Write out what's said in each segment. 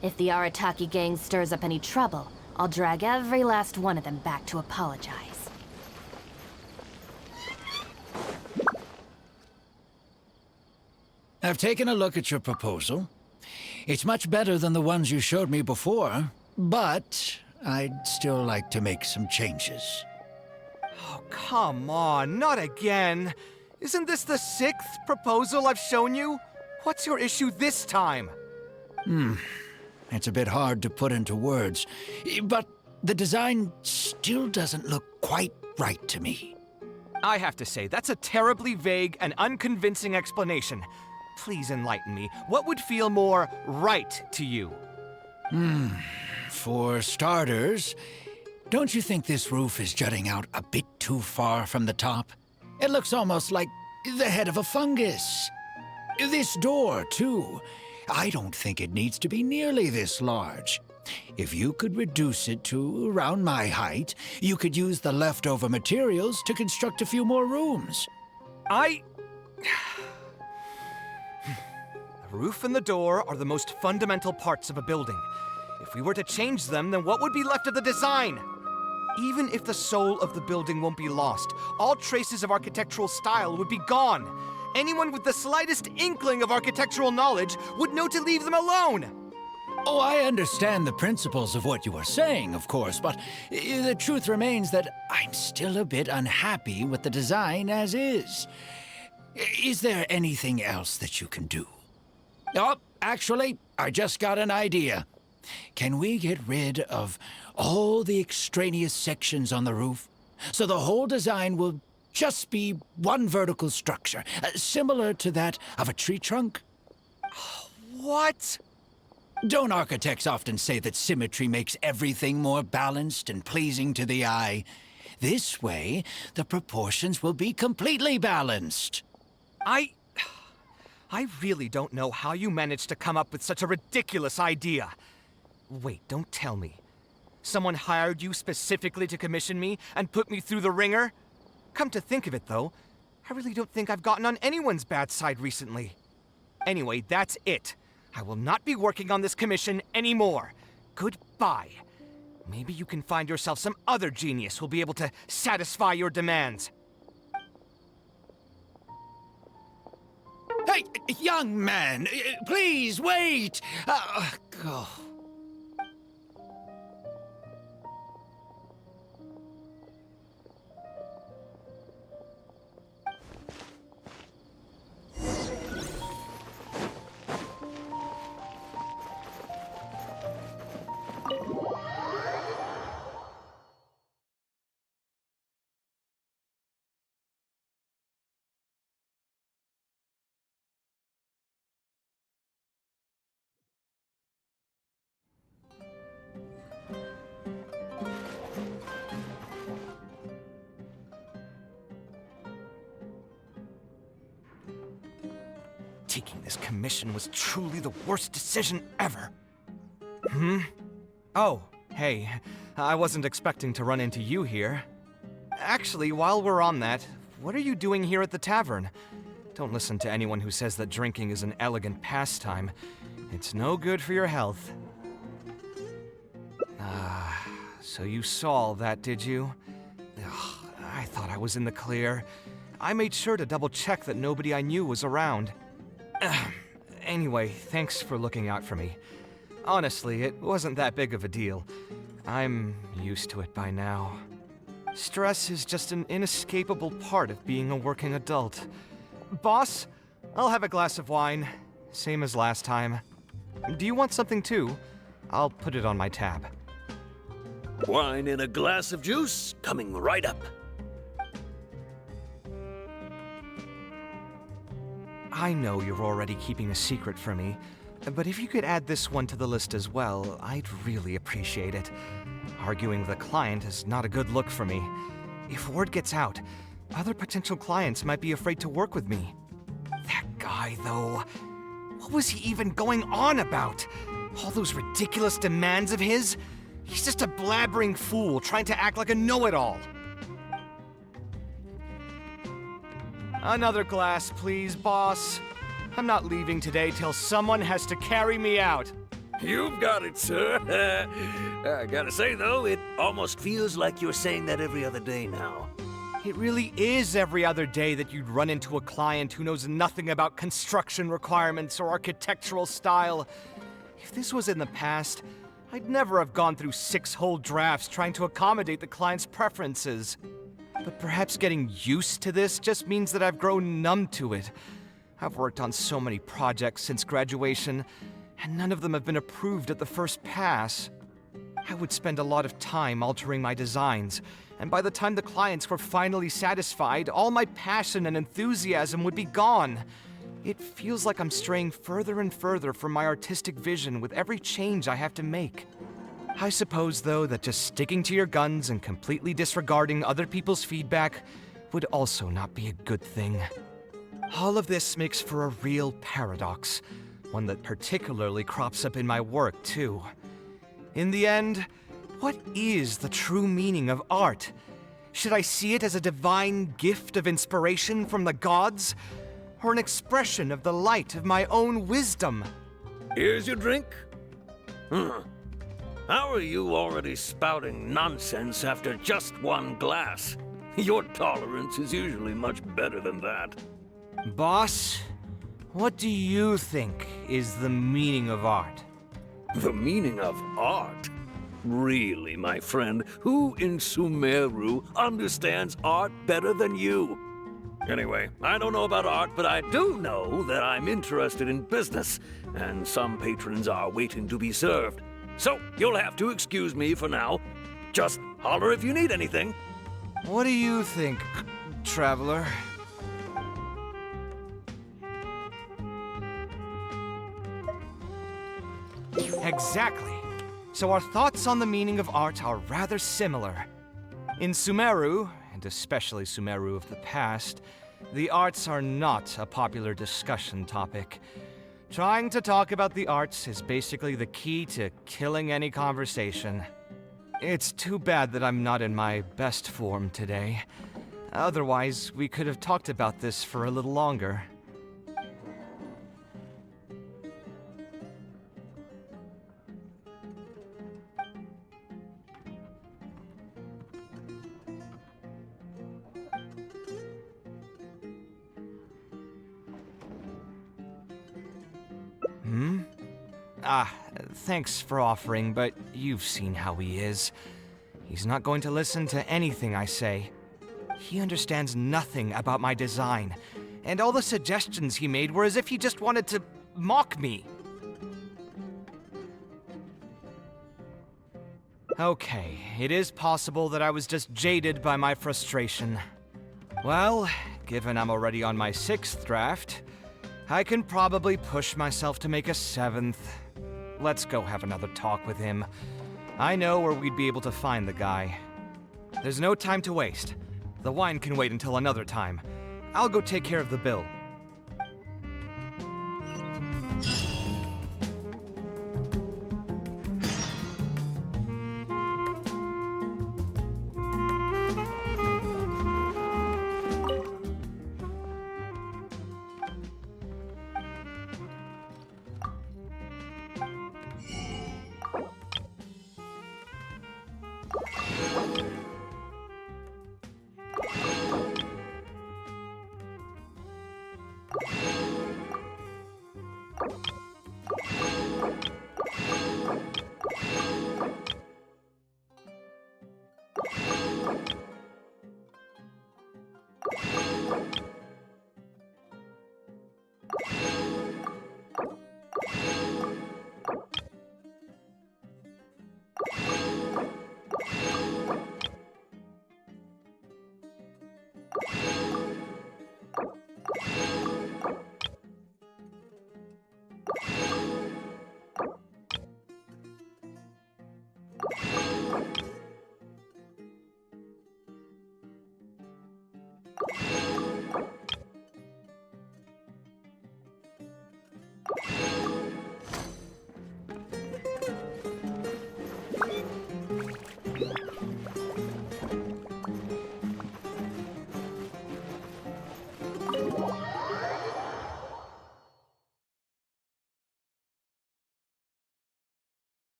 If the Arataki gang stirs up any trouble, I'll drag every last one of them back to apologize. I've taken a look at your proposal. It's much better than the ones you showed me before, but I'd still like to make some changes. Oh, come on, not again. Isn't this the 6th proposal I've shown you? What's your issue this time? It's a bit hard to put into words, but the design still doesn't look quite right to me. I have to say, that's a terribly vague and unconvincing explanation. Please enlighten me. What would feel more right to you? For starters, don't you think this roof is jutting out a bit too far from the top? It looks almost like the head of a fungus. This door, too. I don't think it needs to be nearly this large. If you could reduce it to around my height, you could use the leftover materials to construct a few more rooms. The roof and the door are the most fundamental parts of a building. If we were to change them, then what would be left of the design? Even if the soul of the building won't be lost, all traces of architectural style would be gone. Anyone with the slightest inkling of architectural knowledge would know to leave them alone. Oh, I understand the principles of what you are saying, of course, but the truth remains that I'm still a bit unhappy with the design as is. Is there anything else that you can do? Oh, actually, I just got an idea. Can we get rid of all the extraneous sections on the roof, so the whole design will just be one vertical structure, similar to that of a tree trunk? What? Don't architects often say that symmetry makes everything more balanced and pleasing to the eye? This way, the proportions will be completely balanced. I really don't know how you managed to come up with such a ridiculous idea. Wait, don't tell me. Someone hired you specifically to commission me and put me through the ringer? Come to think of it, though, I really don't think I've gotten on anyone's bad side recently. Anyway, that's it. I will not be working on this commission anymore. Goodbye. Maybe you can find yourself some other genius who'll be able to satisfy your demands. Hey, young man, please wait! Go. Taking this commission was truly the worst decision ever. Oh, hey, I wasn't expecting to run into you here. Actually, while we're on that, what are you doing here at the tavern? Don't listen to anyone who says that drinking is an elegant pastime. It's no good for your health. So you saw all that, did you? Ugh, I thought I was in the clear. I made sure to double-check that nobody I knew was around. Anyway, thanks for looking out for me. Honestly, it wasn't that big of a deal. I'm used to it by now. Stress is just an inescapable part of being a working adult. Boss, I'll have a glass of wine, same as last time. Do you want something too? I'll put it on my tab. Wine and a glass of juice coming right up. I know you're already keeping a secret from me, but if you could add this one to the list as well, I'd really appreciate it. Arguing with a client is not a good look for me. If word gets out, other potential clients might be afraid to work with me. That guy, though, what was he even going on about? All those ridiculous demands of his? He's just a blabbering fool trying to act like a know-it-all. Another glass, please, boss. I'm not leaving today till someone has to carry me out. You've got it, sir. I gotta say, though, it almost feels like you're saying that every other day now. It really is every other day that you'd run into a client who knows nothing about construction requirements or architectural style. If this was in the past, I'd never have gone through 6 whole drafts trying to accommodate the client's preferences. But perhaps getting used to this just means that I've grown numb to it. I've worked on so many projects since graduation, and none of them have been approved at the first pass. I would spend a lot of time altering my designs, and by the time the clients were finally satisfied, all my passion and enthusiasm would be gone. It feels like I'm straying further and further from my artistic vision with every change I have to make. I suppose, though, that just sticking to your guns and completely disregarding other people's feedback would also not be a good thing. All of this makes for a real paradox, one that particularly crops up in my work, too. In the end, what is the true meaning of art? Should I see it as a divine gift of inspiration from the gods, or an expression of the light of my own wisdom? Here's your drink. How are you already spouting nonsense after just one glass? Your tolerance is usually much better than that. Boss, what do you think is the meaning of art? The meaning of art? Really, my friend, who in Sumeru understands art better than you? Anyway, I don't know about art, but I do know that I'm interested in business, and some patrons are waiting to be served. So, you'll have to excuse me for now. Just holler if you need anything. What do you think, traveler? Exactly. So our thoughts on the meaning of art are rather similar. In Sumeru, and especially Sumeru of the past, the arts are not a popular discussion topic. Trying to talk about the arts is basically the key to killing any conversation. It's too bad that I'm not in my best form today. Otherwise, we could have talked about this for a little longer. Thanks for offering, but you've seen how he is. He's not going to listen to anything I say. He understands nothing about my design, and all the suggestions he made were as if he just wanted to mock me. Okay, it is possible that I was just jaded by my frustration. Well, given I'm already on my 6th draft, I can probably push myself to make a 7th. Let's go have another talk with him. I know where we'd be able to find the guy. There's no time to waste. The wine can wait until another time. I'll go take care of the bill.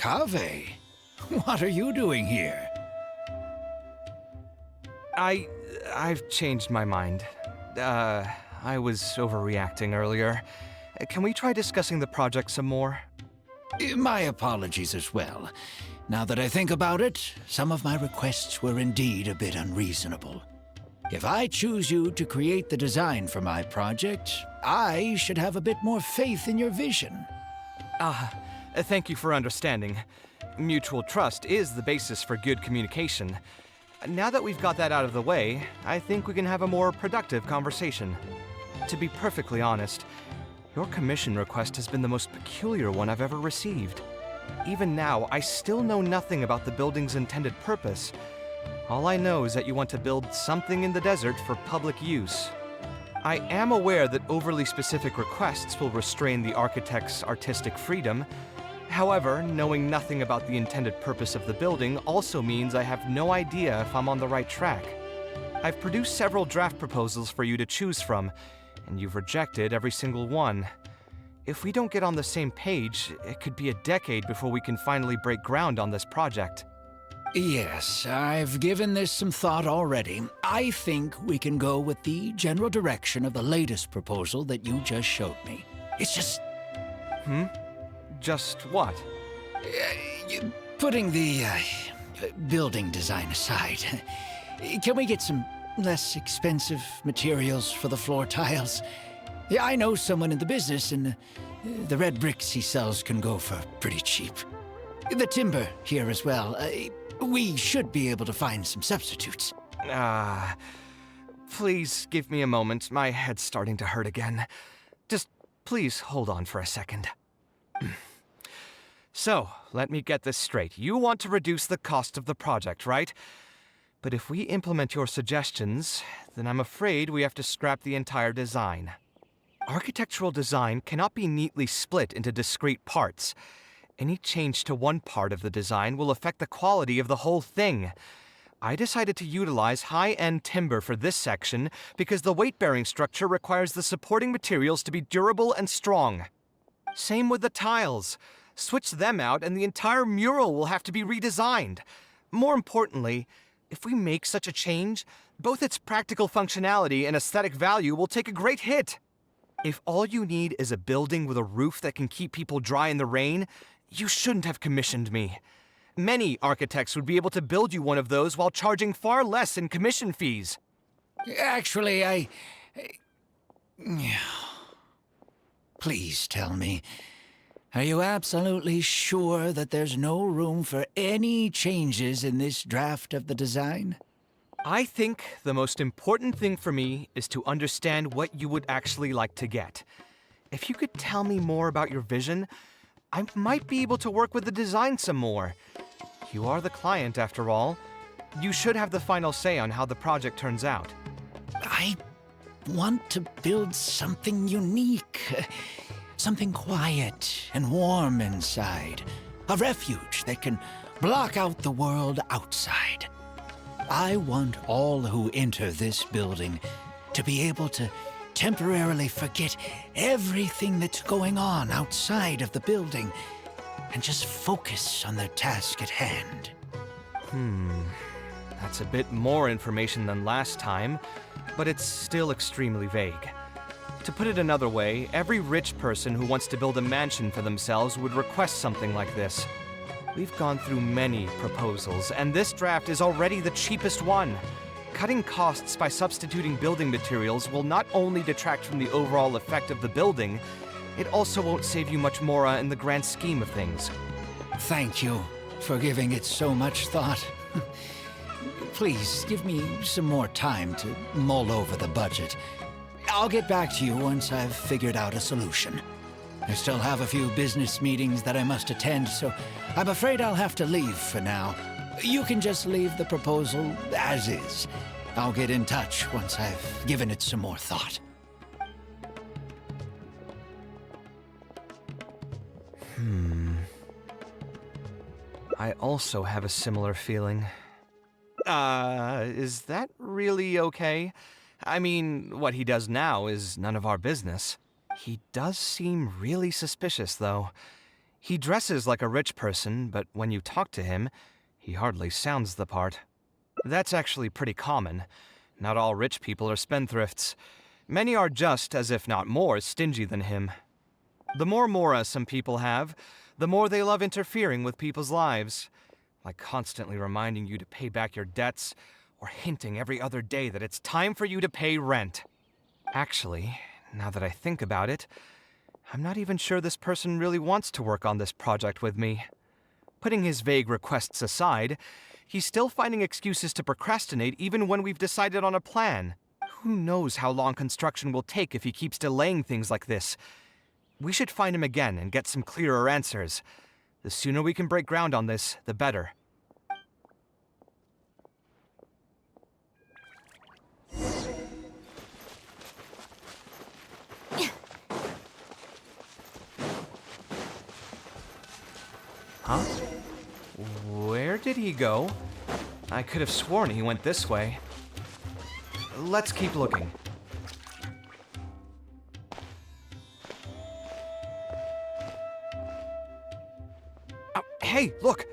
Kaveh, what are you doing here? I've changed my mind. I was overreacting earlier. Can we try discussing the project some more? My apologies as well. Now that I think about it, some of my requests were indeed a bit unreasonable. If I choose you to create the design for my project, I should have a bit more faith in your vision. Thank you for understanding. Mutual trust is the basis for good communication. Now that we've got that out of the way, I think we can have a more productive conversation. To be perfectly honest, your commission request has been the most peculiar one I've ever received. Even now, I still know nothing about the building's intended purpose. All I know is that you want to build something in the desert for public use. I am aware that overly specific requests will restrain the architect's artistic freedom. However, knowing nothing about the intended purpose of the building also means I have no idea if I'm on the right track. I've produced several draft proposals for you to choose from, and you've rejected every single one. If we don't get on the same page, it could be a decade before we can finally break ground on this project. Yes, I've given this some thought already. I think we can go with the general direction of the latest proposal that you just showed me. It's just... Just what? Putting the building design aside, can we get some less expensive materials for the floor tiles? Yeah, I know someone in the business, and the red bricks he sells can go for pretty cheap. The timber here as well. We should be able to find some substitutes. Please give me a moment. My head's starting to hurt again. Just please hold on for a second. So, let me get this straight. You want to reduce the cost of the project, right? But if we implement your suggestions, then I'm afraid we have to scrap the entire design. Architectural design cannot be neatly split into discrete parts. Any change to one part of the design will affect the quality of the whole thing. I decided to utilize high-end timber for this section because the weight-bearing structure requires the supporting materials to be durable and strong. Same with the tiles. Switch them out and the entire mural will have to be redesigned. More importantly, if we make such a change, both its practical functionality and aesthetic value will take a great hit. If all you need is a building with a roof that can keep people dry in the rain, you shouldn't have commissioned me. Many architects would be able to build you one of those while charging far less in commission fees. Actually, Please tell me, are you absolutely sure that there's no room for any changes in this draft of the design? I think the most important thing for me is to understand what you would actually like to get. If you could tell me more about your vision, I might be able to work with the design some more. You are the client, after all. You should have the final say on how the project turns out. I want to build something unique. Something quiet and warm inside. A refuge that can block out the world outside. I want all who enter this building to be able to temporarily forget everything that's going on outside of the building and just focus on their task at hand. That's a bit more information than last time, but it's still extremely vague. To put it another way, every rich person who wants to build a mansion for themselves would request something like this. We've gone through many proposals, and this draft is already the cheapest one. Cutting costs by substituting building materials will not only detract from the overall effect of the building, it also won't save you much more in the grand scheme of things. Thank you for giving it so much thought. Please give me some more time to mull over the budget. I'll get back to you once I've figured out a solution. I still have a few business meetings that I must attend, so I'm afraid I'll have to leave for now. You can just leave the proposal as is. I'll get in touch once I've given it some more thought. I also have a similar feeling. Is that really okay? I mean, what he does now is none of our business. He does seem really suspicious, though. He dresses like a rich person, but when you talk to him, he hardly sounds the part. That's actually pretty common. Not all rich people are spendthrifts. Many are just, as if not more, stingy than him. The more mora some people have, the more they love interfering with people's lives. Like constantly reminding you to pay back your debts, or hinting every other day that it's time for you to pay rent. Actually, now that I think about it, I'm not even sure this person really wants to work on this project with me. Putting his vague requests aside, he's still finding excuses to procrastinate even when we've decided on a plan. Who knows how long construction will take if he keeps delaying things like this? We should find him again and get some clearer answers. The sooner we can break ground on this, the better. Huh? Where did he go? I could have sworn he went this way. Let's keep looking. Oh, hey, look!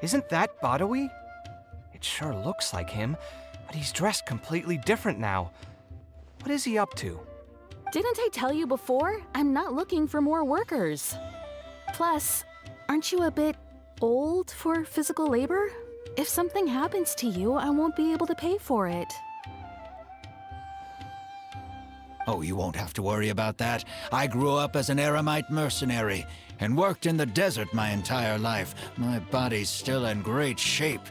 Isn't that Badawi? It sure looks like him, but he's dressed completely different now. What is he up to? Didn't I tell you before? I'm not looking for more workers. Plus, aren't you a bit old for physical labor? If something happens to you, I won't be able to pay for it. Oh, you won't have to worry about that. I grew up as an Eremite mercenary and worked in the desert my entire life. My body's still in great shape.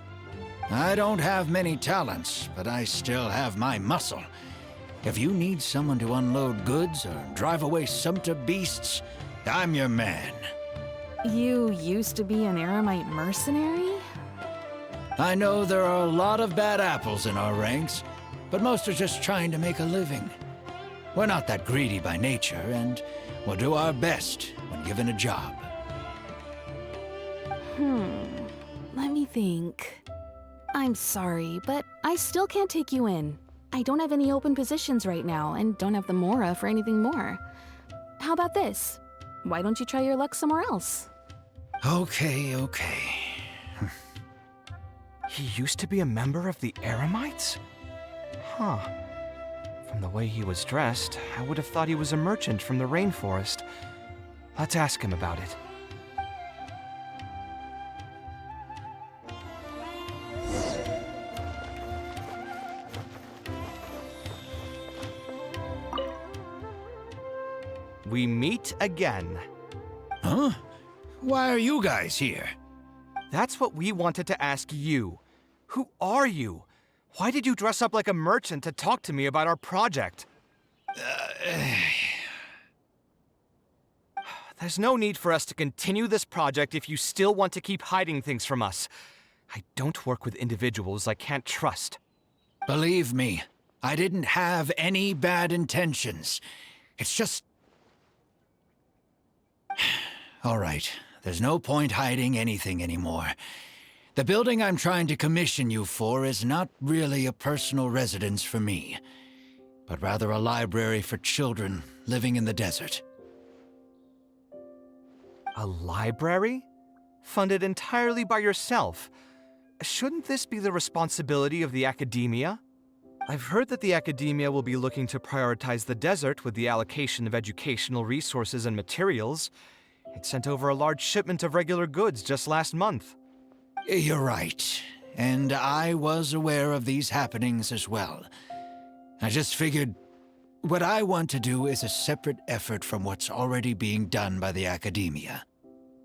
I don't have many talents, but I still have my muscle. If you need someone to unload goods or drive away sumpter beasts, I'm your man. You used to be an Eremite mercenary? I know there are a lot of bad apples in our ranks, but most are just trying to make a living. We're not that greedy by nature, and we'll do our best when given a job. Let me think. I'm sorry, but I still can't take you in. I don't have any open positions right now, and don't have the mora for anything more. How about this? Why don't you try your luck somewhere else? Okay. He used to be a member of the Eremites? Huh. From the way he was dressed, I would have thought he was a merchant from the rainforest. Let's ask him about it. We meet again. Huh? Why are you guys here? That's what we wanted to ask you. Who are you? Why did you dress up like a merchant to talk to me about our project? There's no need for us to continue this project if you still want to keep hiding things from us. I don't work with individuals I can't trust. Believe me, I didn't have any bad intentions. It's just... All right, there's no point hiding anything anymore. The building I'm trying to commission you for is not really a personal residence for me, but rather a library for children living in the desert. A library? Funded entirely by yourself? Shouldn't this be the responsibility of the academia? I've heard that the academia will be looking to prioritize the desert with the allocation of educational resources and materials. It sent over a large shipment of regular goods just last month. You're right, and I was aware of these happenings as well. I just figured what I want to do is a separate effort from what's already being done by the academia.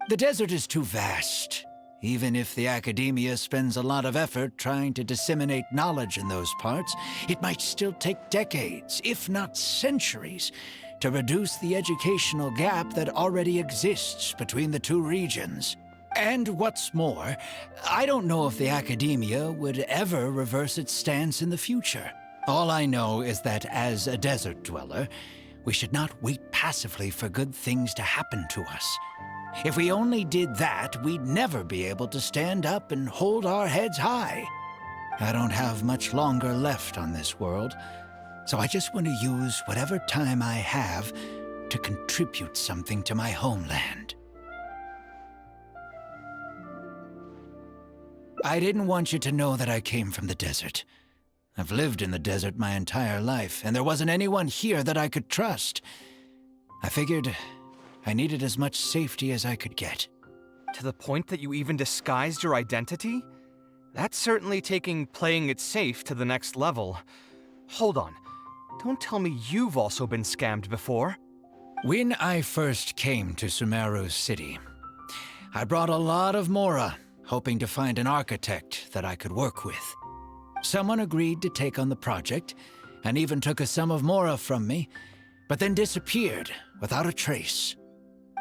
The desert is too vast. Even if the academia spends a lot of effort trying to disseminate knowledge in those parts, it might still take decades, if not centuries, to reduce the educational gap that already exists between the two regions. And what's more, I don't know if the academia would ever reverse its stance in the future. All I know is that as a desert dweller, we should not wait passively for good things to happen to us. If we only did that, we'd never be able to stand up and hold our heads high. I don't have much longer left on this world, so I just want to use whatever time I have to contribute something to my homeland. I didn't want you to know that I came from the desert. I've lived in the desert my entire life, and there wasn't anyone here that I could trust. I figured I needed as much safety as I could get. To the point that you even disguised your identity? That's certainly taking playing it safe to the next level. Hold on. Don't tell me you've also been scammed before. When I first came to Sumeru City, I brought a lot of Mora, hoping to find an architect that I could work with. Someone agreed to take on the project, and even took a sum of Mora from me, but then disappeared without a trace.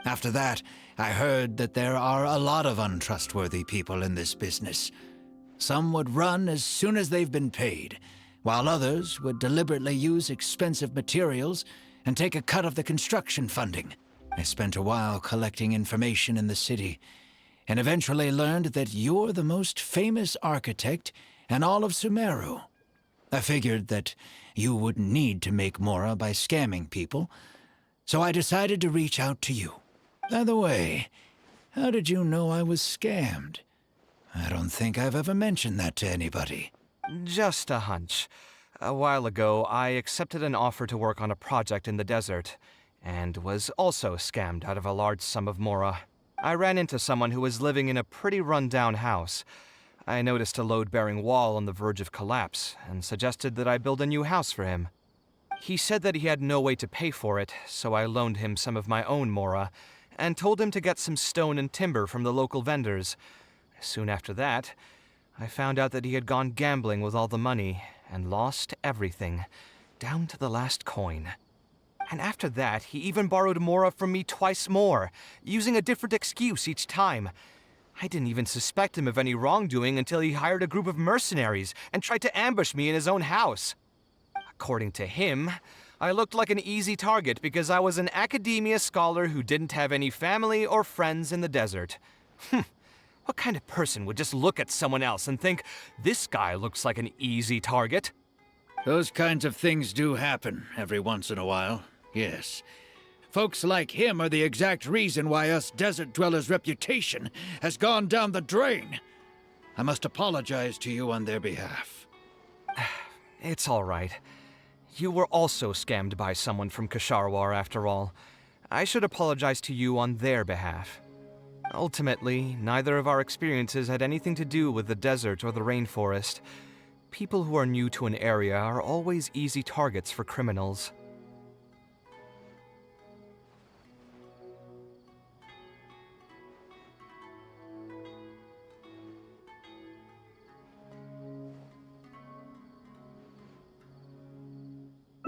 After that, I heard that there are a lot of untrustworthy people in this business. Some would run as soon as they've been paid, while others would deliberately use expensive materials and take a cut of the construction funding. I spent a while collecting information in the city, and eventually learned that you're the most famous architect in all of Sumeru. I figured that you wouldn't need to make Mora by scamming people, so I decided to reach out to you. By the way, how did you know I was scammed? I don't think I've ever mentioned that to anybody. Just a hunch. A while ago, I accepted an offer to work on a project in the desert, and was also scammed out of a large sum of Mora. I ran into someone who was living in a pretty run-down house. I noticed a load-bearing wall on the verge of collapse, and suggested that I build a new house for him. He said that he had no way to pay for it, so I loaned him some of my own Mora, and told him to get some stone and timber from the local vendors. Soon after that, I found out that he had gone gambling with all the money, and lost everything, down to the last coin. And after that, he even borrowed Mora from me twice more, using a different excuse each time. I didn't even suspect him of any wrongdoing until he hired a group of mercenaries and tried to ambush me in his own house. According to him, I looked like an easy target because I was an academia scholar who didn't have any family or friends in the desert. What kind of person would just look at someone else and think, this guy looks like an easy target? Those kinds of things do happen every once in a while, yes. Folks like him are the exact reason why us desert dwellers' reputation has gone down the drain. I must apologize to you on their behalf. It's all right. You were also scammed by someone from Kasharwar after all. I should apologize to you on their behalf. Ultimately, neither of our experiences had anything to do with the desert or the rainforest. People who are new to an area are always easy targets for criminals.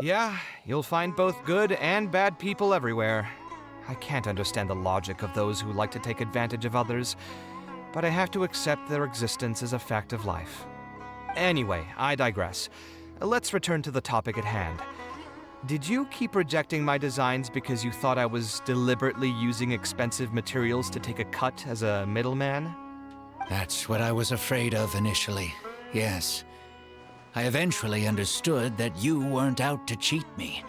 Yeah, you'll find both good and bad people everywhere. I can't understand the logic of those who like to take advantage of others, but I have to accept their existence as a fact of life. Anyway, I digress. Let's return to the topic at hand. Did you keep rejecting my designs because you thought I was deliberately using expensive materials to take a cut as a middleman? That's what I was afraid of initially, yes. I eventually understood that you weren't out to cheat me.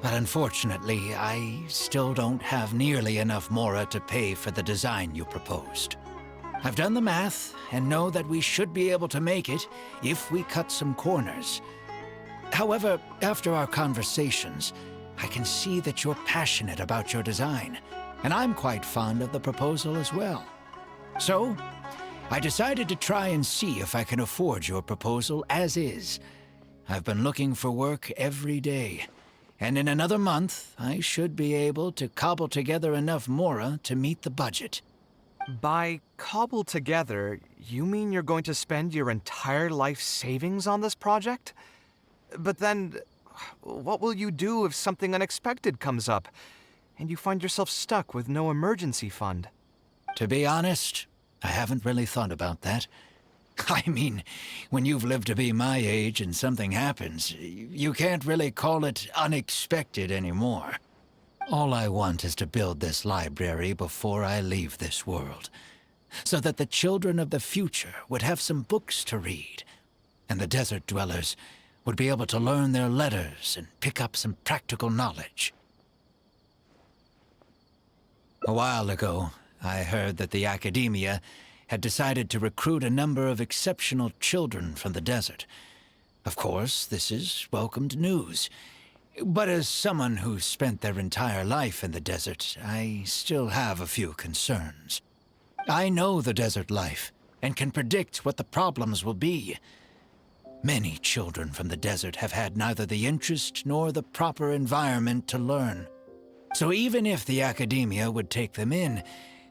But unfortunately, I still don't have nearly enough Mora to pay for the design you proposed. I've done the math and know that we should be able to make it if we cut some corners. However, after our conversations, I can see that you're passionate about your design, and I'm quite fond of the proposal as well. So, I decided to try and see if I can afford your proposal as is. I've been looking for work every day, and in another month, I should be able to cobble together enough Mora to meet the budget. By cobble together, you mean you're going to spend your entire life savings on this project? But then, what will you do if something unexpected comes up, and you find yourself stuck with no emergency fund? To be honest, I haven't really thought about that. I mean, when you've lived to be my age and something happens, you can't really call it unexpected anymore. All I want is to build this library before I leave this world, so that the children of the future would have some books to read, and the desert dwellers would be able to learn their letters and pick up some practical knowledge. A while ago, I heard that the academia had decided to recruit a number of exceptional children from the desert. Of course, this is welcomed news. But as someone who spent their entire life in the desert, I still have a few concerns. I know the desert life, and can predict what the problems will be. Many children from the desert have had neither the interest nor the proper environment to learn. So even if the academia would take them in,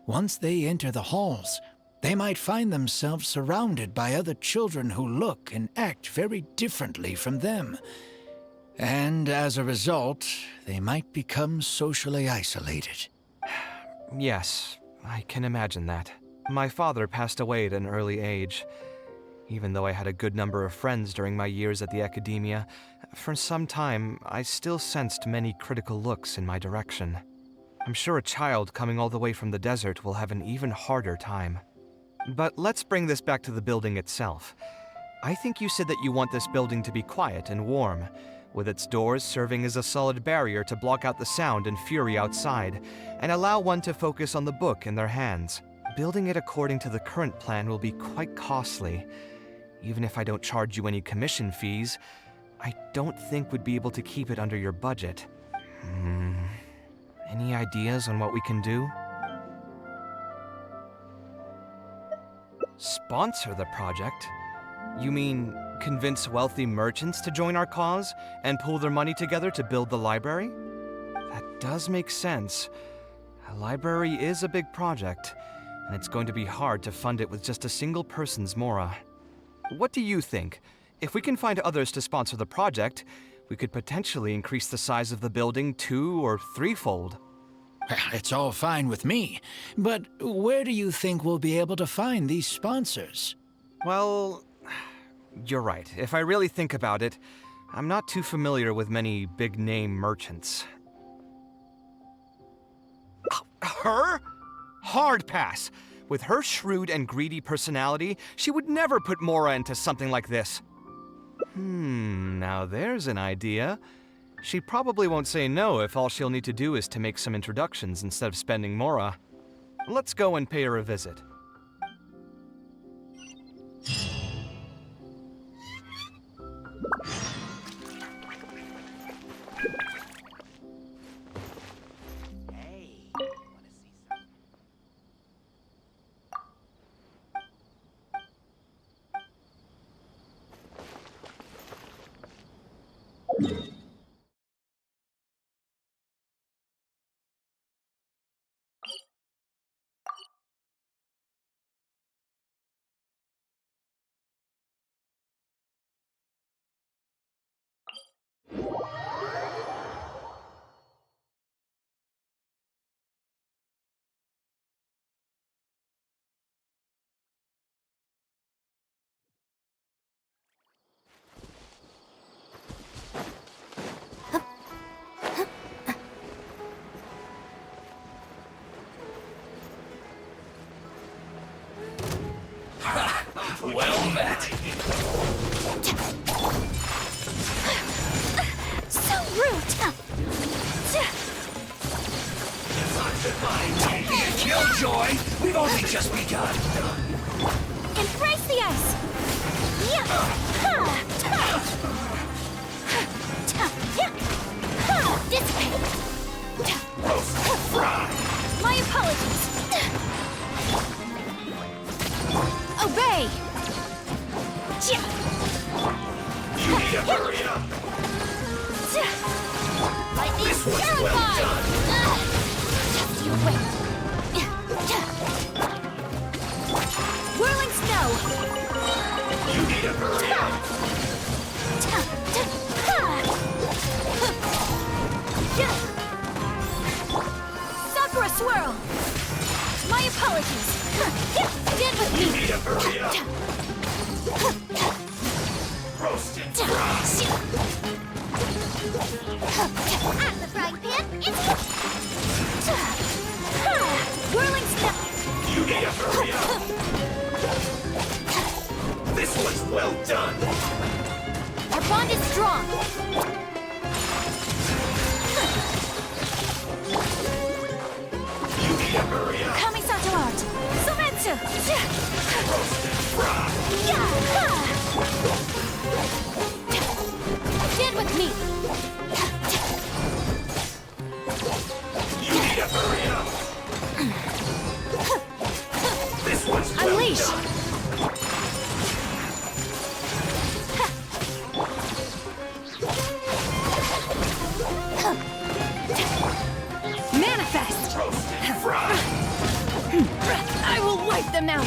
once they enter the halls, they might find themselves surrounded by other children who look and act very differently from them. And as a result, they might become socially isolated. Yes, I can imagine that. My father passed away at an early age. Even though I had a good number of friends during my years at the academia, for some time I still sensed many critical looks in my direction. I'm sure a child coming all the way from the desert will have an even harder time. But let's bring this back to the building itself. I think you said that you want this building to be quiet and warm, with its doors serving as a solid barrier to block out the sound and fury outside, and allow one to focus on the book in their hands. Building it according to the current plan will be quite costly. Even if I don't charge you any commission fees, I don't think we'd be able to keep it under your budget. Any ideas on what we can do? Sponsor the project? You mean convince wealthy merchants to join our cause and pool their money together to build the library? That does make sense. A library is a big project, and it's going to be hard to fund it with just a single person's mora. What do you think? If we can find others to sponsor the project, we could potentially increase the size of the building 2- or 3-fold. It's all fine with me, but where do you think we'll be able to find these sponsors? Well, you're right. If I really think about it, I'm not too familiar with many big-name merchants. Her? Hard pass. With her shrewd and greedy personality, she would never put Mora into something like this. Now there's an idea. She probably won't say no if all she'll need to do is to make some introductions instead of spending Mora. Let's go and pay her a visit. Well met. So rude! Killjoy! We've only just begun. Embrace the ice! Dissipate! Roast fry. My apologies! Obey! You need to hurry up. Lightning This was well terrified! done. Just you wait! Whirling snow! You need to hurry up. Sakura swirl! My apologies! Stand with You me! need to hurry up. Roasted fry. Out of the frying pan, it's whirling snow! You need to hurry up. This was well done. Our bond is strong! You need to hurry up. Kamisato art! Sometsu! Stand with me! You need to hurry up! This one's Unleash! Manifest! I will wipe them out!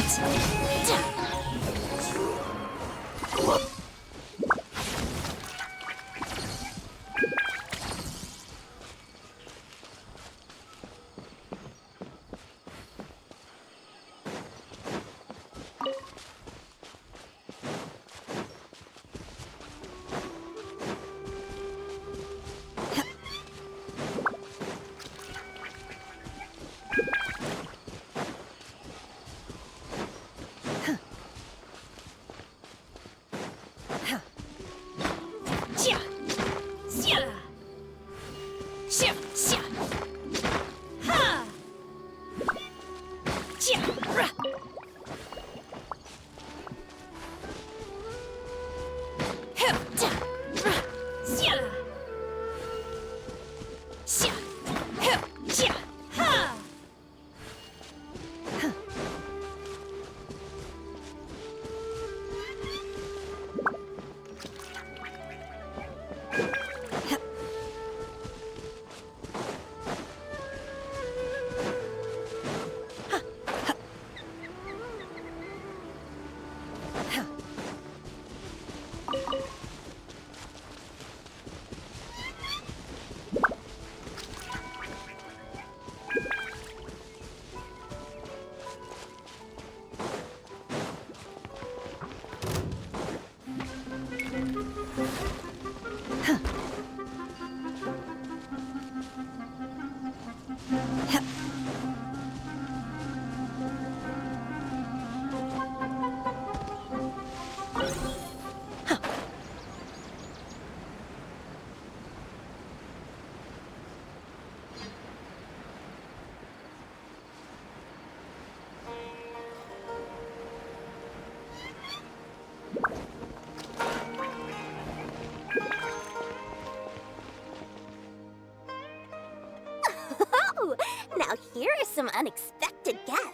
Now here are some unexpected guests.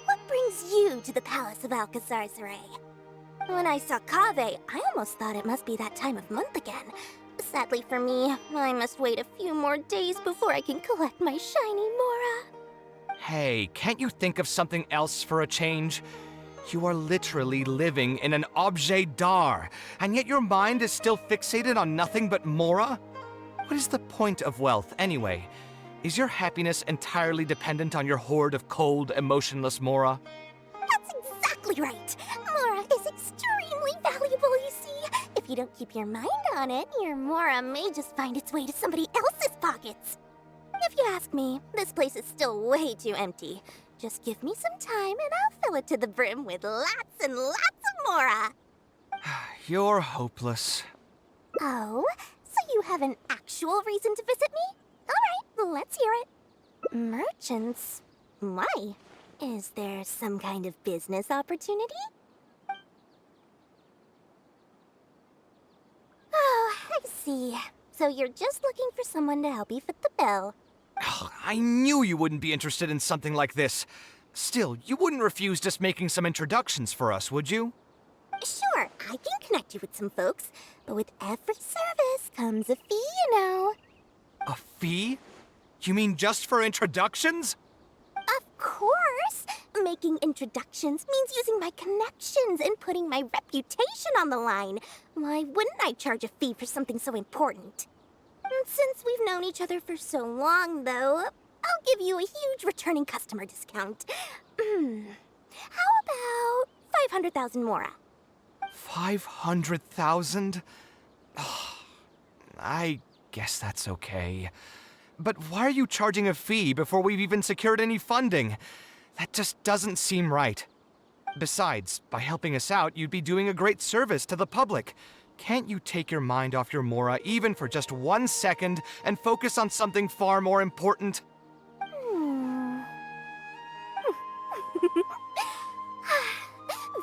What brings you to the Palace of Alcazar's Ray? When I saw Kaveh, I almost thought it must be that time of month again. Sadly for me, I must wait a few more days before I can collect my shiny Mora. Hey, can't you think of something else for a change? You are literally living in an objet d'art, and yet your mind is still fixated on nothing but Mora? What is the point of wealth, anyway? Is your happiness entirely dependent on your hoard of cold, emotionless Mora? That's exactly right. Mora is extremely valuable, you see. If you don't keep your mind on it, your Mora may just find its way to somebody else's pockets. If you ask me, this place is still way too empty. Just give me some time and I'll fill it to the brim with lots and lots of Mora. You're hopeless. Oh, so you have an actual reason to visit me? All right, let's hear it. Merchants? Why? Is there some kind of business opportunity? Oh, I see. So you're just looking for someone to help you fit the bill. I knew you wouldn't be interested in something like this. Still, you wouldn't refuse just making some introductions for us, would you? Sure, I can connect you with some folks, but with every service comes a fee, you know. A fee? You mean just for introductions? Of course! Making introductions means using my connections and putting my reputation on the line. Why wouldn't I charge a fee for something so important? And since we've known each other for so long, though, I'll give you a huge returning customer discount. How about 500,000 Mora? 500,000? I guess that's okay. But why are you charging a fee before we've even secured any funding? That just doesn't seem right. Besides, by helping us out, you'd be doing a great service to the public. Can't you take your mind off your Mora even for just 1 second and focus on something far more important?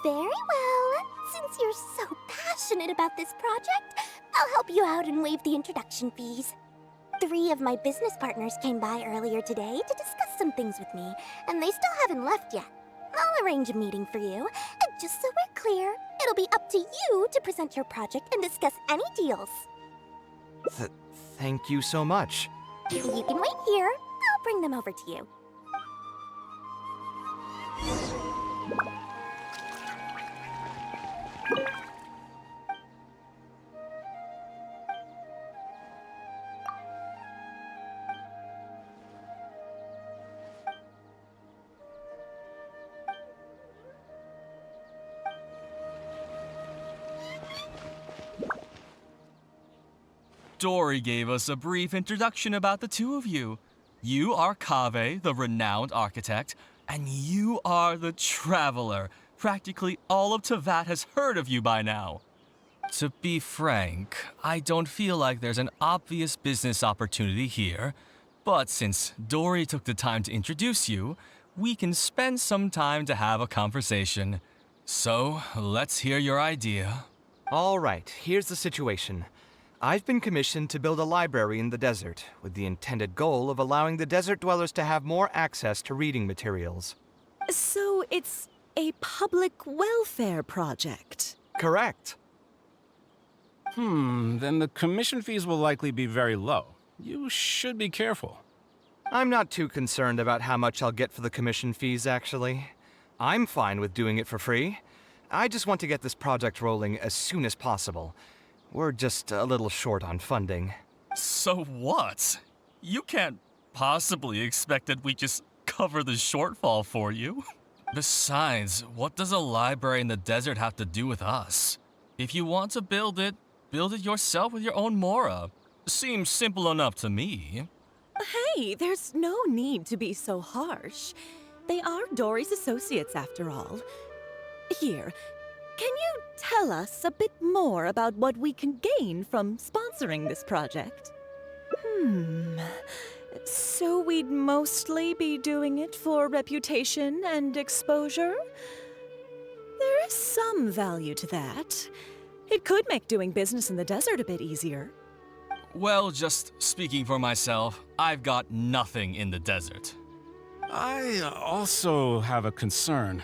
Very well. Since you're so passionate about this project, I'll help you out and waive the introduction fees. 3 of my business partners came by earlier today to discuss some things with me, and they still haven't left yet. I'll arrange a meeting for you, and just so we're clear, it'll be up to you to present your project and discuss any deals. Thank you so much. You can wait here. I'll bring them over to you. Dory gave us a brief introduction about the two of you. You are Kaveh, the renowned architect, and you are the traveler. Practically all of Teyvat has heard of you by now. To be frank, I don't feel like there's an obvious business opportunity here, but since Dory took the time to introduce you, we can spend some time to have a conversation. So, let's hear your idea. All right, here's the situation. I've been commissioned to build a library in the desert, with the intended goal of allowing the desert dwellers to have more access to reading materials. So it's a public welfare project. Correct. Then the commission fees will likely be very low. You should be careful. I'm not too concerned about how much I'll get for the commission fees, actually. I'm fine with doing it for free. I just want to get this project rolling as soon as possible. We're just a little short on funding. So what? You can't possibly expect that we just cover the shortfall for you. Besides, what does a library in the desert have to do with us? If you want to build it yourself with your own Mora. Seems simple enough to me. Hey, there's no need to be so harsh. They are Dory's associates after all. Here, can you tell us a bit more about what we can gain from sponsoring this project? So we'd mostly be doing it for reputation and exposure? There is some value to that. It could make doing business in the desert a bit easier. Well, just speaking for myself, I've got nothing in the desert. I also have a concern.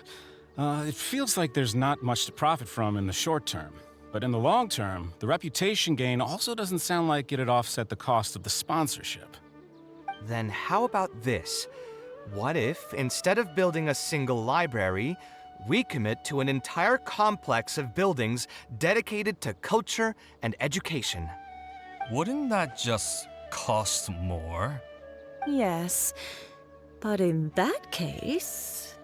It feels like there's not much to profit from in the short term. But in the long term, the reputation gain also doesn't sound like it'd offset the cost of the sponsorship. Then how about this? What if, instead of building a single library, we commit to an entire complex of buildings dedicated to culture and education? Wouldn't that just cost more? Yes, but in that case...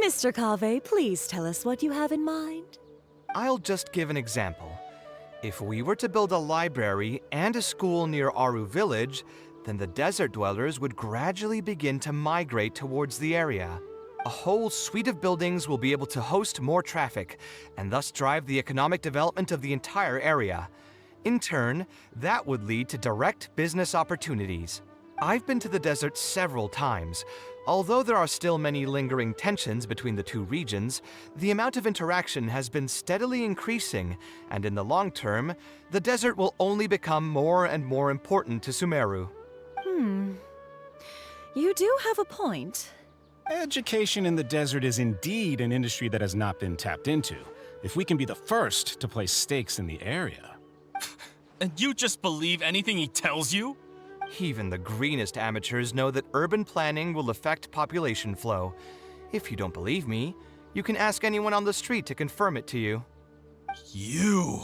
Mr. Kaveh, please tell us what you have in mind. I'll just give an example. If we were to build a library and a school near Aru Village, then the desert dwellers would gradually begin to migrate towards the area. A whole suite of buildings will be able to host more traffic, and thus drive the economic development of the entire area. In turn, that would lead to direct business opportunities. I've been to the desert several times. Although there are still many lingering tensions between the two regions, the amount of interaction has been steadily increasing, and in the long term, the desert will only become more and more important to Sumeru. You do have a point. Education in the desert is indeed an industry that has not been tapped into. If we can be the first to place stakes in the area. And you just believe anything he tells you? Even the greenest amateurs know that urban planning will affect population flow. If you don't believe me, you can ask anyone on the street to confirm it to you. You...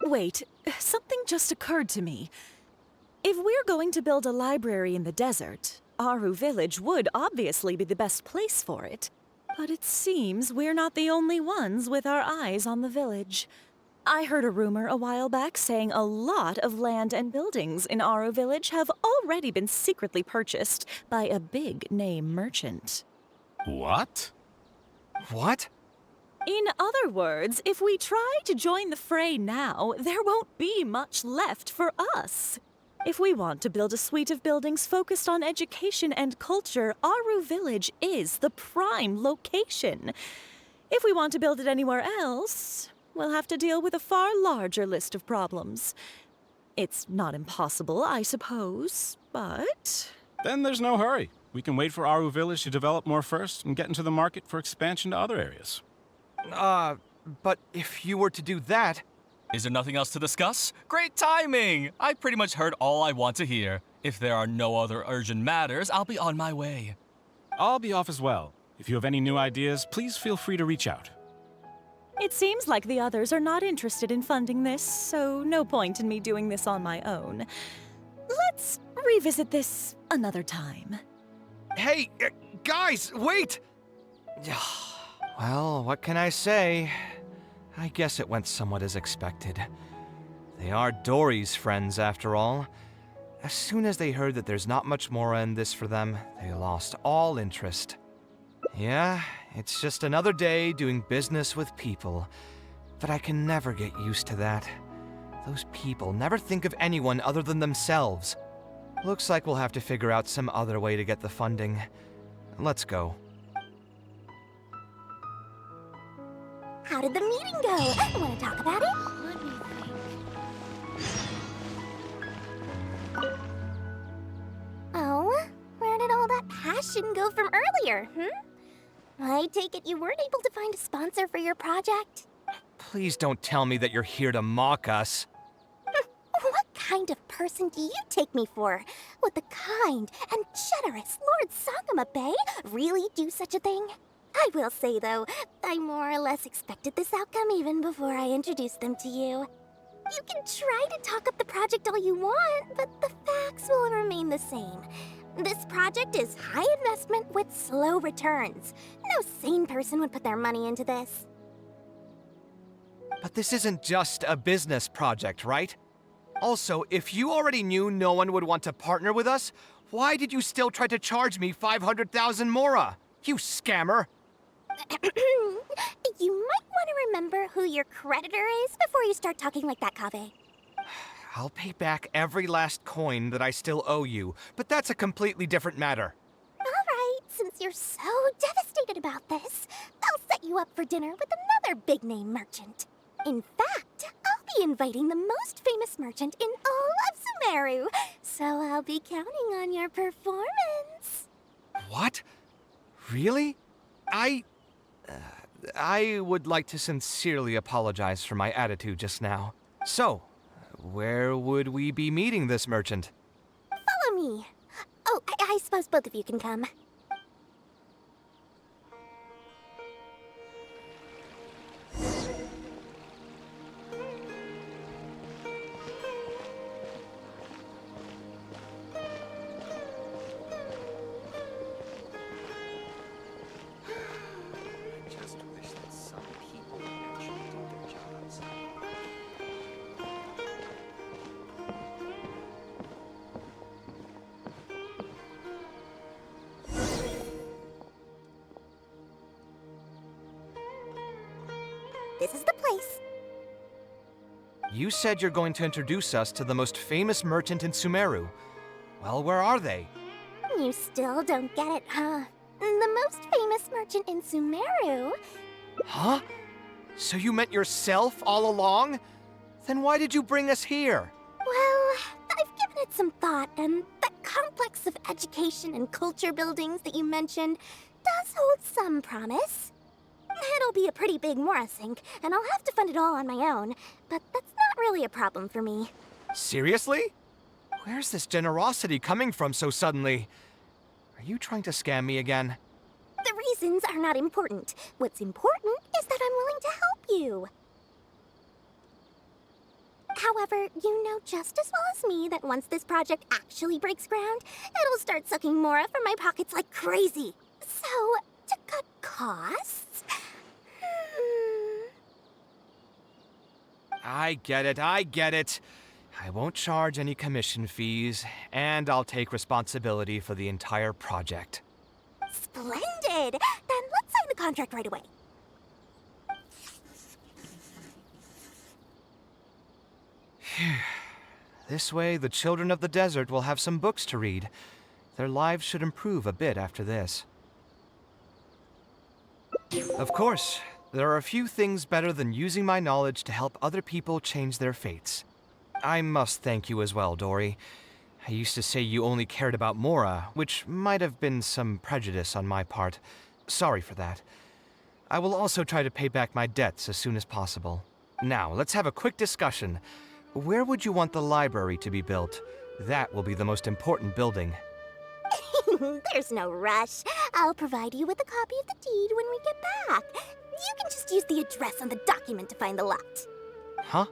Wait, something just occurred to me. If we're going to build a library in the desert, Aru Village would obviously be the best place for it. But it seems we're not the only ones with our eyes on the village. I heard a rumor a while back saying a lot of land and buildings in Aru Village have already been secretly purchased by a big-name merchant. What? What? In other words, if we try to join the fray now, there won't be much left for us. If we want to build a suite of buildings focused on education and culture, Aru Village is the prime location. If we want to build it anywhere else, we'll have to deal with a far larger list of problems. It's not impossible, I suppose, but... Then there's no hurry. We can wait for Aru Village to develop more first and get into the market for expansion to other areas. But if you were to do that... Is there nothing else to discuss? Great timing! I pretty much heard all I want to hear. If there are no other urgent matters, I'll be on my way. I'll be off as well. If you have any new ideas, please feel free to reach out. It seems like the others are not interested in funding this, so no point in me doing this on my own. Let's revisit this another time. Hey, guys, wait! Well, what can I say? I guess it went somewhat as expected. They are Dory's friends, after all. As soon as they heard that there's not much more in this for them, they lost all interest. Yeah, it's just another day doing business with people. But I can never get used to that. Those people never think of anyone other than themselves. Looks like we'll have to figure out some other way to get the funding. Let's go. How did the meeting go? Want to talk about it? Let me think. Oh, where did all that passion go from earlier, I take it you weren't able to find a sponsor for your project? Please don't tell me that you're here to mock us. What kind of person do you take me for? Would the kind and generous Lord Sangamabe really do such a thing? I will say, though, I more or less expected this outcome even before I introduced them to you. You can try to talk up the project all you want, but the facts will remain the same. This project is high investment with slow returns. No sane person would put their money into this. But this isn't just a business project, right? Also, if you already knew no one would want to partner with us, why did you still try to charge me 500,000 mora? You scammer! You might want to remember who your creditor is before you start talking like that, Kaveh. I'll pay back every last coin that I still owe you, but that's a completely different matter. All right, since you're so devastated about this, I'll set you up for dinner with another big-name merchant. In fact, I'll be inviting the most famous merchant in all of Sumeru, so I'll be counting on your performance. What? Really? I would like to sincerely apologize for my attitude just now. So, where would we be meeting this merchant? Follow me. Oh, I suppose both of you can come. This is the place. You said you're going to introduce us to the most famous merchant in Sumeru. Well, where are they? You still don't get it, huh? The most famous merchant in Sumeru? Huh? So you meant yourself all along? Then why did you bring us here? Well, I've given it some thought, and that complex of education and culture buildings that you mentioned does hold some promise. It'll be a pretty big Mora sink, and I'll have to fund it all on my own, but that's not really a problem for me. Seriously? Where's this generosity coming from so suddenly? Are you trying to scam me again? The reasons are not important. What's important is that I'm willing to help you. However, you know just as well as me that once this project actually breaks ground, it'll start sucking Mora from my pockets like crazy. So, to cut costs... I get it. I won't charge any commission fees, and I'll take responsibility for the entire project. Splendid! Then let's sign the contract right away. This way, the children of the desert will have some books to read. Their lives should improve a bit after this. Of course, there are a few things better than using my knowledge to help other people change their fates. I must thank you as well, Dory. I used to say you only cared about Mora, which might have been some prejudice on my part. Sorry for that. I will also try to pay back my debts as soon as possible. Now, let's have a quick discussion. Where would you want the library to be built? That will be the most important building. There's no rush. I'll provide you with a copy of the deed when we get back. You can just use the address on the document to find the lot. Huh?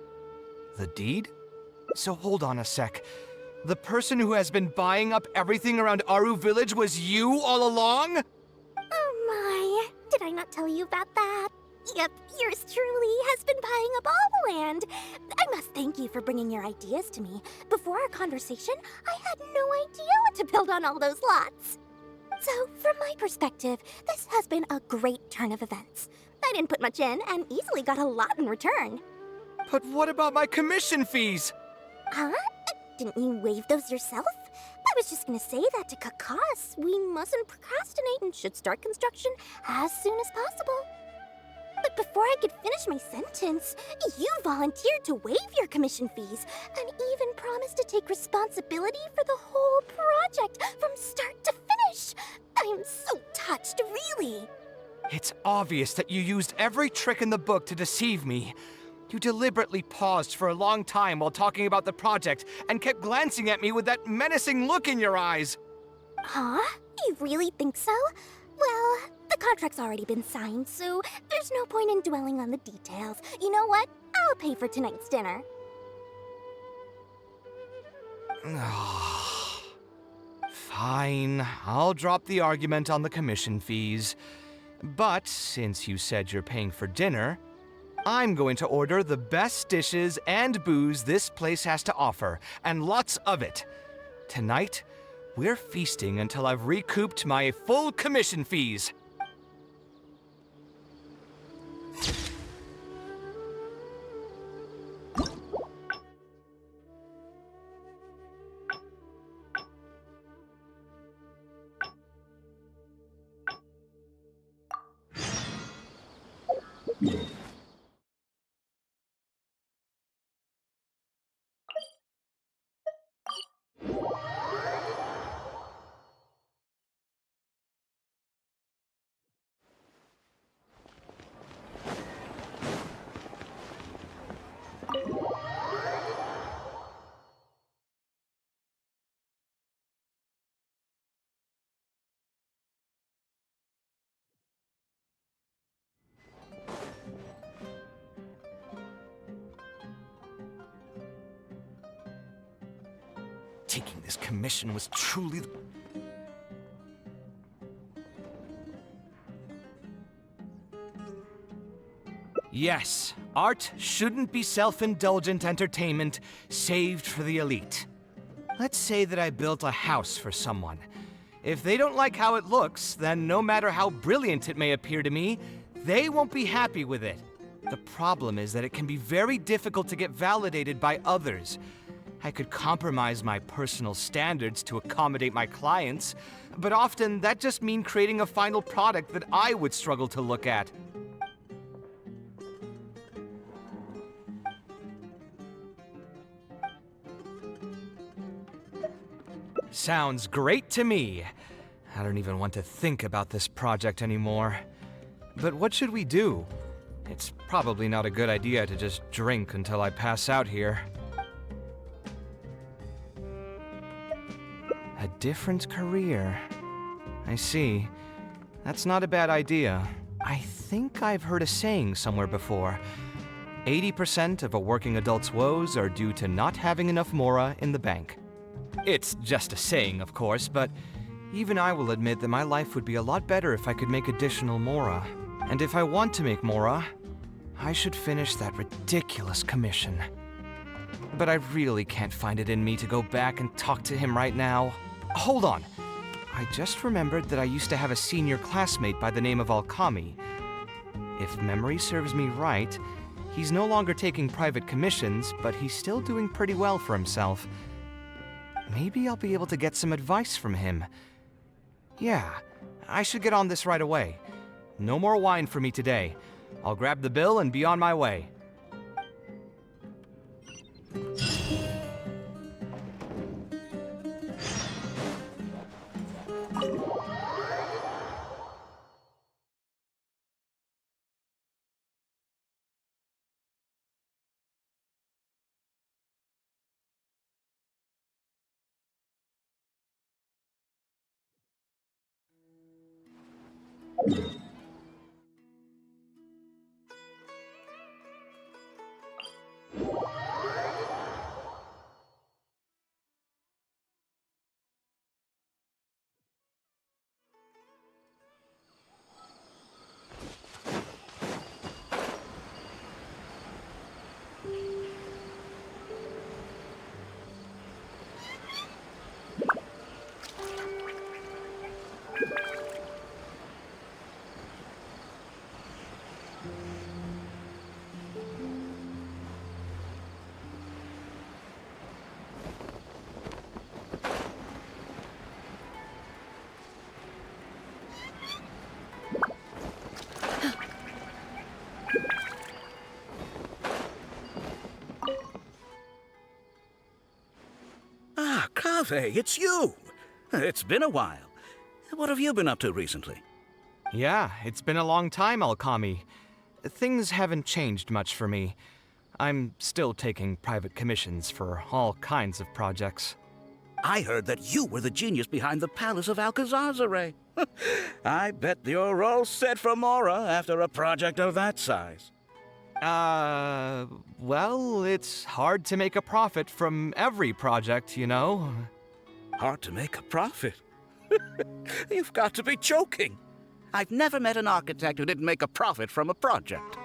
The deed? So hold on a sec. The person who has been buying up everything around Aru Village was you all along? Oh my, did I not tell you about that? Yep, yours truly has been buying up all the land. I must thank you for bringing your ideas to me. Before our conversation, I had no idea what to build on all those lots. So, from my perspective, this has been a great turn of events. I didn't put much in and easily got a lot in return. But what about my commission fees? Huh? Didn't you waive those yourself? I was just gonna say that to Kakas. We mustn't procrastinate and should start construction as soon as possible. But before I could finish my sentence, you volunteered to waive your commission fees and even promised to take responsibility for the whole project from start to finish. I am so touched, really. It's obvious that you used every trick in the book to deceive me. You deliberately paused for a long time while talking about the project and kept glancing at me with that menacing look in your eyes. Huh? You really think so? Well, the contract's already been signed, so there's no point in dwelling on the details. You know what? I'll pay for tonight's dinner. Fine, I'll drop the argument on the commission fees. But since you said you're paying for dinner, I'm going to order the best dishes and booze this place has to offer, and lots of it. Tonight, we're feasting until I've recouped my full commission fees. Taking this commission was truly... Yes, art shouldn't be self-indulgent entertainment saved for the elite. Let's say that I built a house for someone. If they don't like how it looks, then no matter how brilliant it may appear to me, they won't be happy with it. The problem is that it can be very difficult to get validated by others. I could compromise my personal standards to accommodate my clients, but often that just means creating a final product that I would struggle to look at. Sounds great to me. I don't even want to think about this project anymore. But what should we do? It's probably not a good idea to just drink until I pass out here. A different career. I see. That's not a bad idea. I think I've heard a saying somewhere before. 80% of a working adult's woes are due to not having enough mora in the bank. It's just a saying, of course, but even I will admit that my life would be a lot better if I could make additional mora. And if I want to make mora, I should finish that ridiculous commission. But I really can't find it in me to go back and talk to him right now. Hold on. I just remembered that I used to have a senior classmate by the name of Alkami. If memory serves me right, He's no longer taking private commissions, but he's still doing pretty well for himself. Maybe I'll be able to get some advice from him. Yeah, I should get on this right away. No more wine for me today. I'll grab the bill and be on my way. Ah, Kaveh, it's you! It's been a while. What have you been up to recently? Yeah, it's been a long time, Alkami. Things haven't changed much for me. I'm still taking private commissions for all kinds of projects. I heard that you were the genius behind the Palace of Alcazazare. I bet you're all set for Mora after a project of that size. Well, it's hard to make a profit from every project, you know? Hard to make a profit? You've got to be joking. I've never met an architect who didn't make a profit from a project.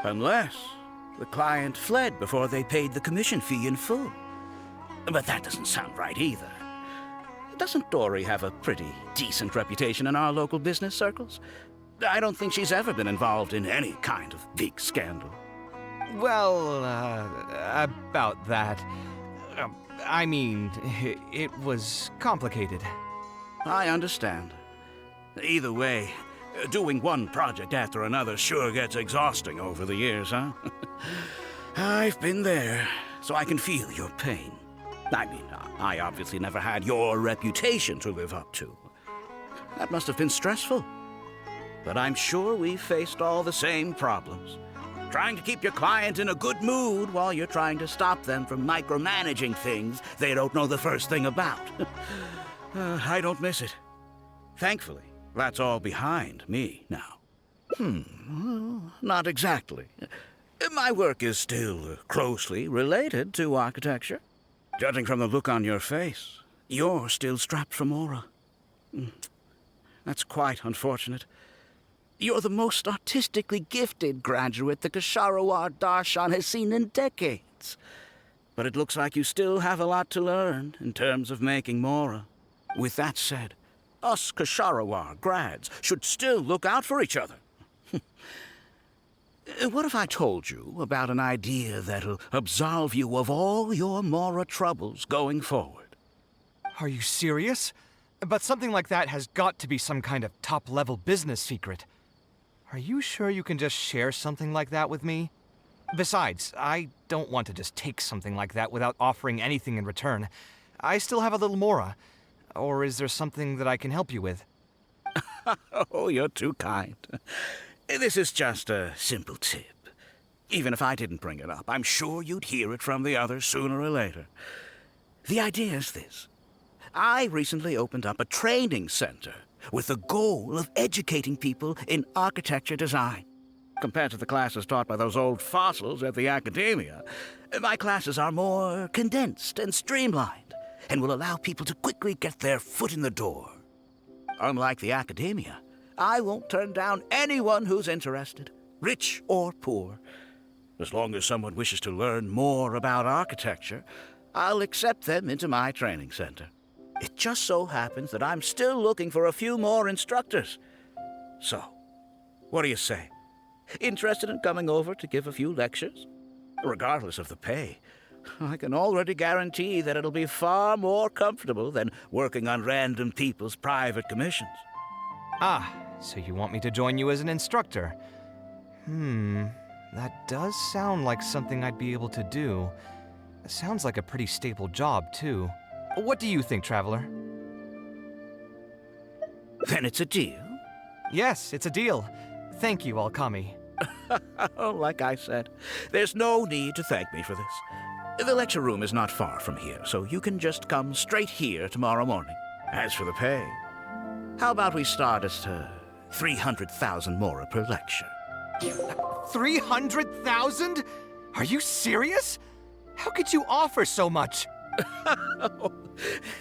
Unless the client fled before they paid the commission fee in full. But that doesn't sound right either. Doesn't Dory have a pretty decent reputation in our local business circles? I don't think she's ever been involved in any kind of big scandal. Well, about that. I mean, it was complicated. I understand. Either way, doing one project after another sure gets exhausting over the years, huh? I've been there, so I can feel your pain. I mean, I obviously never had your reputation to live up to. That must have been stressful. But I'm sure we've faced all the same problems. Trying to keep your client in a good mood while you're trying to stop them from micromanaging things they don't know the first thing about. I don't miss it. Thankfully, that's all behind me now. Not exactly. My work is still closely related to architecture. Judging from the look on your face, you're still strapped for Mora. That's quite unfortunate. You're the most artistically gifted graduate the Kasharawar Darshan has seen in decades. But it looks like you still have a lot to learn in terms of making Mora. With that said, us Kasharawar grads should still look out for each other. What if I told you about an idea that'll absolve you of all your Mora troubles going forward? Are you serious? But something like that has got to be some kind of top-level business secret. Are you sure you can just share something like that with me? Besides, I don't want to just take something like that without offering anything in return. I still have a little Mora. Or is there something that I can help you with? Oh, you're too kind. This is just a simple tip. Even if I didn't bring it up, I'm sure you'd hear it from the others sooner or later. The idea is this. I recently opened up a training center with the goal of educating people in architecture design. Compared to the classes taught by those old fossils at the academia, my classes are more condensed and streamlined and will allow people to quickly get their foot in the door. Unlike the academia, I won't turn down anyone who's interested, rich or poor. As long as someone wishes to learn more about architecture, I'll accept them into my training center. It just so happens that I'm still looking for a few more instructors. So, what do you say? Interested in coming over to give a few lectures? Regardless of the pay, I can already guarantee that it'll be far more comfortable than working on random people's private commissions. Ah, so you want me to join you as an instructor? That does sound like something I'd be able to do. It sounds like a pretty stable job, too. What do you think, Traveler? Then it's a deal. Yes, it's a deal. Thank you, Alkami. Oh, like I said, there's no need to thank me for this. The lecture room is not far from here, so you can just come straight here tomorrow morning. As for the pay, how about we start at 300,000 mora per lecture? 300,000? Are you serious? How could you offer so much?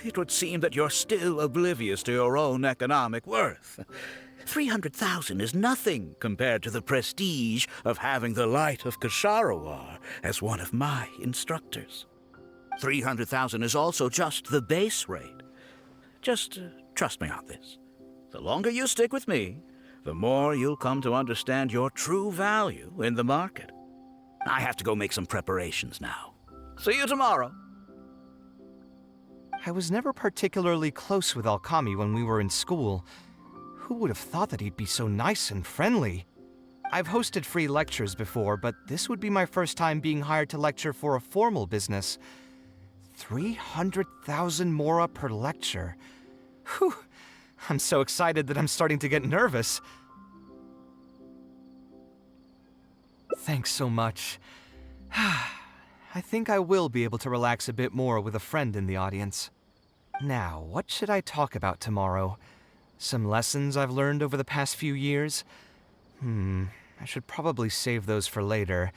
It would seem that you're still oblivious to your own economic worth. 300,000 is nothing compared to the prestige of having the Light of Ksharawar as one of my instructors. 300,000 is also just the base rate. Just trust me on this. The longer you stick with me, the more you'll come to understand your true value in the market. I have to go make some preparations now. See you tomorrow. I was never particularly close with Alkami when we were in school. Who would have thought that he'd be so nice and friendly? I've hosted free lectures before, but this would be my first time being hired to lecture for a formal business. 300,000 mora per lecture. Whew! I'm so excited that I'm starting to get nervous. Thanks so much. I think I will be able to relax a bit more with a friend in the audience. Now, what should I talk about tomorrow? Some lessons I've learned over the past few years? I should probably save those for later.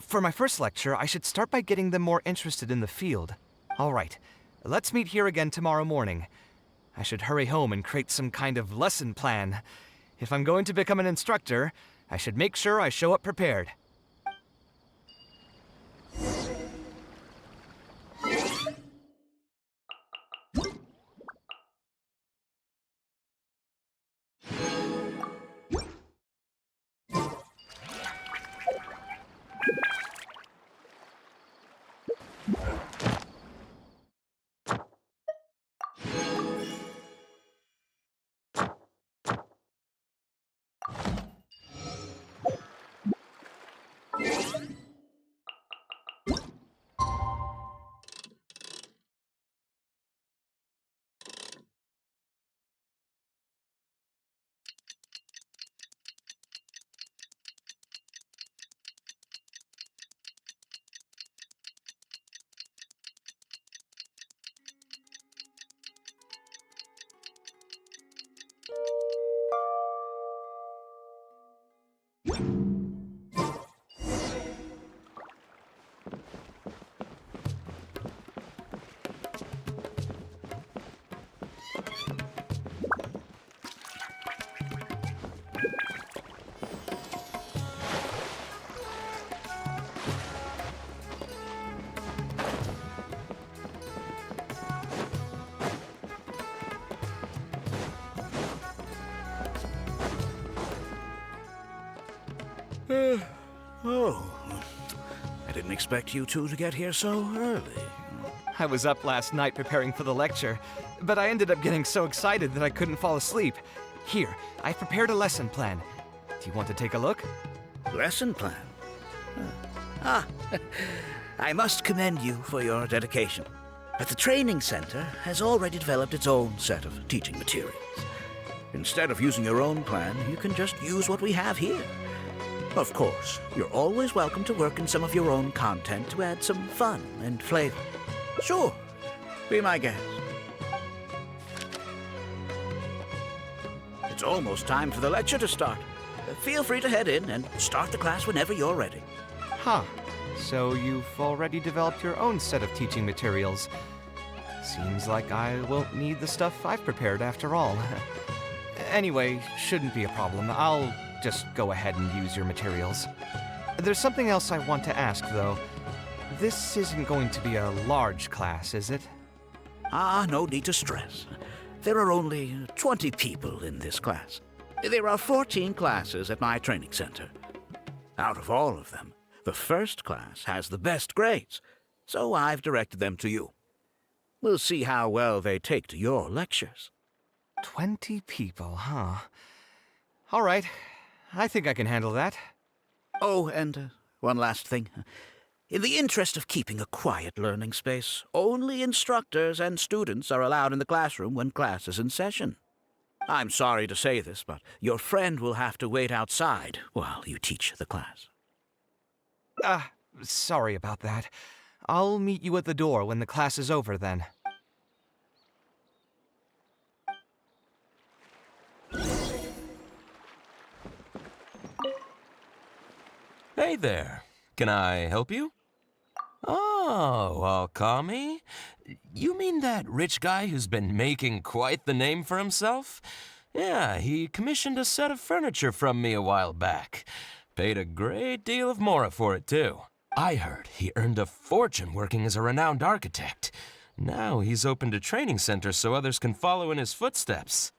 For my first lecture, I should start by getting them more interested in the field. All right, let's meet here again tomorrow morning. I should hurry home and create some kind of lesson plan. If I'm going to become an instructor, I should make sure I show up prepared. Oh, I didn't expect you two to get here so early. I was up last night preparing for the lecture, but I ended up getting so excited that I couldn't fall asleep. Here, I've prepared a lesson plan. Do you want to take a look? Lesson plan? I must commend you for your dedication. But the training center has already developed its own set of teaching materials. Instead of using your own plan, you can just use what we have here. Of course, you're always welcome to work in some of your own content to add some fun and flavor. Sure, be my guest. It's almost time for the lecture to start. Feel free to head in and start the class whenever you're ready. Huh. So you've already developed your own set of teaching materials. Seems like I won't need the stuff I've prepared after all. Anyway, shouldn't be a problem. I'll just go ahead and use your materials. There's something else I want to ask, though. This isn't going to be a large class, is it? No need to stress. There are only 20 people in this class. There are 14 classes at my training center, Out of all of them, the first class has the best grades, so I've directed them to you. We'll see how well they take to your lectures. 20 people, huh? All right. I think I can handle that. Oh, and one last thing. In the interest of keeping a quiet learning space, only instructors and students are allowed in the classroom when class is in session. I'm sorry to say this, but your friend will have to wait outside while you teach the class. Sorry about that. I'll meet you at the door when the class is over then. Hey there. Can I help you? Oh, Alkami? You mean that rich guy who's been making quite the name for himself? Yeah, he commissioned a set of furniture from me a while back. Paid a great deal of mora for it, too. I heard he earned a fortune working as a renowned architect. Now he's opened a training center so others can follow in his footsteps.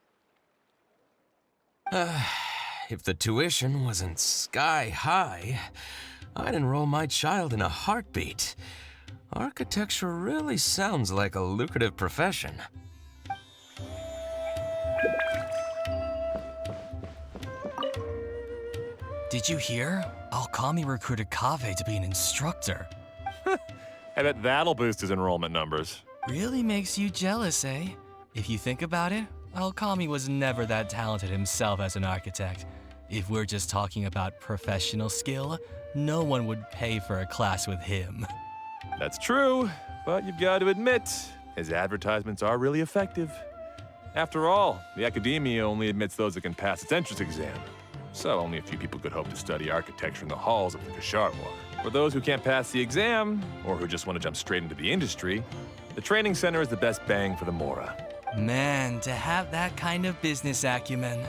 If the tuition wasn't sky high, I'd enroll my child in a heartbeat. Architecture really sounds like a lucrative profession. Did you hear? Alkami recruited Kaveh to be an instructor. I bet that'll boost his enrollment numbers. Really makes you jealous, eh? If you think about it, Alkami was never that talented himself as an architect. If we're just talking about professional skill, no one would pay for a class with him. That's true, but you've got to admit, his advertisements are really effective. After all, the academia only admits those that can pass its entrance exam. So only a few people could hope to study architecture in the halls of the Kasharwa. For those who can't pass the exam, or who just want to jump straight into the industry, the training center is the best bang for the mora. Man, to have that kind of business acumen.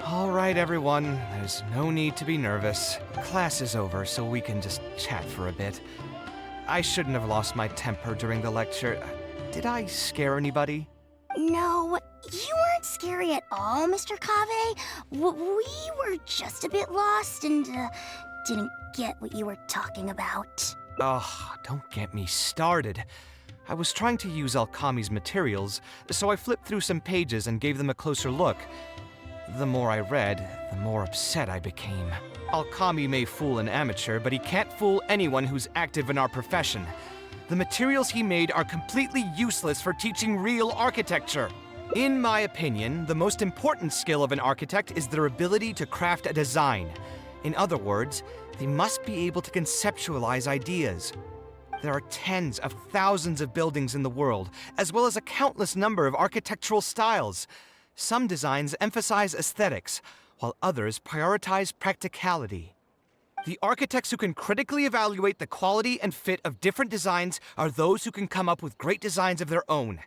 All right, everyone. There's no need to be nervous. Class is over, so we can just chat for a bit. I shouldn't have lost my temper during the lecture. Did I scare anybody? No, you weren't scary at all, Mr. Kaveh. We were just a bit lost and didn't get what you were talking about. Oh, don't get me started. I was trying to use Alkami's materials, so I flipped through some pages and gave them a closer look. The more I read, the more upset I became. Alkami may fool an amateur, but he can't fool anyone who's active in our profession. The materials he made are completely useless for teaching real architecture. In my opinion, the most important skill of an architect is their ability to craft a design. In other words, they must be able to conceptualize ideas. There are tens of thousands of buildings in the world, as well as a countless number of architectural styles. Some designs emphasize aesthetics, while others prioritize practicality. The architects who can critically evaluate the quality and fit of different designs are those who can come up with great designs of their own.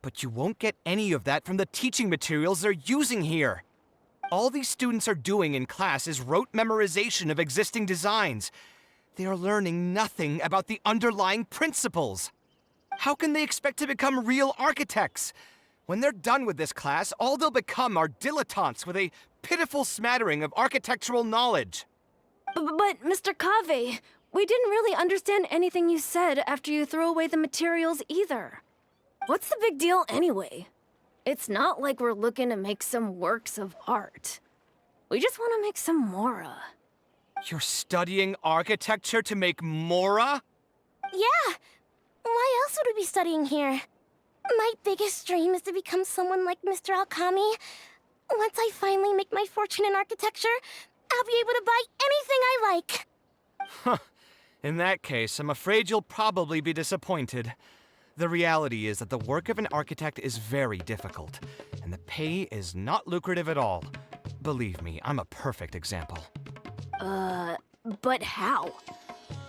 But you won't get any of that from the teaching materials they're using here. All these students are doing in class is rote memorization of existing designs. They are learning nothing about the underlying principles. How can they expect to become real architects? When they're done with this class, all they'll become are dilettantes with a pitiful smattering of architectural knowledge. But Mr. Kaveh, we didn't really understand anything you said after you threw away the materials either. What's the big deal anyway? It's not like we're looking to make some works of art. We just want to make some mora. You're studying architecture to make mora? Yeah. Why else would we be studying here? My biggest dream is to become someone like Mr. Alkami. Once I finally make my fortune in architecture, I'll be able to buy anything I like. Huh. In that case, I'm afraid you'll probably be disappointed. The reality is that the work of an architect is very difficult, and the pay is not lucrative at all. Believe me, I'm a perfect example. But how?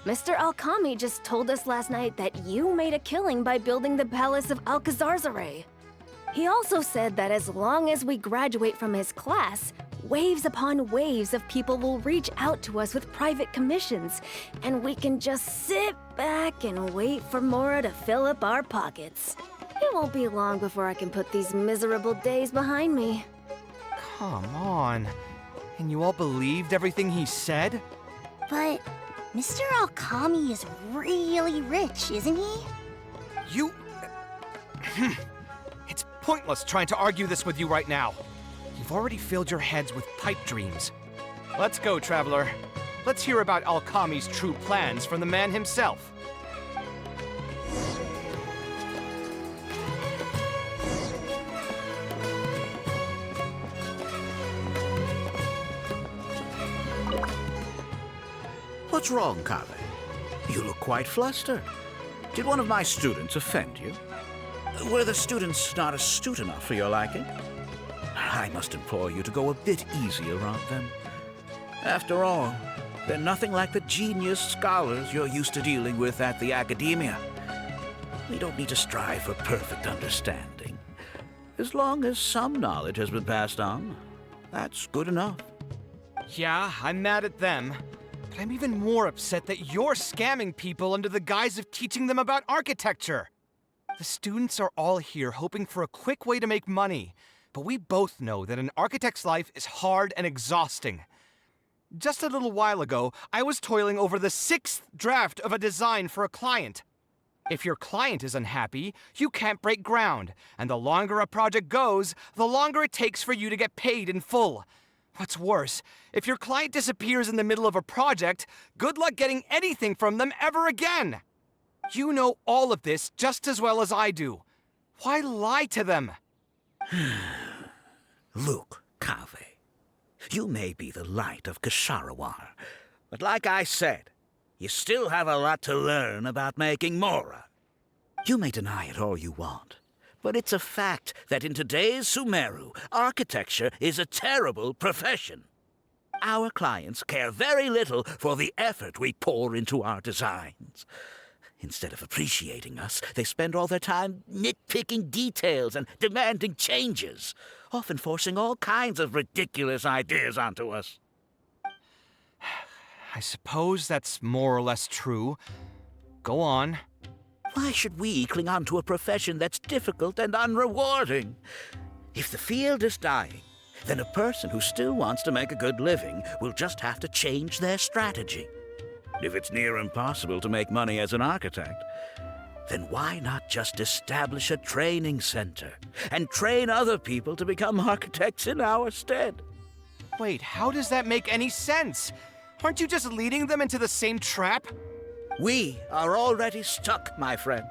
Mr. Alkami just told us last night that you made a killing by building the Palace of Alcazarzare. He also said that as long as we graduate from his class, waves upon waves of people will reach out to us with private commissions, and we can just sit back and wait for Mora to fill up our pockets. It won't be long before I can put these miserable days behind me. Come on. And you all believed everything he said? But Mr. Alkami is really rich, isn't he? You... It's pointless trying to argue this with you right now. You've already filled your heads with pipe dreams. Let's go, Traveler. Let's hear about Alkami's true plans from the man himself. What's wrong, Kaveh? You look quite flustered. Did one of my students offend you? Were the students not astute enough for your liking? I must implore you to go a bit easier on them. After all, they're nothing like the genius scholars you're used to dealing with at the academia. We don't need to strive for perfect understanding. As long as some knowledge has been passed on, that's good enough. Yeah, I'm mad at them. But I'm even more upset that you're scamming people under the guise of teaching them about architecture. The students are all here hoping for a quick way to make money, but we both know that an architect's life is hard and exhausting. Just a little while ago, I was toiling over the 6th draft of a design for a client. If your client is unhappy, you can't break ground, and the longer a project goes, the longer it takes for you to get paid in full. What's worse, if your client disappears in the middle of a project, good luck getting anything from them ever again. You know all of this just as well as I do. Why lie to them? Look, Kaveh, you may be the light of Ksharawar, but like I said, you still have a lot to learn about making Mora. You may deny it all you want, but it's a fact that in today's Sumeru, architecture is a terrible profession. Our clients care very little for the effort we pour into our designs. Instead of appreciating us, they spend all their time nitpicking details and demanding changes, often forcing all kinds of ridiculous ideas onto us. I suppose that's more or less true. Go on. Why should we cling on to a profession that's difficult and unrewarding? If the field is dying, then a person who still wants to make a good living will just have to change their strategy. If it's near impossible to make money as an architect, then why not just establish a training center and train other people to become architects in our stead? Wait, how does that make any sense? Aren't you just leading them into the same trap? We are already stuck, my friend.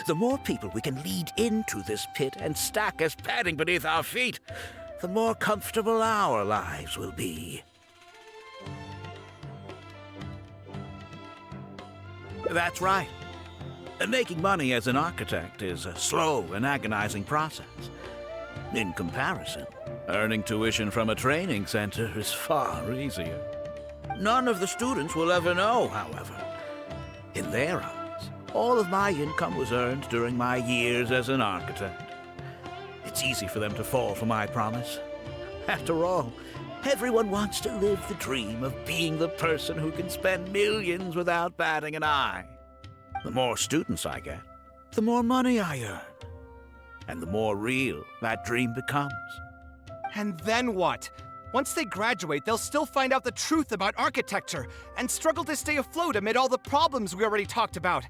The more people we can lead into this pit and stack as padding beneath our feet, the more comfortable our lives will be. That's right. Making money as an architect is a slow and agonizing process. In comparison, earning tuition from a training center is far easier. None of the students will ever know, however. In their eyes, all of my income was earned during my years as an architect. It's easy for them to fall for my promise. After all, everyone wants to live the dream of being the person who can spend millions without batting an eye. The more students I get, the more money I earn. And the more real that dream becomes. And then what? Once they graduate, they'll still find out the truth about architecture and struggle to stay afloat amid all the problems we already talked about.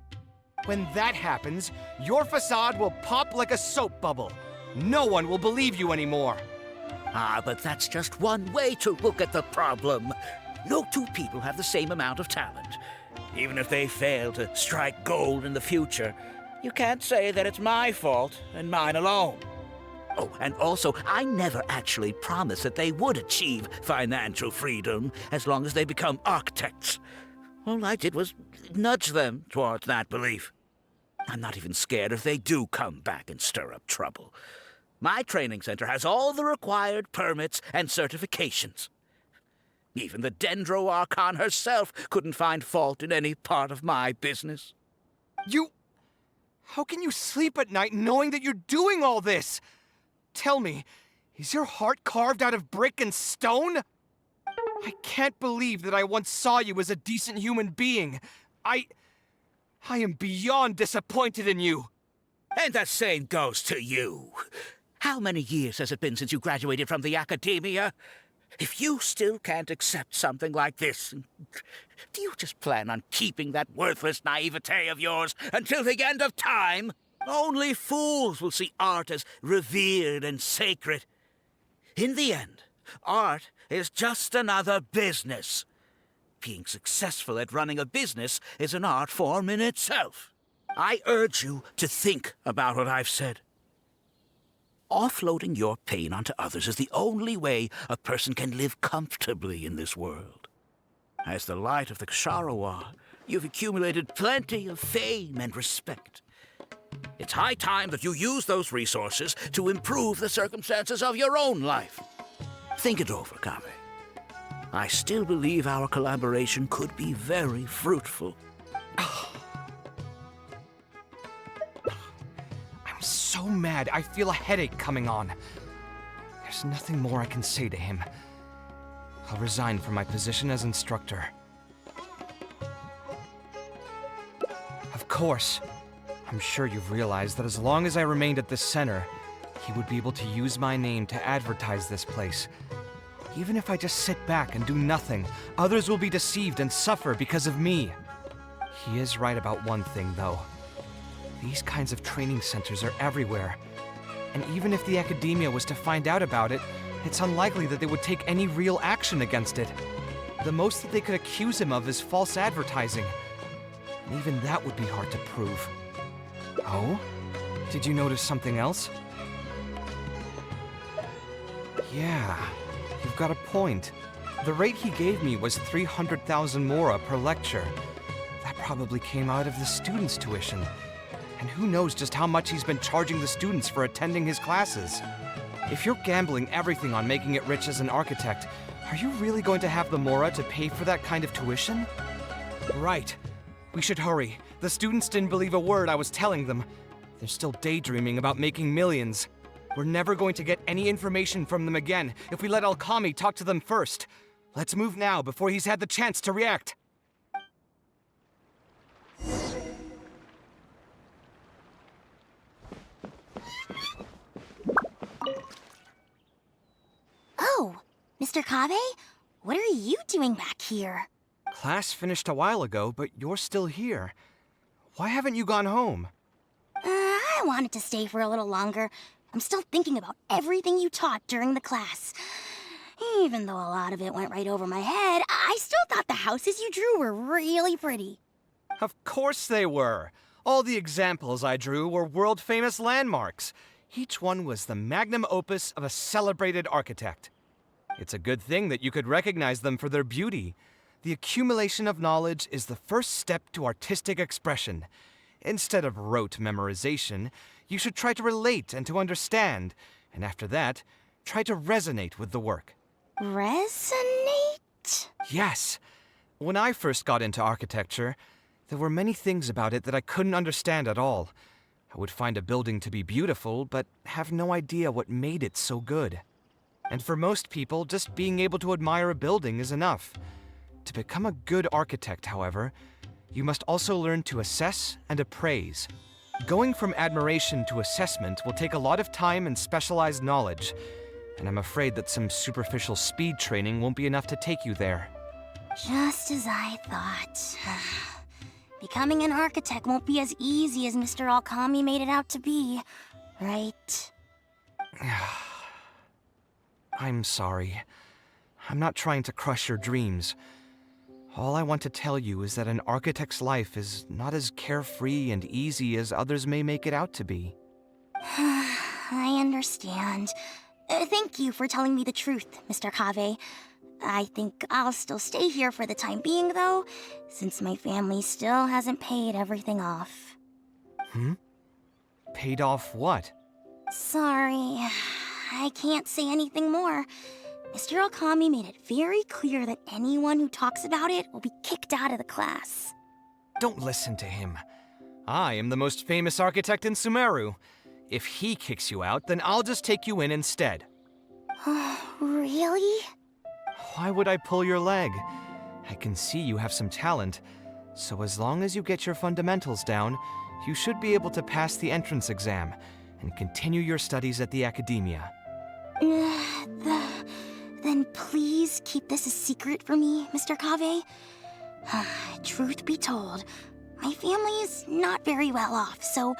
When that happens, your facade will pop like a soap bubble. No one will believe you anymore. Ah, but that's just one way to look at the problem. No two people have the same amount of talent. Even if they fail to strike gold in the future, you can't say that it's my fault and mine alone. Oh, and also, I never actually promised that they would achieve financial freedom as long as they become architects. All I did was nudge them towards that belief. I'm not even scared if they do come back and stir up trouble. My training center has all the required permits and certifications. Even the Dendro Archon herself couldn't find fault in any part of my business. How can you sleep at night knowing that you're doing all this? Tell me, is your heart carved out of brick and stone? I can't believe that I once saw you as a decent human being. I am beyond disappointed in you. And the same goes to you. How many years has it been since you graduated from the academia? If you still can't accept something like this, do you just plan on keeping that worthless naivete of yours until the end of time? Only fools will see art as revered and sacred. In the end, art is just another business. Being successful at running a business is an art form in itself. I urge you to think about what I've said. Offloading your pain onto others is the only way a person can live comfortably in this world. As the light of the Ksharowa, you've accumulated plenty of fame and respect. It's high time that you use those resources to improve the circumstances of your own life. Think it over, Kaveh. I still believe our collaboration could be very fruitful. I'm so mad, I feel a headache coming on. There's nothing more I can say to him. I'll resign from my position as instructor. Of course. I'm sure you've realized that as long as I remained at this center, he would be able to use my name to advertise this place. Even if I just sit back and do nothing, others will be deceived and suffer because of me. He is right about one thing, though. These kinds of training centers are everywhere. And even if the academia was to find out about it, it's unlikely that they would take any real action against it. The most that they could accuse him of is false advertising. And even that would be hard to prove. Oh? Did you notice something else? Yeah, you've got a point. The rate he gave me was 300,000 mora per lecture. That probably came out of the students' tuition. And who knows just how much he's been charging the students for attending his classes. If you're gambling everything on making it rich as an architect, are you really going to have the mora to pay for that kind of tuition? Right. We should hurry. The students didn't believe a word I was telling them. They're still daydreaming about making millions. We're never going to get any information from them again if we let Alkami talk to them first. Let's move now before he's had the chance to react. Oh, Mr. Kaveh? What are you doing back here? Class finished a while ago, but you're still here. Why haven't you gone home? I wanted to stay for a little longer. I'm still thinking about everything you taught during the class. Even though a lot of it went right over my head, I still thought the houses you drew were really pretty. Of course they were. All the examples I drew were world-famous landmarks. Each one was the magnum opus of a celebrated architect. It's a good thing that you could recognize them for their beauty. The accumulation of knowledge is the first step to artistic expression. Instead of rote memorization, you should try to relate and to understand, and after that, try to resonate with the work. Resonate? Yes. When I first got into architecture, there were many things about it that I couldn't understand at all. I would find a building to be beautiful, but have no idea what made it so good. And for most people, just being able to admire a building is enough. To become a good architect, however, you must also learn to assess and appraise. Going from admiration to assessment will take a lot of time and specialized knowledge, and I'm afraid that some superficial speed training won't be enough to take you there. Just as I thought. Becoming an architect won't be as easy as Mr. Alkami made it out to be, right? I'm sorry. I'm not trying to crush your dreams. All I want to tell you is that an architect's life is not as carefree and easy as others may make it out to be. I understand. Thank you for telling me the truth, Mr. Kaveh. I think I'll still stay here for the time being, though, since my family still hasn't paid everything off. Paid off what? Sorry, I can't say anything more. Mr. Alkami made it very clear that anyone who talks about it will be kicked out of the class. Don't listen to him. I am the most famous architect in Sumeru. If he kicks you out, then I'll just take you in instead. Really? Why would I pull your leg? I can see you have some talent, so as long as you get your fundamentals down, You should be able to pass the entrance exam and continue your studies at the academia. Then please keep this a secret for me, Mr. Kaveh. Truth be told, my family is not very well off, so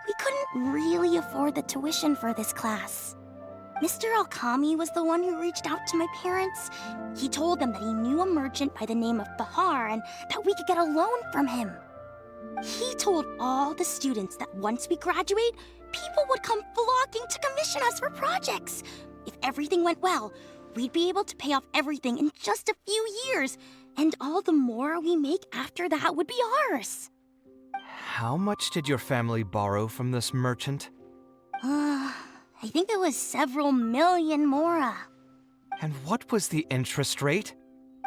we couldn't really afford the tuition for this class. Mr. Alkami was the one who reached out to my parents. He told them that he knew a merchant by the name of Bahar and that we could get a loan from him. He told all the students that once we graduate, people would come flocking to commission us for projects. If everything went well, we'd be able to pay off everything in just a few years, and all the more we make after that would be ours. How much did your family borrow from this merchant? I think it was several million mora. And what was the interest rate?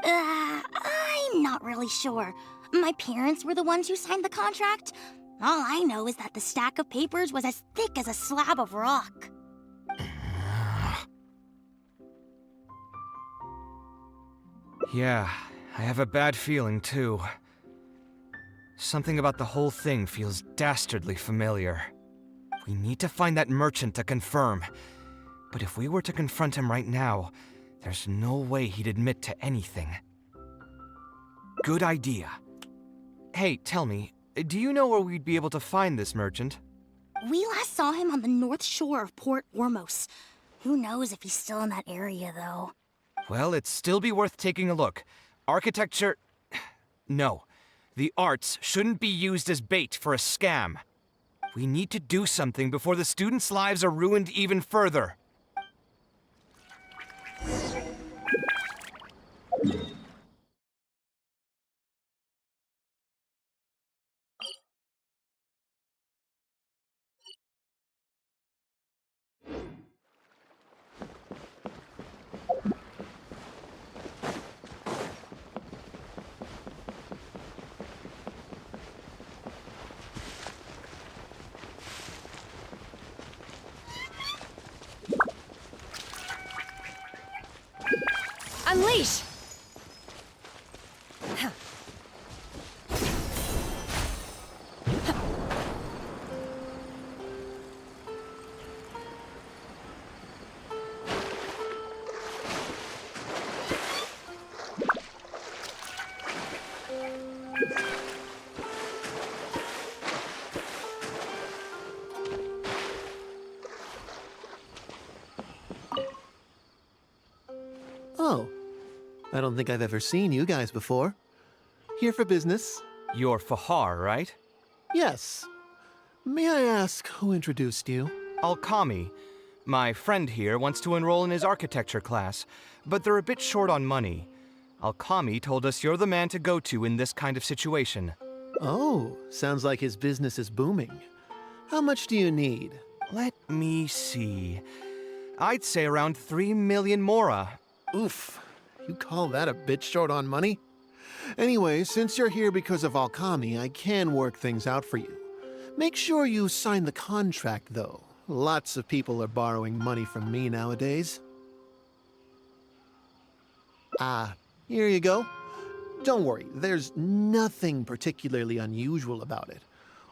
I'm not really sure. My parents were the ones who signed the contract. All I know is that the stack of papers was as thick as a slab of rock. Yeah, I have a bad feeling too. Something about the whole thing feels dastardly familiar. We need to find that merchant to confirm. But if we were to confront him right now, there's no way he'd admit to anything. Good idea. Hey, tell me, do you know where we'd be able to find this merchant? We last saw him on the north shore of Port Ormos. Who knows if he's still in that area, though. Well, it'd still be worth taking a look. Architecture... No. The arts shouldn't be used as bait for a scam. We need to do something before the students' lives are ruined even further. Unleash! Oh. I don't think I've ever seen you guys before. Here for business? You're Fahar, right? Yes. May I ask who introduced you? Alkami. My friend here wants to enroll in his architecture class, but they're a bit short on money. Alkami told us you're the man to go to in this kind of situation. Oh, sounds like his business is booming. How much do you need? Let me see. I'd say around 3 million mora. Oof. You call that a bit short on money? Anyway, since you're here because of Alkami, I can work things out for you. Make sure you sign the contract, though. Lots of people are borrowing money from me nowadays. Here you go. Don't worry, there's nothing particularly unusual about it.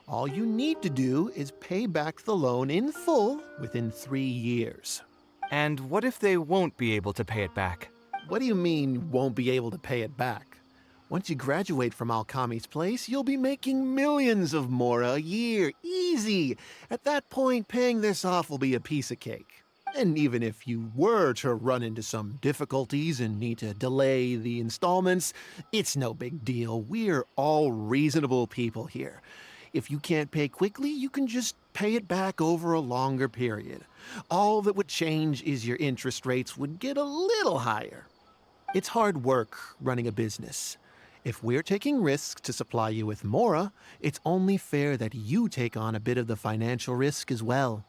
All you need to do is pay back the loan in full within 3 years. And what if they won't be able to pay it back? What do you mean, won't be able to pay it back? Once you graduate from Alkami's place, you'll be making millions of mora a year. Easy! At that point, paying this off will be a piece of cake. And even if you were to run into some difficulties and need to delay the installments, it's no big deal. We're all reasonable people here. If you can't pay quickly, you can just pay it back over a longer period. All that would change is your interest rates would get a little higher. It's hard work running a business. If we're taking risks to supply you with mora, it's only fair that you take on a bit of the financial risk as well.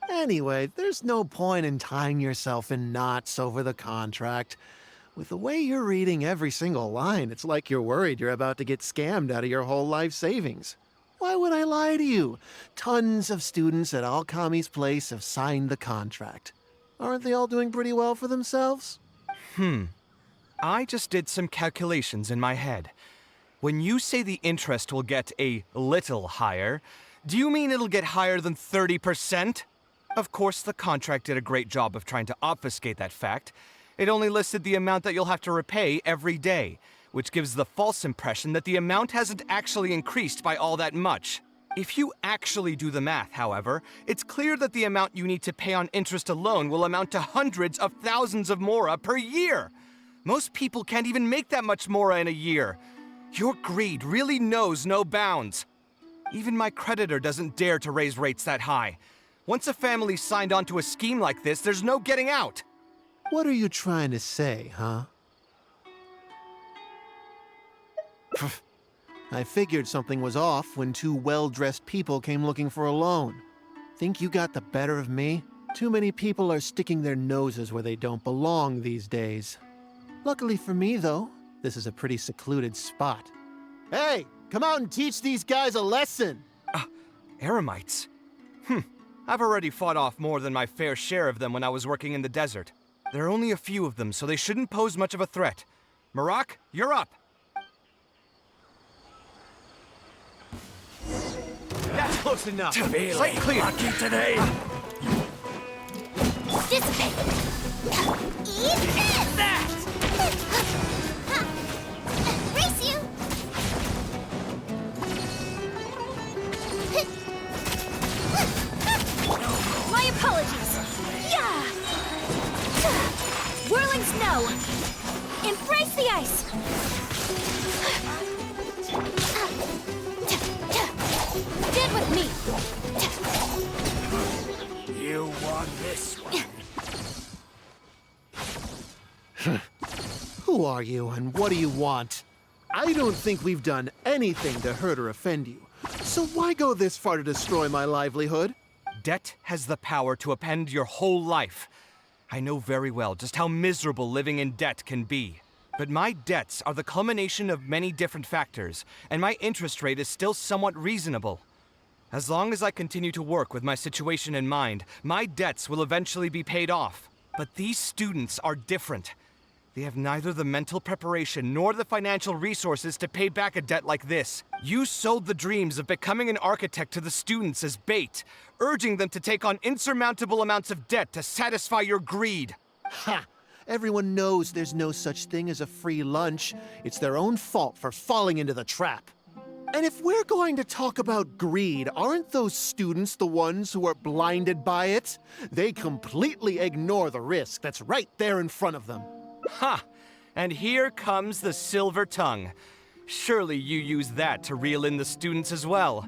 Anyway, there's no point in tying yourself in knots over the contract. With the way you're reading every single line, it's like you're worried you're about to get scammed out of your whole life savings. Why would I lie to you? Tons of students at Alkami's place have signed the contract. Aren't they all doing pretty well for themselves? I just did some calculations in my head. When you say the interest will get a little higher, Do you mean it'll get higher than 30%? Of course, the contract did a great job of trying to obfuscate that fact. It only listed the amount that you'll have to repay every day, which gives the false impression that the amount hasn't actually increased by all that much. If you actually do the math, however, it's clear that the amount you need to pay on interest alone will amount to hundreds of thousands of mora per year. Most people can't even make that much mora in a year. Your greed really knows no bounds. Even my creditor doesn't dare to raise rates that high. Once a family's signed on to a scheme like this, there's no getting out. What are you trying to say, huh? I figured something was off when two well-dressed people came looking for a loan. Think you got the better of me? Too many people are sticking their noses where they don't belong these days. Luckily for me, though, this is a pretty secluded spot. Hey, come out and teach these guys a lesson! Eremites? I've already fought off more than my fair share of them when I was working in the desert. There are only a few of them, so they shouldn't pose much of a threat. Marak, you're up! That's close enough. Sight clear! Lucky today! Dissipate! Eat this! That! Race you! My apologies. Yeah. Whirling snow. Embrace the ice. Stand with me. You won this one. Who are you and what do you want? I don't think we've done anything to hurt or offend you. So why go this far to destroy my livelihood? Debt has the power to upend your whole life. I know very well just how miserable living in debt can be. But my debts are the culmination of many different factors, and my interest rate is still somewhat reasonable. As long as I continue to work with my situation in mind, my debts will eventually be paid off. But these students are different. They have neither the mental preparation nor the financial resources to pay back a debt like this. You sold the dreams of becoming an architect to the students as bait, urging them to take on insurmountable amounts of debt to satisfy your greed. Ha! Everyone knows there's no such thing as a free lunch. It's their own fault for falling into the trap. And if we're going to talk about greed, aren't those students the ones who are blinded by it? They completely ignore the risk that's right there in front of them. Ha! And here comes the silver tongue. Surely you use that to reel in the students as well.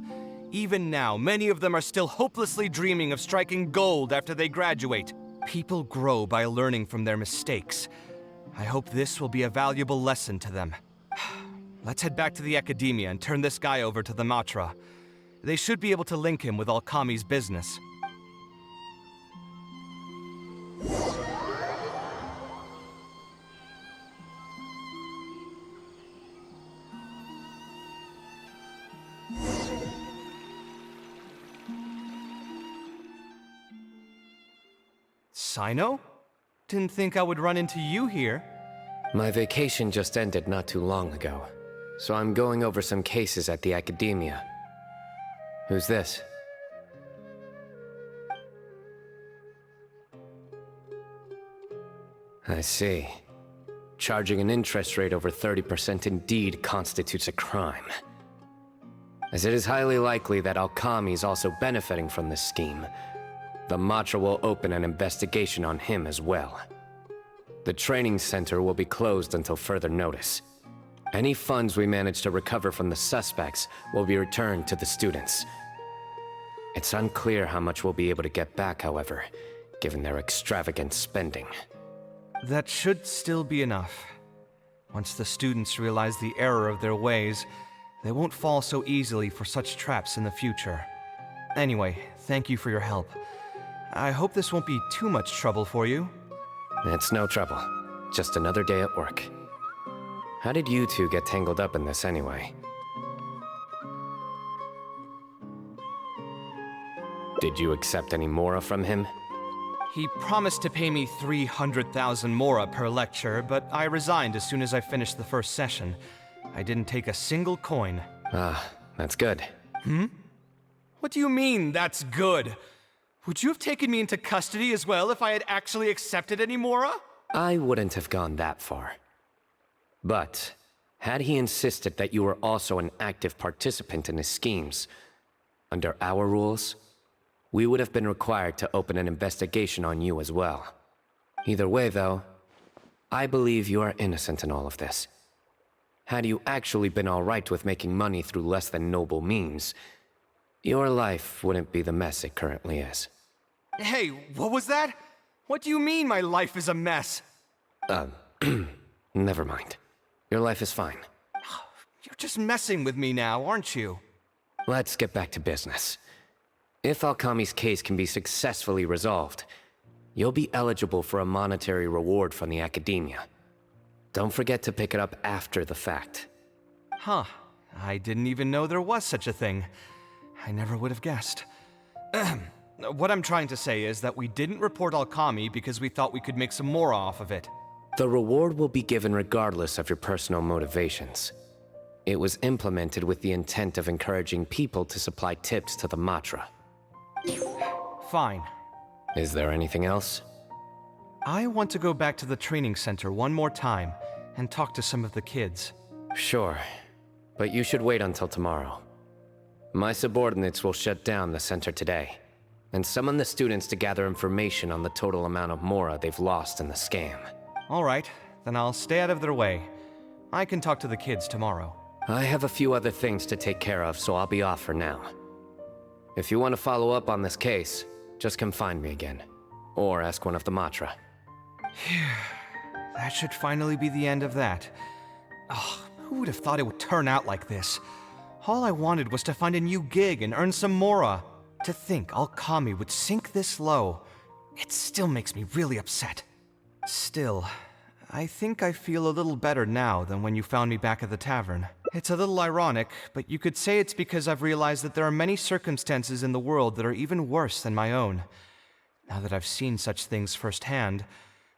Even now, many of them are still hopelessly dreaming of striking gold after they graduate. People grow by learning from their mistakes. I hope this will be a valuable lesson to them. Let's head back to the academia and turn this guy over to the Matra. They should be able to link him with Alkami's business. Sino? Didn't think I would run into you here. My vacation just ended not too long ago, so I'm going over some cases at the academia. Who's this? I see. Charging an interest rate over 30% indeed constitutes a crime. As it is highly likely that Alkami is also benefiting from this scheme, the Matra will open an investigation on him as well. The training center will be closed until further notice. Any funds we manage to recover from the suspects will be returned to the students. It's unclear how much we'll be able to get back, however, given their extravagant spending. That should still be enough. Once the students realize the error of their ways, they won't fall so easily for such traps in the future. Anyway, thank you for your help. I hope this won't be too much trouble for you. It's no trouble. Just another day at work. How did you two get tangled up in this anyway? Did you accept any mora from him? He promised to pay me 300,000 mora per lecture, but I resigned as soon as I finished the first session. I didn't take a single coin. Ah, that's good. What do you mean, that's good? Would you have taken me into custody as well if I had actually accepted any Mora? I wouldn't have gone that far. But, had he insisted that you were also an active participant in his schemes, under our rules, we would have been required to open an investigation on you as well. Either way, though, I believe you are innocent in all of this. Had you actually been alright with making money through less than noble means, your life wouldn't be the mess it currently is. Hey, what was that? What do you mean my life is a mess? Never mind. Your life is fine. You're just messing with me now, aren't you? Let's get back to business. If Alkami's case can be successfully resolved, you'll be eligible for a monetary reward from the Academia. Don't forget to pick it up after the fact. Huh. I didn't even know there was such a thing. I never would have guessed. What I'm trying to say is that we didn't report Alkami because we thought we could make some more off of it. The reward will be given regardless of your personal motivations. It was implemented with the intent of encouraging people to supply tips to the Matra. Fine. Is there anything else? I want to go back to the training center one more time and talk to some of the kids. Sure, but you should wait until tomorrow. My subordinates will shut down the center today, and summon the students to gather information on the total amount of Mora they've lost in the scam. All right, then I'll stay out of their way. I can talk to the kids tomorrow. I have a few other things to take care of, so I'll be off for now. If you want to follow up on this case, just come find me again. Or ask one of the Matra. That should finally be the end of that. Oh, who would have thought it would turn out like this? All I wanted was to find a new gig and earn some Mora. To think Alkami would sink this low, it still makes me really upset. Still, I think I feel a little better now than when you found me back at the tavern. It's a little ironic, but you could say it's because I've realized that there are many circumstances in the world that are even worse than my own. Now that I've seen such things firsthand,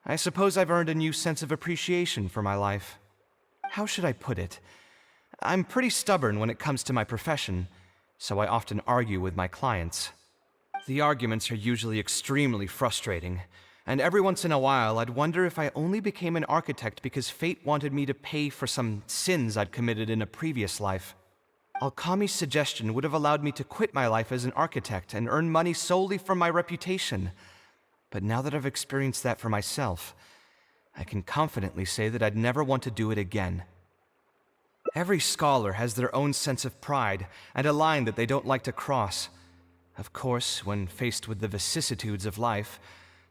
I suppose I've earned a new sense of appreciation for my life. How should I put it? I'm pretty stubborn when it comes to my profession, so I often argue with my clients. The arguments are usually extremely frustrating, and every once in a while I'd wonder if I only became an architect because fate wanted me to pay for some sins I'd committed in a previous life. Alkami's suggestion would have allowed me to quit my life as an architect and earn money solely from my reputation. But now that I've experienced that for myself, I can confidently say that I'd never want to do it again. Every scholar has their own sense of pride and a line that they don't like to cross. Of course, when faced with the vicissitudes of life,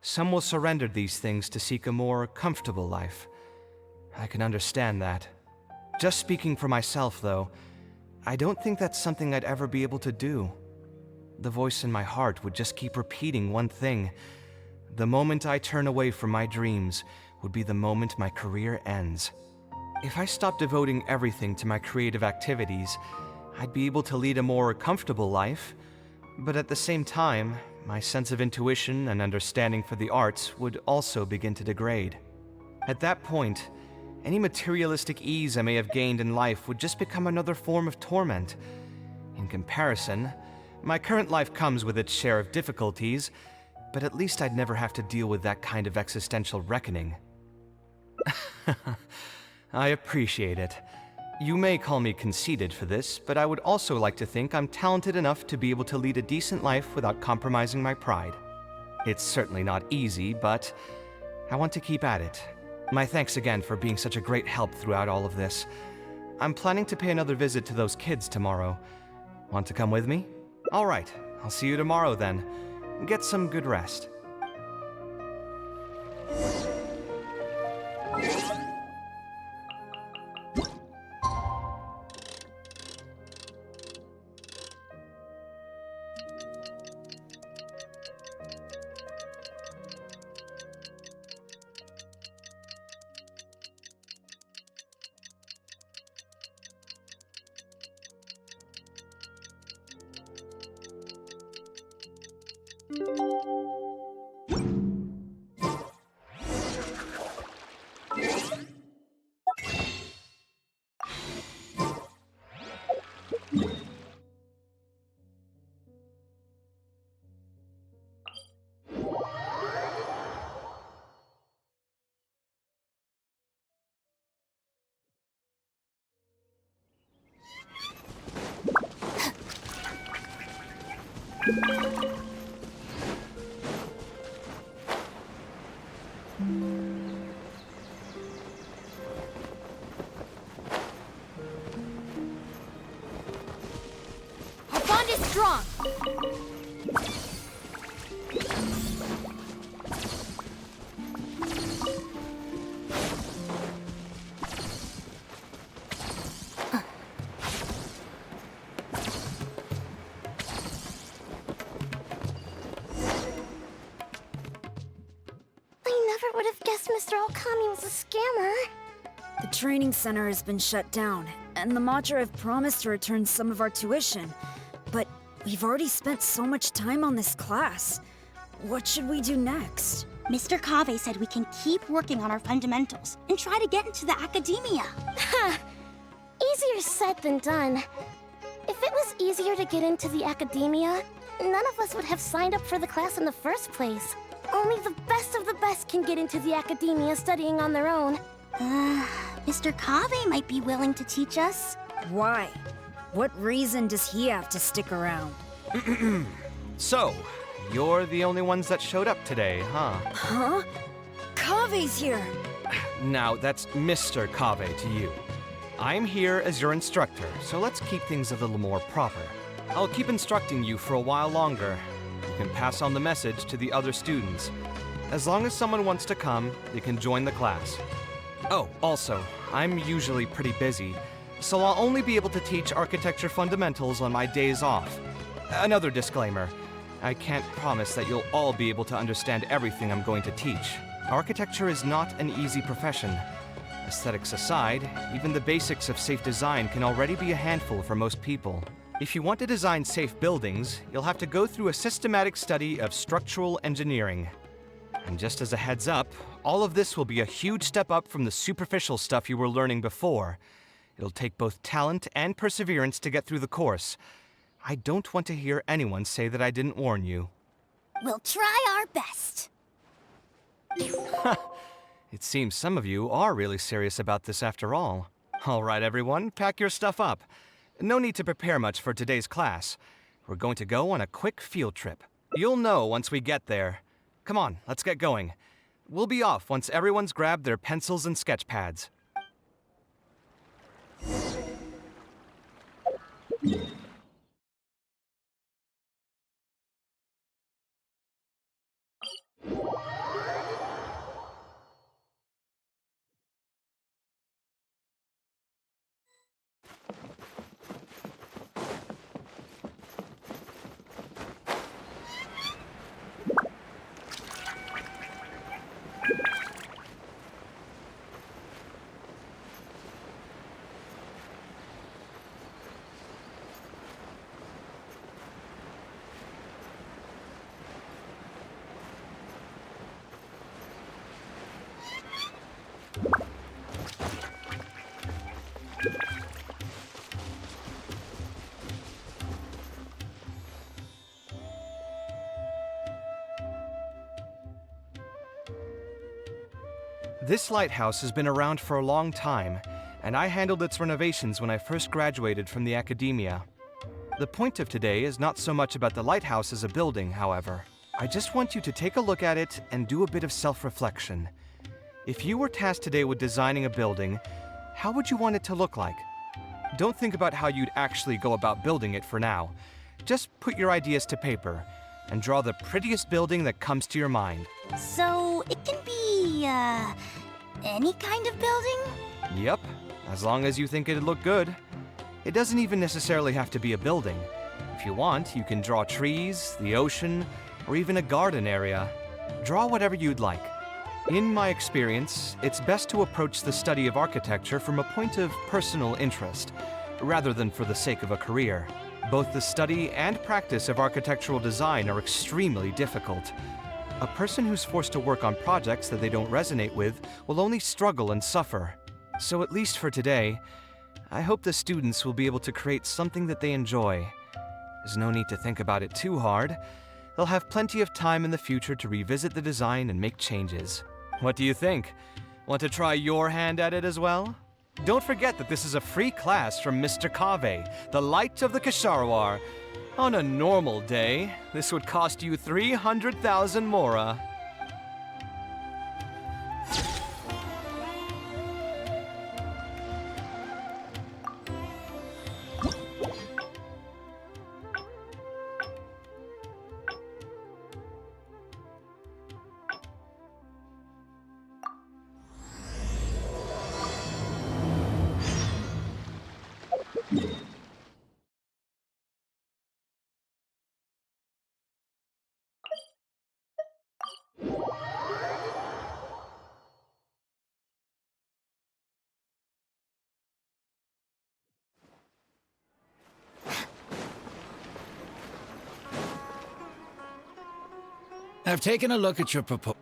some will surrender these things to seek a more comfortable life. I can understand that. Just speaking for myself, though, I don't think that's something I'd ever be able to do. The voice in my heart would just keep repeating one thing. The moment I turn away from my dreams would be the moment my career ends. If I stopped devoting everything to my creative activities, I'd be able to lead a more comfortable life, but at the same time, my sense of intuition and understanding for the arts would also begin to degrade. At that point, any materialistic ease I may have gained in life would just become another form of torment. In comparison, my current life comes with its share of difficulties, but at least I'd never have to deal with that kind of existential reckoning. I appreciate it. You may call me conceited for this, but I would also like to think I'm talented enough to be able to lead a decent life without compromising my pride. It's certainly not easy, but I want to keep at it. My thanks again for being such a great help throughout all of this. I'm planning to pay another visit to those kids tomorrow. Want to come with me? All right, I'll see you tomorrow then. Get some good rest. Our bond is strong. I never would have guessed Mr. Alkami was a scammer. The training center has been shut down, and the Matra have promised to return some of our tuition. But we've already spent so much time on this class. What should we do next? Mr. Kaveh said we can keep working on our fundamentals and try to get into the academia. Ha! Easier said than done. If it was easier to get into the academia, none of us would have signed up for the class in the first place. Only the best of the best can get into the academia studying on their own. Mr. Kaveh might be willing to teach us. Why? What reason does he have to stick around? So, you're the only ones that showed up today, huh? Huh? Kaveh's here! Now, that's Mr. Kaveh to you. I'm here as your instructor, so let's keep things a little more proper. I'll keep instructing you for a while longer. You can pass on the message to the other students. As long as someone wants to come, they can join the class. Oh, also, I'm usually pretty busy, so I'll only be able to teach architecture fundamentals on my days off. Another disclaimer, I can't promise that you'll all be able to understand everything I'm going to teach. Architecture is not an easy profession. Aesthetics aside, even the basics of safe design can already be a handful for most people. If you want to design safe buildings, you'll have to go through a systematic study of structural engineering. And just as a heads up, all of this will be a huge step up from the superficial stuff you were learning before. It'll take both talent and perseverance to get through the course. I don't want to hear anyone say that I didn't warn you. We'll try our best. It seems some of you are really serious about this after all. All right, everyone, pack your stuff up. No need to prepare much for today's class. We're going to go on a quick field trip. You'll know once we get there. Come on, let's get going. We'll be off once everyone's grabbed their pencils and sketch pads. This lighthouse has been around for a long time, and I handled its renovations when I first graduated from the academia. The point of today is not so much about the lighthouse as a building, however. I just want you to take a look at it and do a bit of self-reflection. If you were tasked today with designing a building, how would you want it to look like? Don't think about how you'd actually go about building it for now. Just put your ideas to paper and draw the prettiest building that comes to your mind. So, it can be, any kind of building? Yep, as long as you think it'd look good. It doesn't even necessarily have to be a building. If you want, you can draw trees, the ocean, or even a garden area. Draw whatever you'd like. In my experience, it's best to approach the study of architecture from a point of personal interest, rather than for the sake of a career. Both the study and practice of architectural design are extremely difficult. A person who's forced to work on projects that they don't resonate with will only struggle and suffer. So at least for today, I hope the students will be able to create something that they enjoy. There's no need to think about it too hard. They'll have plenty of time in the future to revisit the design and make changes. What do you think? Want to try your hand at it as well? Don't forget that this is a free class from Mr. Kaveh, the light of the Kasharwar. On a normal day, this would cost you 300,000 mora. I've taken a look at your proposal.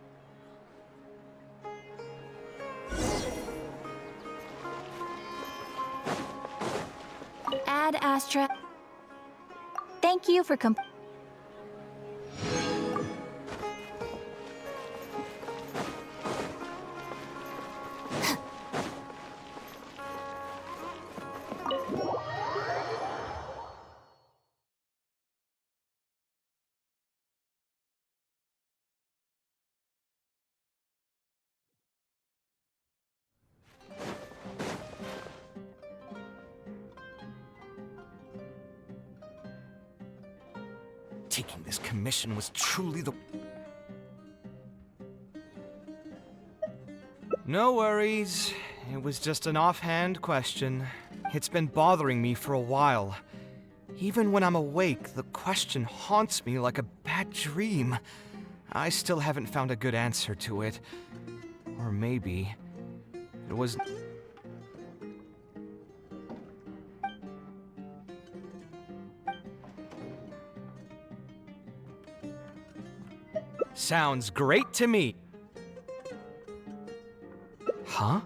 Ad Astra. Thank you for Taking this commission was truly the... No worries. It was just an offhand question. It's been bothering me for a while. Even when I'm awake, the question haunts me like a bad dream. I still haven't found a good answer to it. Or maybe it was... Sounds great to me. Huh?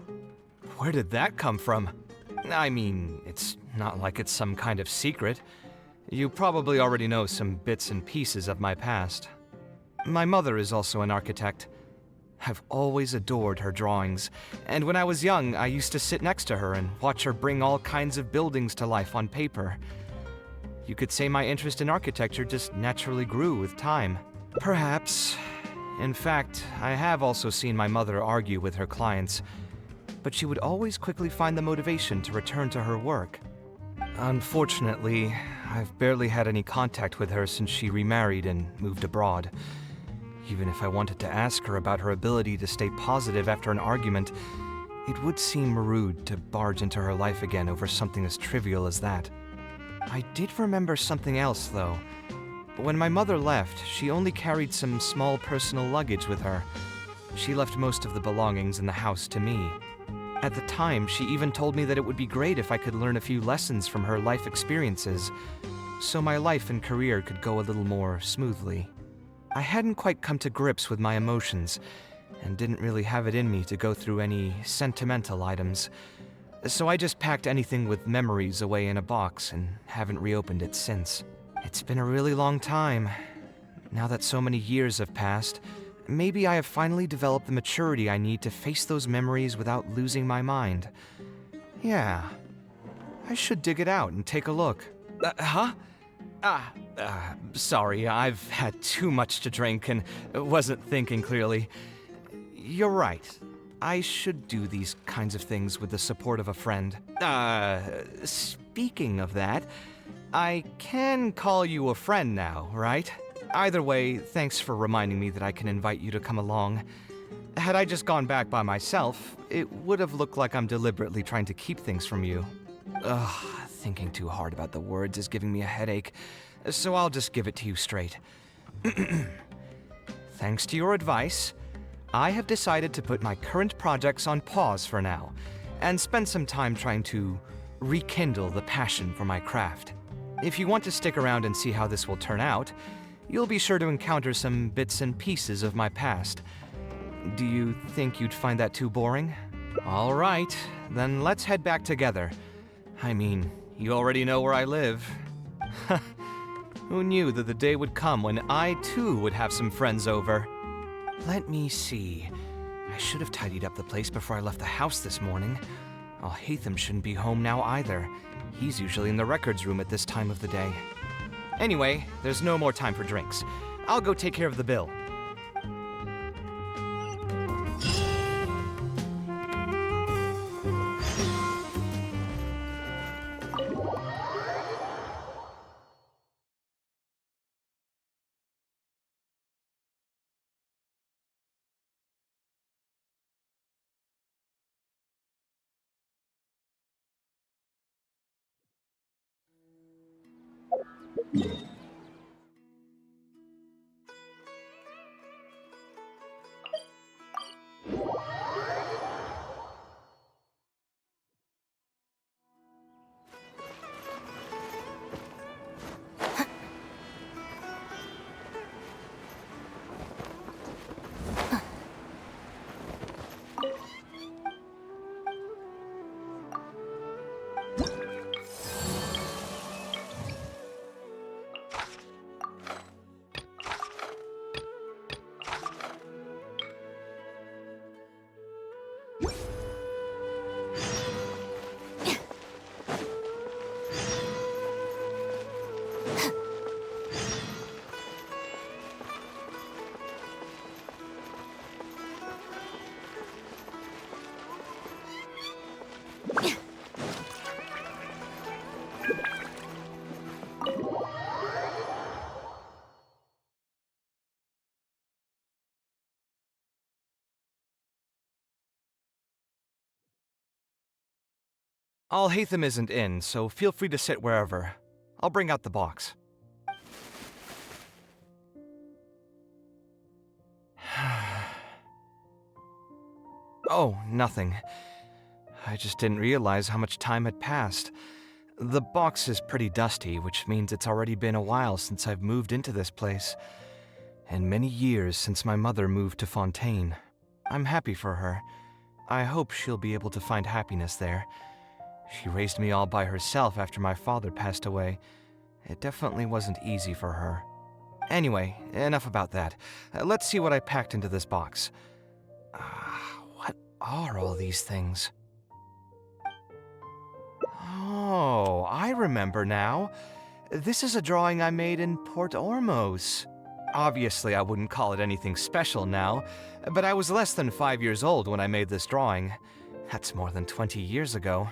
Where did that come from? I mean, it's not like it's some kind of secret. You probably already know some bits and pieces of my past. My mother is also an architect. I've always adored her drawings, and when I was young, I used to sit next to her and watch her bring all kinds of buildings to life on paper. You could say my interest in architecture just naturally grew with time. Perhaps. In fact, I have also seen my mother argue with her clients, but she would always quickly find the motivation to return to her work. Unfortunately, I've barely had any contact with her since she remarried and moved abroad. Even if I wanted to ask her about her ability to stay positive after an argument, it would seem rude to barge into her life again over something as trivial as that. I did remember something else, though. When my mother left, she only carried some small personal luggage with her. She left most of the belongings in the house to me. At the time, she even told me that it would be great if I could learn a few lessons from her life experiences, so my life and career could go a little more smoothly. I hadn't quite come to grips with my emotions, and didn't really have it in me to go through any sentimental items, so I just packed anything with memories away in a box and haven't reopened it since. It's been a really long time. Now that so many years have passed, maybe I have finally developed the maturity I need to face those memories without losing my mind. Yeah, I should dig it out and take a look. Sorry, I've had too much to drink and wasn't thinking clearly. You're right. I should do these kinds of things with the support of a friend. Speaking of that, I can call you a friend now, right? Either way, thanks for reminding me that I can invite you to come along. Had I just gone back by myself, it would have looked like I'm deliberately trying to keep things from you. Ugh, thinking too hard about the words is giving me a headache, so I'll just give it to you straight. Thanks to your advice, I have decided to put my current projects on pause for now, and spend some time trying to rekindle the passion for my craft. If you want to stick around and see how this will turn out, you'll be sure to encounter some bits and pieces of my past. Do you think you'd find that too boring? All right, then let's head back together. I mean, you already know where I live. Who knew that the day would come when I too would have some friends over? Let me see. I should have tidied up the place before I left the house this morning. Hatham shouldn't be home now either. He's usually in the records room at this time of the day. Anyway, there's no more time for drinks. I'll go take care of the bill. Al-Haytham isn't in, so feel free to sit wherever. I'll bring out the box. Oh, nothing. I just didn't realize how much time had passed. The box is pretty dusty, which means it's already been a while since I've moved into this place. And many years since my mother moved to Fontaine. I'm happy for her. I hope she'll be able to find happiness there. She raised me all by herself after my father passed away. It definitely wasn't easy for her. Anyway, enough about that. Let's see what I packed into this box. What are all these things? Oh, I remember now. This is a drawing I made in Port Ormos. Obviously, I wouldn't call it anything special now, but I was less than 5 years old when I made this drawing. That's more than 20 years ago.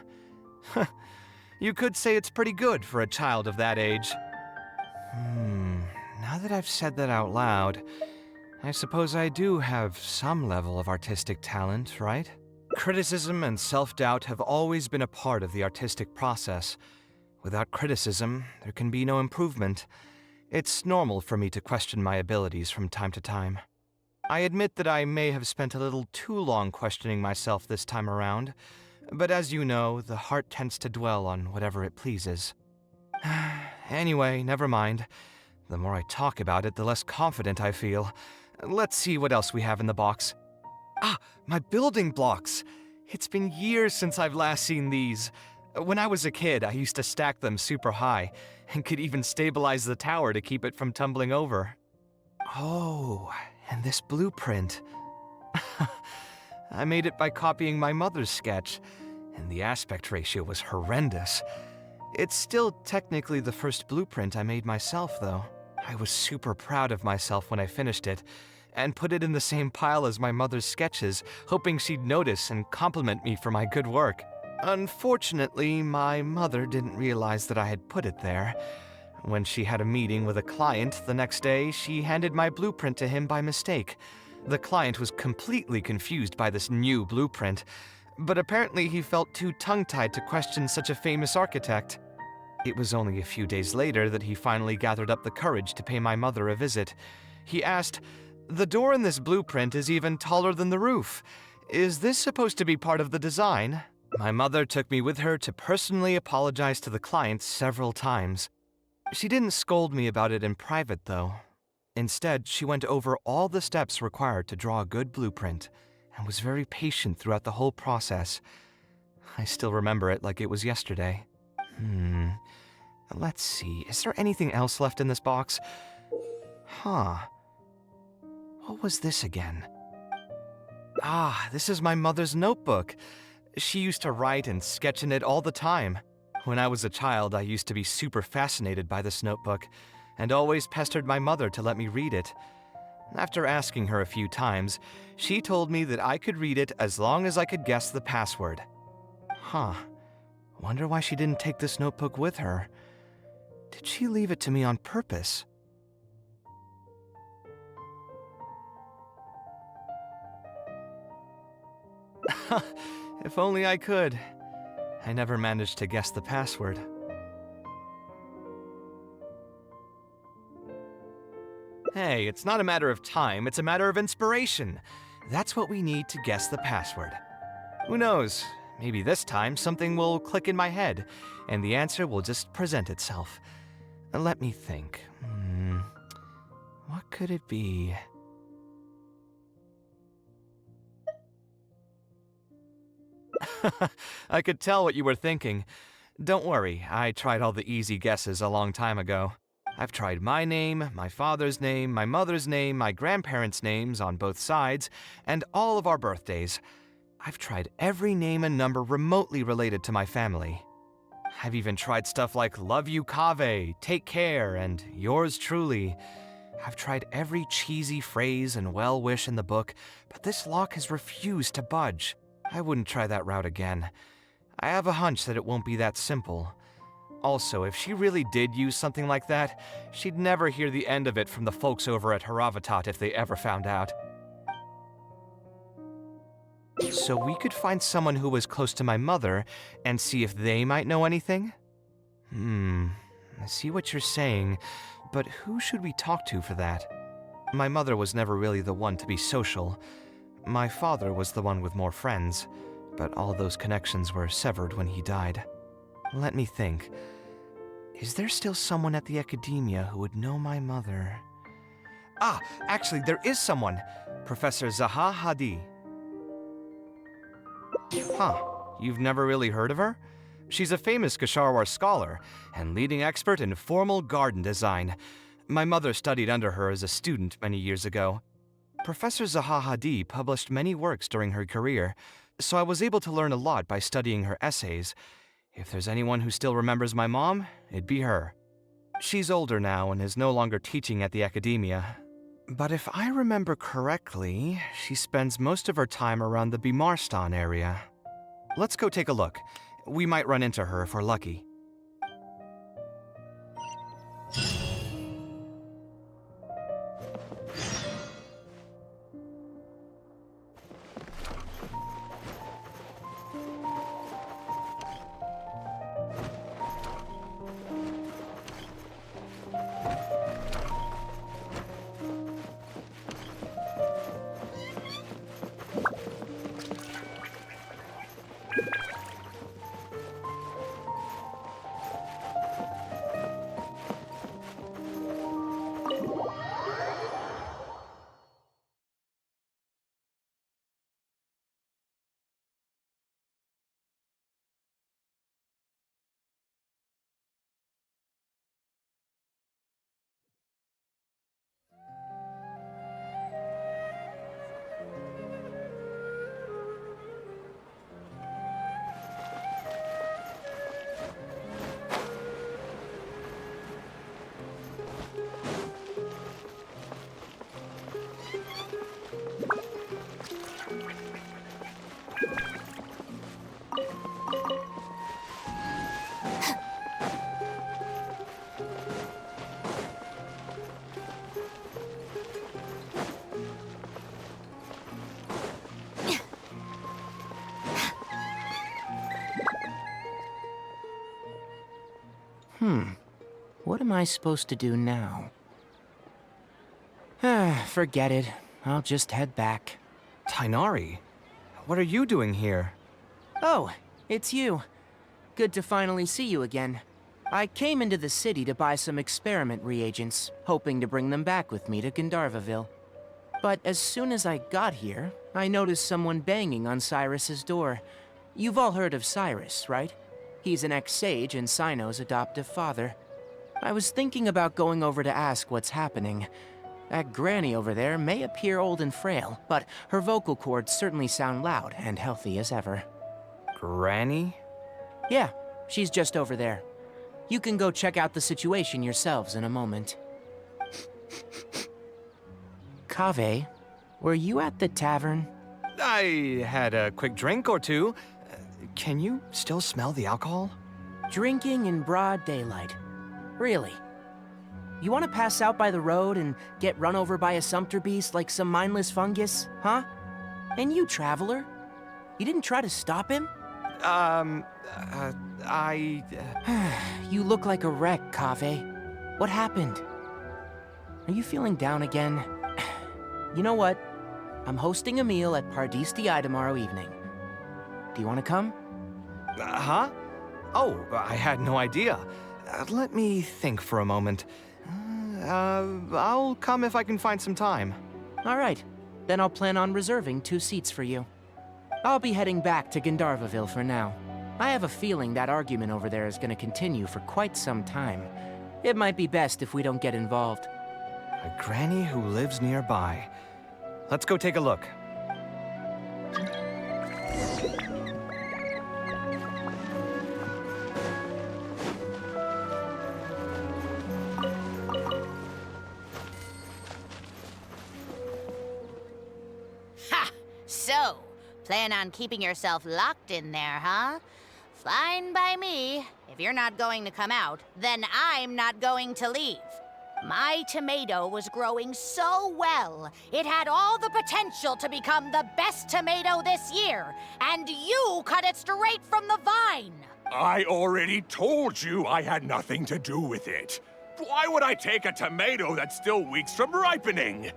You could say it's pretty good for a child of that age. Now that I've said that out loud, I suppose I do have some level of artistic talent, right? Criticism and self-doubt have always been a part of the artistic process. Without criticism, there can be no improvement. It's normal for me to question my abilities from time to time. I admit that I may have spent a little too long questioning myself this time around, but as you know, the heart tends to dwell on whatever it pleases. Anyway, never mind. The more I talk about it, the less confident I feel. Let's see what else we have in the box. Ah, my building blocks! It's been years since I've last seen these. When I was a kid, I used to stack them super high, and could even stabilize the tower to keep it from tumbling over. Oh, and this blueprint. I made it by copying my mother's sketch, and the aspect ratio was horrendous. It's still technically the first blueprint I made myself, though. I was super proud of myself when I finished it, and put it in the same pile as my mother's sketches, hoping she'd notice and compliment me for my good work. Unfortunately, my mother didn't realize that I had put it there. When she had a meeting with a client the next day, she handed my blueprint to him by mistake. The client was completely confused by this new blueprint, but apparently he felt too tongue-tied to question such a famous architect. It was only a few days later that he finally gathered up the courage to pay my mother a visit. He asked, "The door in this blueprint is even taller than the roof. Is this supposed to be part of the design?" My mother took me with her to personally apologize to the client several times. She didn't scold me about it in private, though. Instead, she went over all the steps required to draw a good blueprint, and was very patient throughout the whole process. I still remember it like it was yesterday. Let's see, is there anything else left in this box? What was this again? Ah, this is my mother's notebook. She used to write and sketch in it all the time. When I was a child, I used to be super fascinated by this notebook. and always pestered my mother to let me read it. After asking her a few times, she told me that I could read it as long as I could guess the password. Huh. Wonder why she didn't take this notebook with her. Did she leave it to me on purpose? If only I could. I never managed to guess the password. Hey, it's not a matter of time, it's a matter of inspiration. That's what we need to guess the password. Who knows? Maybe this time something will click in my head, and the answer will just present itself. Let me think. What could it be? I could tell what you were thinking. Don't worry, I tried all the easy guesses a long time ago. I've tried my name, my father's name, my mother's name, my grandparents' names on both sides, and all of our birthdays. I've tried every name and number remotely related to my family. I've even tried stuff like love you Kaveh, take care, and yours truly. I've tried every cheesy phrase and well-wish in the book, but this lock has refused to budge. I wouldn't try that route again. I have a hunch that it won't be that simple. Also, if she really did use something like that, she'd never hear the end of it from the folks over at Haravatat if they ever found out. So we could find someone who was close to my mother and see if they might know anything? I see what you're saying, but who should we talk to for that? My mother was never really the one to be social. My father was the one with more friends, but all those connections were severed when he died. Let me think. Is there still someone at the academia who would know my mother? Ah, actually, there is someone. Professor Zaha Hadi. Huh, you've never really heard of her? She's a famous Gasharwar scholar and leading expert in formal garden design. My mother studied under her as a student many years ago. Professor Zaha Hadi published many works during her career, so I was able to learn a lot by studying her essays. If there's anyone who still remembers my mom, it'd be her. She's older now and is no longer teaching at the academia. But if I remember correctly, she spends most of her time around the Bimarstan area. Let's go take a look. We might run into her if we're lucky. What am I supposed to do now? Forget it. I'll just head back. Tainari, what are you doing here? Oh, it's you. Good to finally see you again. I came into the city to buy some experiment reagents, hoping to bring them back with me to Gandharvaville. But as soon as I got here, I noticed someone banging on Cyrus's door. You've all heard of Cyrus, right? He's an ex-sage and Sino's adoptive father. I was thinking about going over to ask what's happening. That granny over there may appear old and frail, but her vocal cords certainly sound loud and healthy as ever. Granny? Yeah, she's just over there. You can go check out the situation yourselves in a moment. Kaveh, were you at the tavern? I had a quick drink or two. Can you still smell the alcohol? Drinking in broad daylight. Really? You want to pass out by the road and get run over by a sumpter beast like some mindless fungus, huh? And you, traveler? You didn't try to stop him? You look like a wreck, Kaveh. What happened? Are you feeling down again? You know what? I'm hosting a meal at Pardistii tomorrow evening. Do you want to come? Huh? Oh, I had no idea. Let me think for a moment. I'll come if I can find some time. All right. Then I'll plan on reserving 2 seats for you. I'll be heading back to Gandharvaville for now. I have a feeling that argument over there is going to continue for quite some time. It might be best if we don't get involved. A granny who lives nearby. Let's go take a look. Ha! So, plan on keeping yourself locked in there, huh? Fine by me. If you're not going to come out, then I'm not going to leave. My tomato was growing so well, it had all the potential to become the best tomato this year, and you cut it straight from the vine! I already told you I had nothing to do with it. Why would I take a tomato that's still weeks from ripening?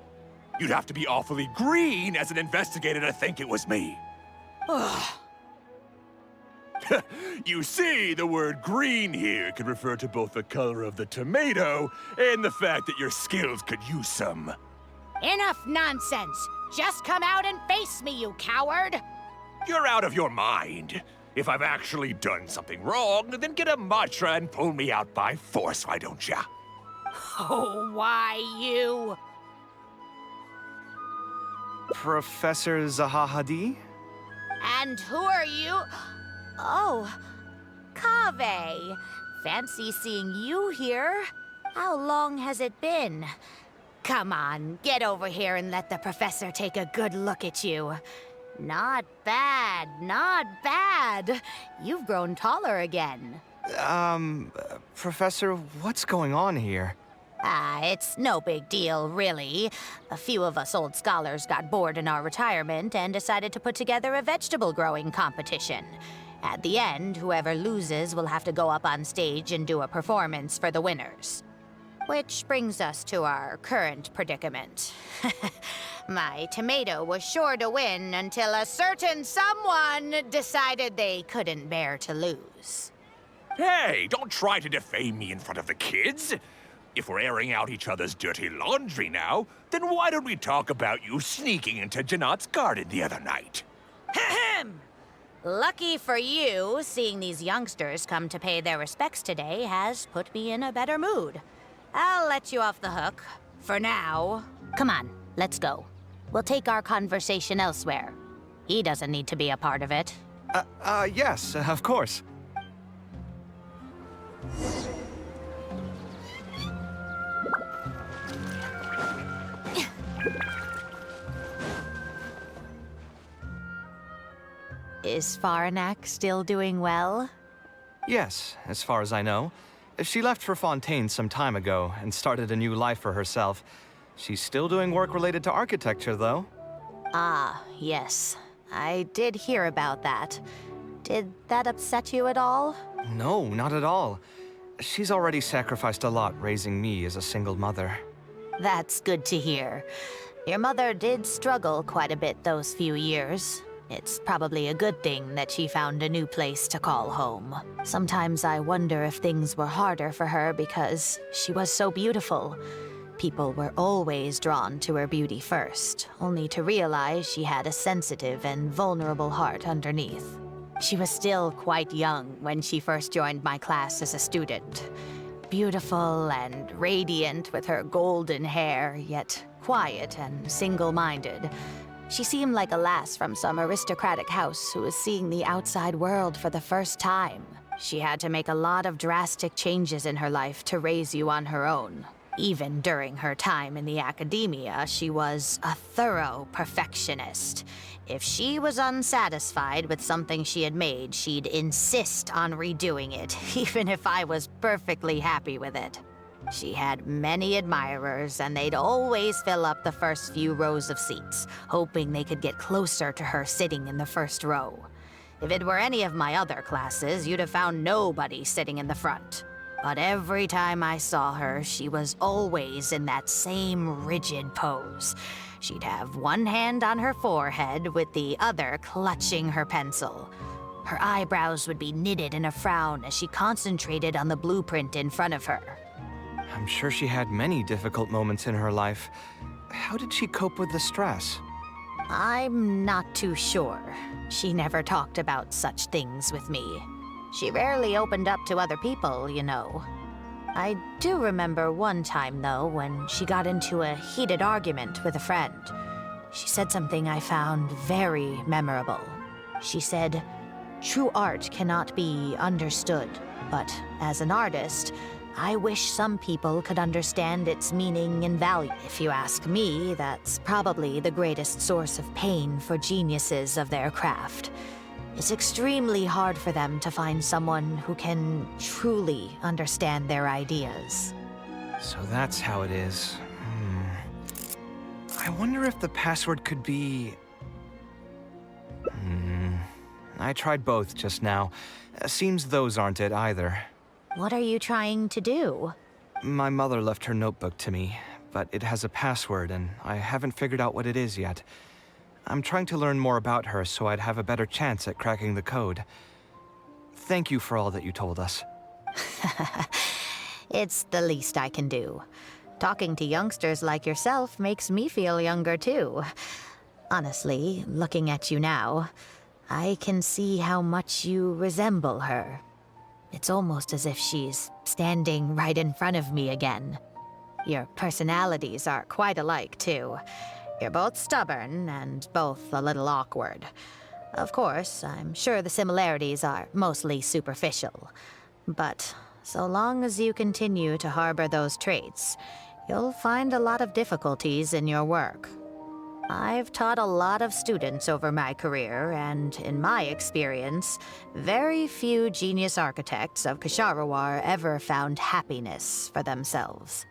You'd have to be awfully green as an investigator to think it was me. Ugh. You see, the word green here could refer to both the color of the tomato and the fact that your skills could use some. Enough nonsense! Just come out and face me, you coward! You're out of your mind. If I've actually done something wrong, then get a mantra and pull me out by force, why don't ya? Oh, why you? Professor Zahahadi? And who are you? Oh, Kaveh. Fancy seeing you here. How long has it been? Come on, get over here and let the professor take a good look at you. Not bad, not bad. You've grown taller again. Professor, what's going on here? It's no big deal, really. A few of us old scholars got bored in our retirement and decided to put together a vegetable growing competition. At the end, whoever loses will have to go up on stage and do a performance for the winners. Which brings us to our current predicament. My tomato was sure to win until a certain someone decided they couldn't bear to lose. Hey, don't try to defame me in front of the kids. If we're airing out each other's dirty laundry now, then why don't we talk about you sneaking into Janat's garden the other night? Ahem! Lucky for you, seeing these youngsters come to pay their respects today has put me in a better mood. I'll let you off the hook. For now. Come on, let's go. We'll take our conversation elsewhere. He doesn't need to be a part of it. Yes, of course. Is Faranak still doing well? Yes, as far as I know. She left for Fontaine some time ago and started a new life for herself. She's still doing work related to architecture, though. Ah, yes. I did hear about that. Did that upset you at all? No, not at all. She's already sacrificed a lot raising me as a single mother. That's good to hear. Your mother did struggle quite a bit those few years. It's probably a good thing that she found a new place to call home. Sometimes I wonder if things were harder for her because she was so beautiful. People were always drawn to her beauty first, only to realize she had a sensitive and vulnerable heart underneath. She was still quite young when she first joined my class as a student. Beautiful and radiant with her golden hair, yet quiet and single-minded. She seemed like a lass from some aristocratic house who was seeing the outside world for the first time. She had to make a lot of drastic changes in her life to raise you on her own. Even during her time in the academia, she was a thorough perfectionist. If she was unsatisfied with something she had made, she'd insist on redoing it, even if I was perfectly happy with it. She had many admirers, and they'd always fill up the first few rows of seats, hoping they could get closer to her sitting in the first row. If it were any of my other classes, you'd have found nobody sitting in the front. But every time I saw her, she was always in that same rigid pose. She'd have one hand on her forehead with the other clutching her pencil. Her eyebrows would be knitted in a frown as she concentrated on the blueprint in front of her. I'm sure she had many difficult moments in her life. How did she cope with the stress? I'm not too sure. She never talked about such things with me. She rarely opened up to other people, you know. I do remember one time, though, when she got into a heated argument with a friend. She said something I found very memorable. She said, "True art cannot be understood, but as an artist, I wish some people could understand its meaning and value." If you ask me, that's probably the greatest source of pain for geniuses of their craft. It's extremely hard for them to find someone who can truly understand their ideas. So that's how it is. I wonder if the password could be... I tried both just now. Seems those aren't it either. What are you trying to do? My mother left her notebook to me, but it has a password and I haven't figured out what it is yet. I'm trying to learn more about her so I'd have a better chance at cracking the code. Thank you for all that you told us. It's the least I can do. Talking to youngsters like yourself makes me feel younger too. Honestly, looking at you now, I can see how much you resemble her. It's almost as if she's standing right in front of me again. Your personalities are quite alike too. You're both stubborn and both a little awkward. Of course, I'm sure the similarities are mostly superficial. But so long as you continue to harbor those traits, you'll find a lot of difficulties in your work. I've taught a lot of students over my career, and in my experience, very few genius architects of Ksharawar ever found happiness for themselves.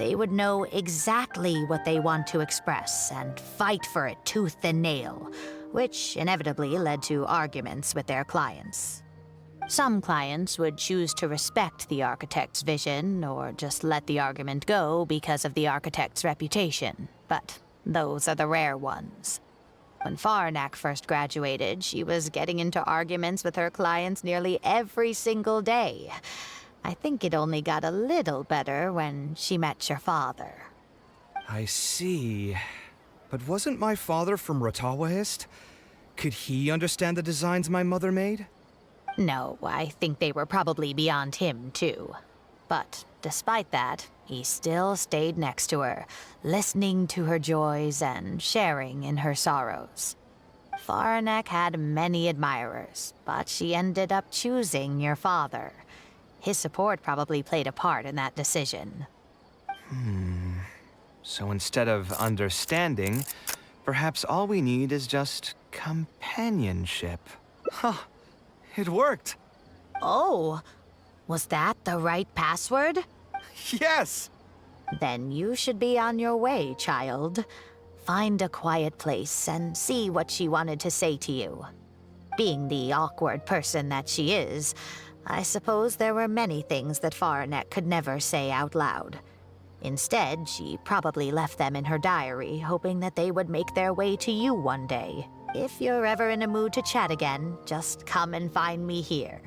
They would know exactly what they want to express and fight for it tooth and nail, which inevitably led to arguments with their clients. Some clients would choose to respect the architect's vision or just let the argument go because of the architect's reputation, but those are the rare ones. When Faranak first graduated, she was getting into arguments with her clients nearly every single day. I think it only got a little better when she met your father. I see. But wasn't my father from Ratawahist? Could he understand the designs my mother made? No, I think they were probably beyond him, too. But despite that, he still stayed next to her, listening to her joys and sharing in her sorrows. Faranak had many admirers, but she ended up choosing your father. His support probably played a part in that decision. So instead of understanding, perhaps all we need is just companionship. Huh. It worked. Oh, was that the right password? Yes! Then you should be on your way, child. Find a quiet place and see what she wanted to say to you. Being the awkward person that she is, I suppose there were many things that Faranek could never say out loud. Instead, she probably left them in her diary, hoping that they would make their way to you one day. If you're ever in a mood to chat again, just come and find me here.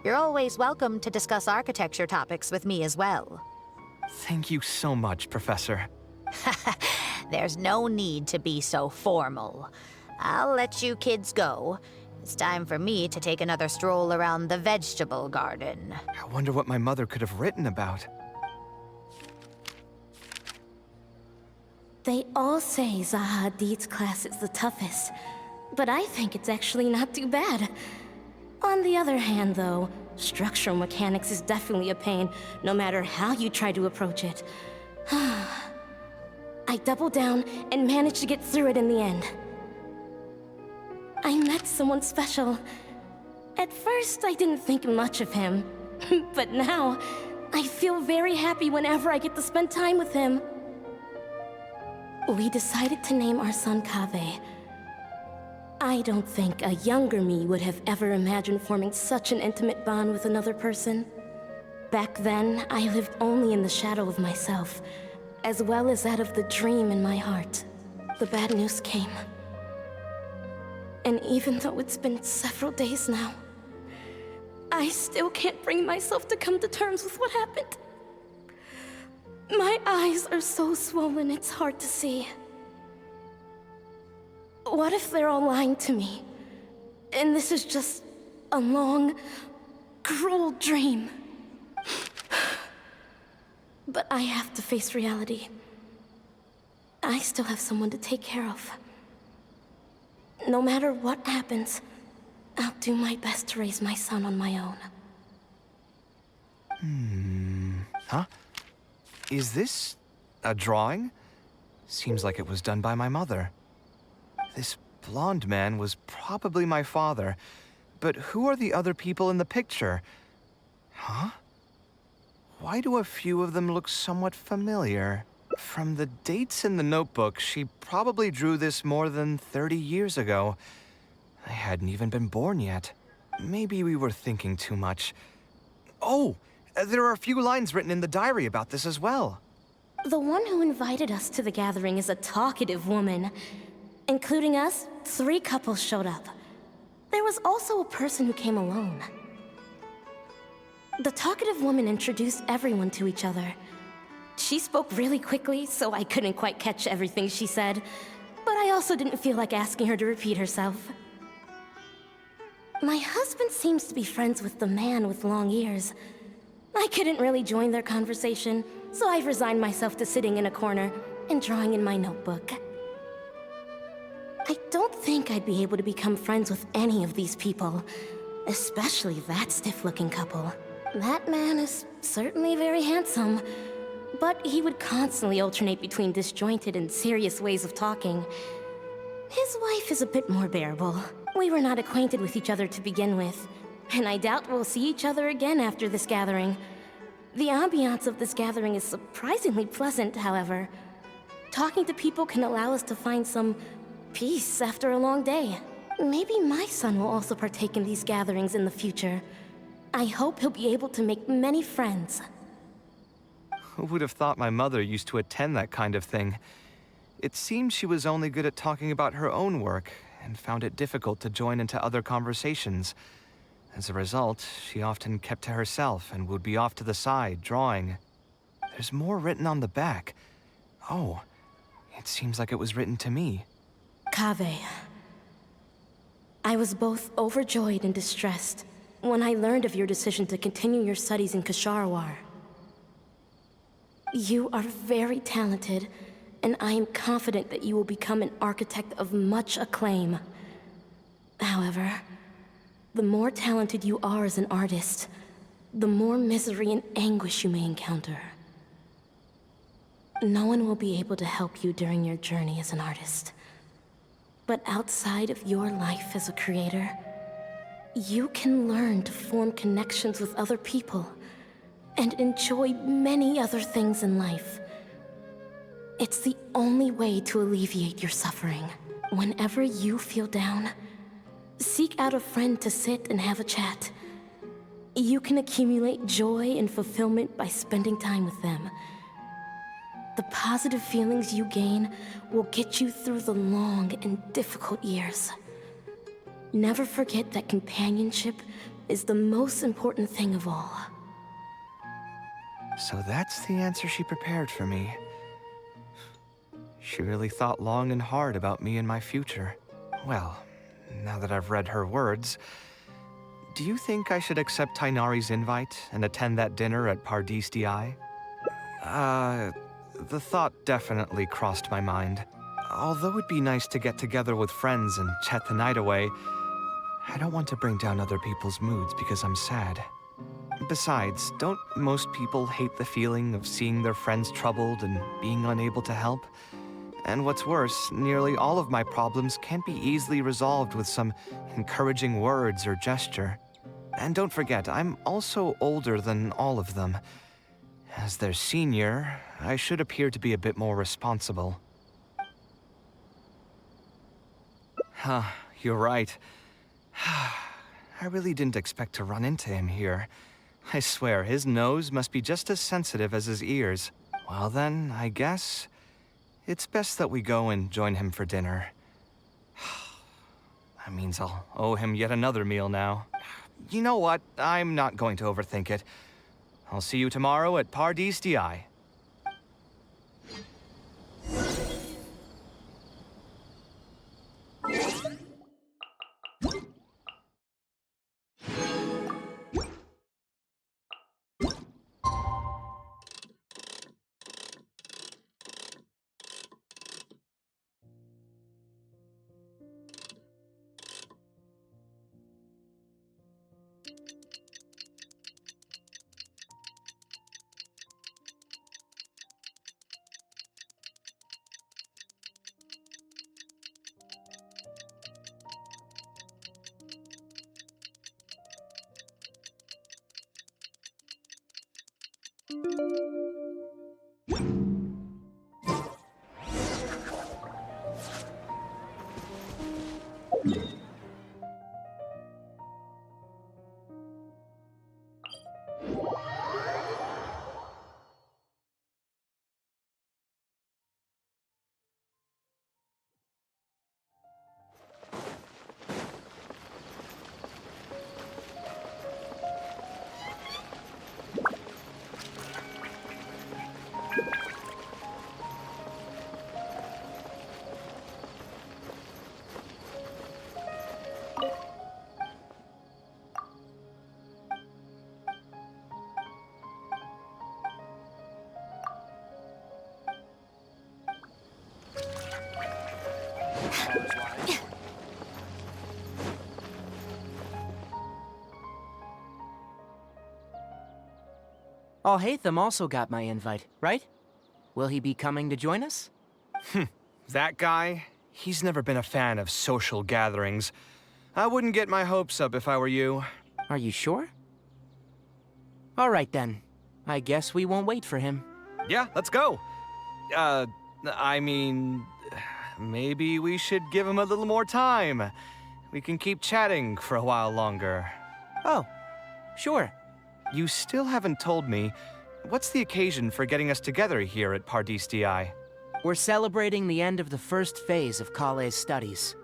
You're always welcome to discuss architecture topics with me as well. Thank you so much, Professor. There's no need to be so formal. I'll let you kids go. It's time for me to take another stroll around the vegetable garden. I wonder what my mother could have written about. They all say Zaha Hadid's class is the toughest, but I think it's actually not too bad. On the other hand, though, Structural mechanics is definitely a pain, no matter how you try to approach it. I doubled down and managed to get through it in the end. I met someone special. At first, I didn't think much of him. But now, I feel very happy whenever I get to spend time with him. We decided to name our son Kaveh. I don't think a younger me would have ever imagined forming such an intimate bond with another person. Back then, I lived only in the shadow of myself, as well as that of the dream in my heart. The bad news came. And even though it's been several days now, I still can't bring myself to come to terms with what happened. My eyes are so swollen, it's hard to see. What if they're all lying to me? And this is just a long, cruel dream. But I have to face reality. I still have someone to take care of. No matter what happens, I'll do my best to raise my son on my own. Huh? Is this a drawing? Seems like it was done by my mother. This blonde man was probably my father, but who are the other people in the picture? Huh? Why do a few of them look somewhat familiar? From the dates in the notebook, she probably drew this more than 30 years ago. I hadn't even been born yet. Maybe we were thinking too much. Oh, there are a few lines written in the diary about this as well. The one who invited us to the gathering is a talkative woman. Including us, 3 couples showed up. There was also a person who came alone. The talkative woman introduced everyone to each other. She spoke really quickly, so I couldn't quite catch everything she said, but I also didn't feel like asking her to repeat herself. My husband seems to be friends with the man with long ears. I couldn't really join their conversation, so I've resigned myself to sitting in a corner and drawing in my notebook. I don't think I'd be able to become friends with any of these people, especially that stiff-looking couple. That man is certainly very handsome, but he would constantly alternate between disjointed and serious ways of talking. His wife is a bit more bearable. We were not acquainted with each other to begin with, and I doubt we'll see each other again after this gathering. The ambiance of this gathering is surprisingly pleasant, however. Talking to people can allow us to find some peace after a long day. Maybe my son will also partake in these gatherings in the future. I hope he'll be able to make many friends. Who would have thought my mother used to attend that kind of thing? It seems she was only good at talking about her own work, and found it difficult to join into other conversations. As a result, she often kept to herself and would be off to the side, drawing. There's more written on the back. Oh, it seems like it was written to me. Kaveh. I was both overjoyed and distressed when I learned of your decision to continue your studies in Kasharawar. You are very talented, and I am confident that you will become an architect of much acclaim. However, the more talented you are as an artist, the more misery and anguish you may encounter. No one will be able to help you during your journey as an artist. But outside of your life as a creator, you can learn to form connections with other people and enjoy many other things in life. It's the only way to alleviate your suffering. Whenever you feel down, seek out a friend to sit and have a chat. You can accumulate joy and fulfillment by spending time with them. The positive feelings you gain will get you through the long and difficult years. Never forget that companionship is the most important thing of all. So that's the answer she prepared for me. She really thought long and hard about me and my future. Well, now that I've read her words, do you think I should accept Tainari's invite and attend that dinner at Pardis Di? The thought definitely crossed my mind. Although it'd be nice to get together with friends and chat the night away, I don't want to bring down other people's moods because I'm sad. Besides, don't most people hate the feeling of seeing their friends troubled and being unable to help? And what's worse, nearly all of my problems can't be easily resolved with some encouraging words or gesture. And don't forget, I'm also older than all of them. As their senior, I should appear to be a bit more responsible. Huh, you're right. I really didn't expect to run into him here. I swear, his nose must be just as sensitive as his ears. Well then, I guess it's best that we go and join him for dinner. That means I'll owe him yet another meal now. You know what? I'm not going to overthink it. I'll see you tomorrow at Pardis DI. Alhaitham also got my invite, right? Will he be coming to join us? That guy? He's never been a fan of social gatherings. I wouldn't get my hopes up if I were you. Are you sure? All right then. I guess we won't wait for him. Yeah, let's go. I mean, maybe we should give him a little more time. We can keep chatting for a while longer. Oh, sure. You still haven't told me, what's the occasion for getting us together here at Pardis DI? We're celebrating the end of the first phase of Kaveh's studies.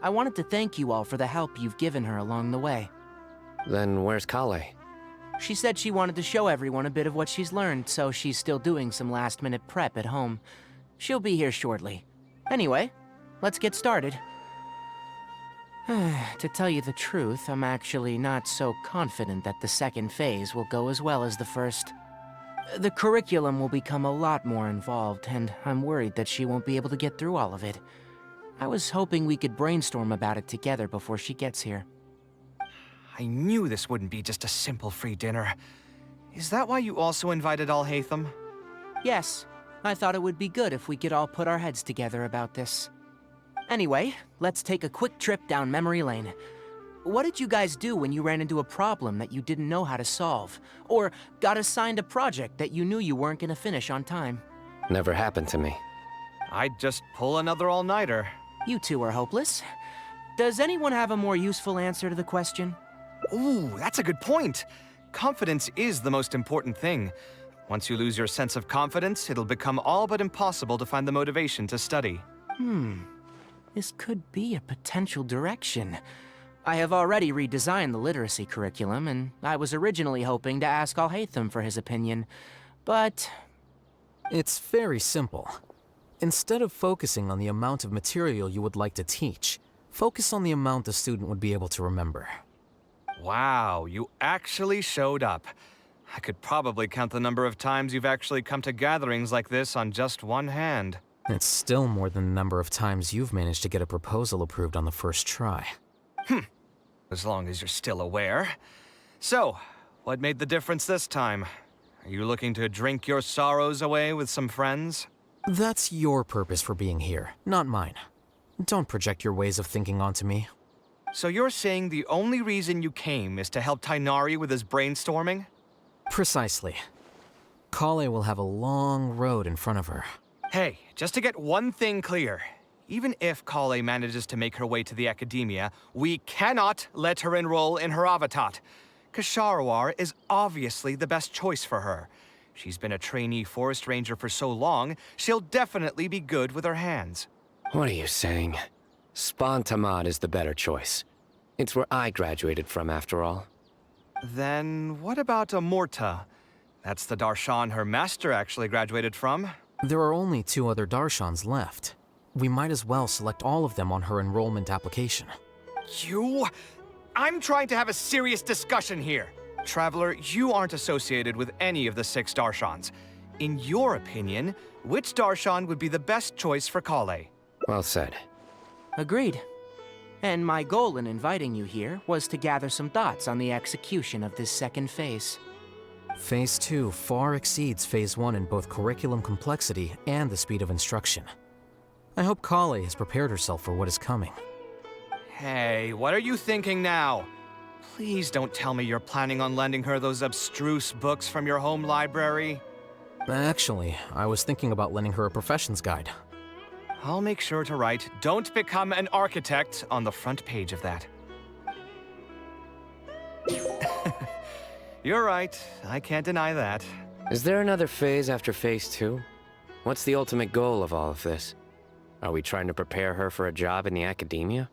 I wanted to thank you all for the help you've given her along the way. Then where's Kaveh? She said she wanted to show everyone a bit of what she's learned, so she's still doing some last-minute prep at home. She'll be here shortly. Anyway, let's get started. To tell you the truth, I'm actually not so confident that the second phase will go as well as the first. The curriculum will become a lot more involved, and I'm worried that she won't be able to get through all of it. I was hoping we could brainstorm about it together before she gets here. I knew this wouldn't be just a simple free dinner. Is that why you also invited Alhaitham? Yes, I thought it would be good if we could all put our heads together about this. Anyway, let's take a quick trip down memory lane. What did you guys do when you ran into a problem that you didn't know how to solve? Or got assigned a project that you knew you weren't gonna finish on time? Never happened to me. I'd just pull another all-nighter. You two are hopeless. Does anyone have a more useful answer to the question? Ooh, that's a good point. Confidence is the most important thing. Once you lose your sense of confidence, it'll become all but impossible to find the motivation to study. This could be a potential direction. I have already redesigned the literacy curriculum, and I was originally hoping to ask Alhaitham for his opinion, but... It's very simple. Instead of focusing on the amount of material you would like to teach, focus on the amount the student would be able to remember. Wow, you actually showed up. I could probably count the number of times you've actually come to gatherings like this on just one hand. It's still more than the number of times you've managed to get a proposal approved on the first try. As long as you're still aware. So, What made the difference this time? Are you looking to drink your sorrows away with some friends? That's your purpose for being here, not mine. Don't project your ways of thinking onto me. So you're saying the only reason you came is to help Tainari with his brainstorming? Precisely. Kaveh will have a long road in front of her. Hey, just to get one thing clear. Even if Kaveh manages to make her way to the academia, we cannot let her enroll in her avatat. Ksharawar is obviously the best choice for her. She's been a trainee forest ranger for so long, she'll definitely be good with her hands. What are you saying? Spontamad is the better choice. It's where I graduated from, after all. Then what about Amorta? That's the Darshan her master actually graduated from. There are only 2 other Darshans left. We might as well select all of them on her enrollment application. I'm trying to have a serious discussion here. Traveler, you aren't associated with any of the 6 Darshans. In your opinion, which Darshan would be the best choice for Kaveh? Well said. Agreed. And my goal in inviting you here was to gather some thoughts on the execution of this second phase. Phase 2 far exceeds Phase 1 in both curriculum complexity and the speed of instruction. I hope Kaveh has prepared herself for what is coming. Hey, what are you thinking now? Please don't tell me you're planning on lending her those abstruse books from your home library. Actually, I was thinking about lending her a professions guide. I'll make sure to write, "Don't become an architect" on the front page of that. You're right, I can't deny that. Is there another phase after Phase 2? What's the ultimate goal of all of this? Are we trying to prepare her for a job in the academia?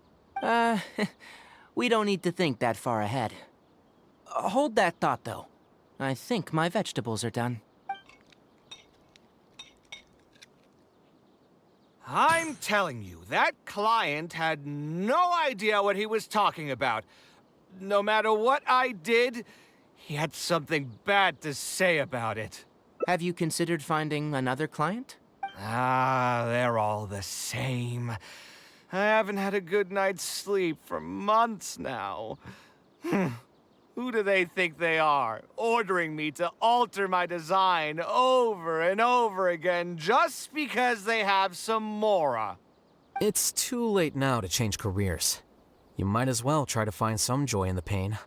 We don't need to think that far ahead. Hold that thought, though. I think my vegetables are done. I'm telling you, that client had no idea what he was talking about. No matter what I did, he had something bad to say about it. Have you considered finding another client? They're all the same. I haven't had a good night's sleep for months now. Who do they think they are, ordering me to alter my design over and over again just because they have some Mora? It's too late now to change careers. You might as well try to find some joy in the pain.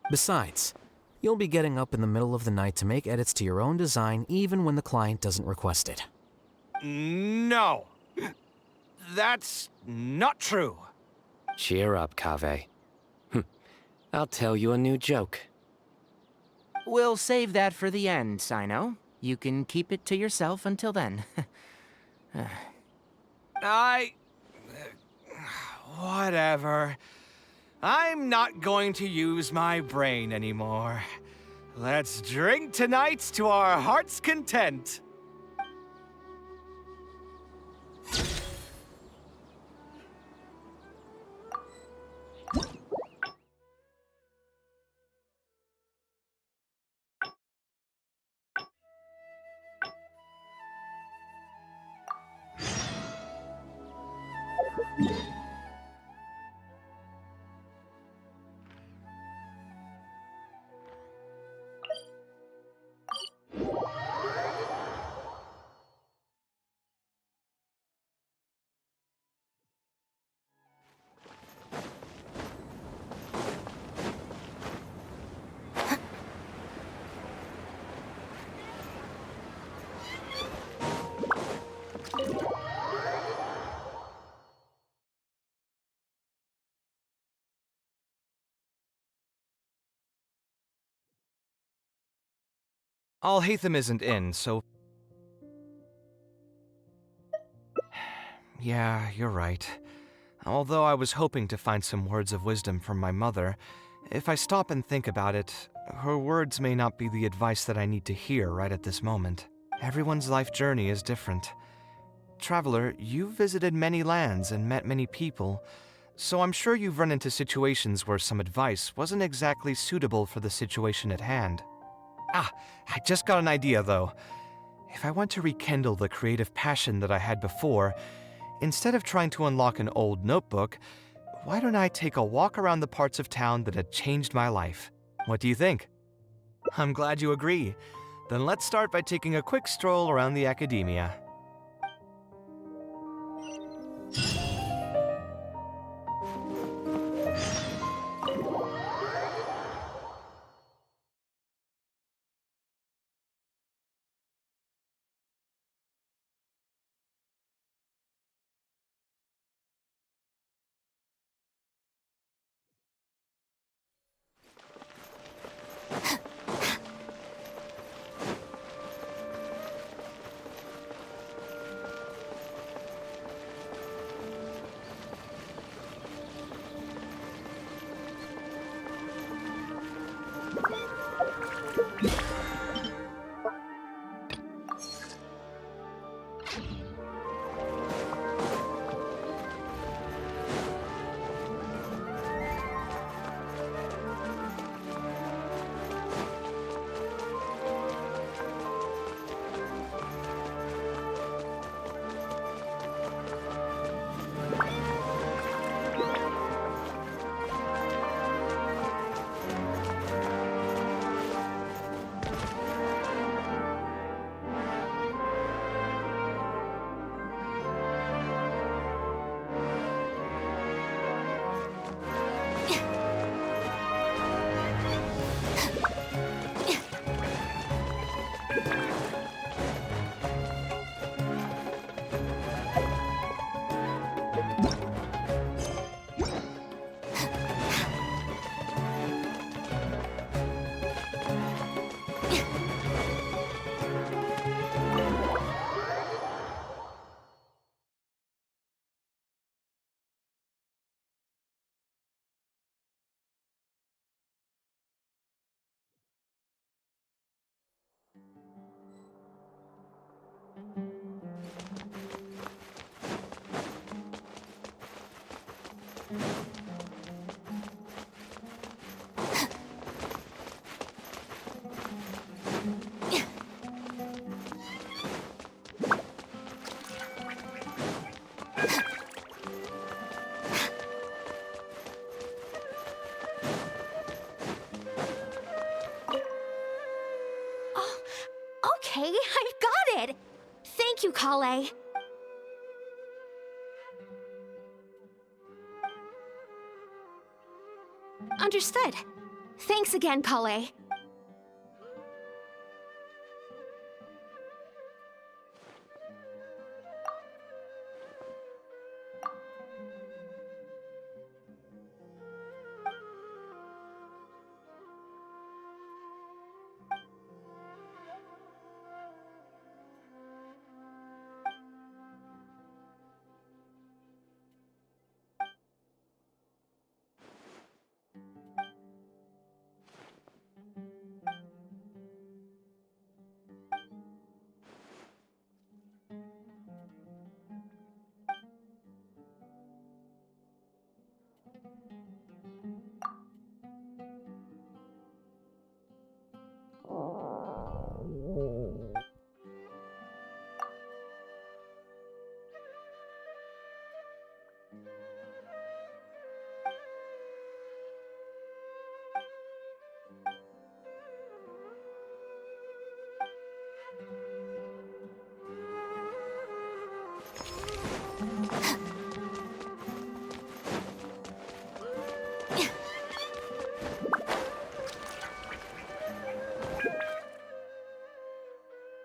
Besides, you'll be getting up in the middle of the night to make edits to your own design even when the client doesn't request it. No. That's not true. Cheer up, Kaveh. I'll tell you a new joke. We'll save that for the end, Sino. You can keep it to yourself until then. Whatever. I'm not going to use my brain anymore. Let's drink tonight to our heart's content. Alhaitham isn't in, so... Yeah, you're right. Although I was hoping to find some words of wisdom from my mother, if I stop and think about it, her words may not be the advice that I need to hear right at this moment. Everyone's life journey is different. Traveler, you've visited many lands and met many people, so I'm sure you've run into situations where some advice wasn't exactly suitable for the situation at hand. I just got an idea, though. If I want to rekindle the creative passion that I had before, instead of trying to unlock an old notebook, why don't I take a walk around the parts of town that had changed my life? What do you think? I'm glad you agree. Then let's start by taking a quick stroll around the academia. Okay, I've got it! Thank you, Kaveh. Understood. Thanks again, Kaveh.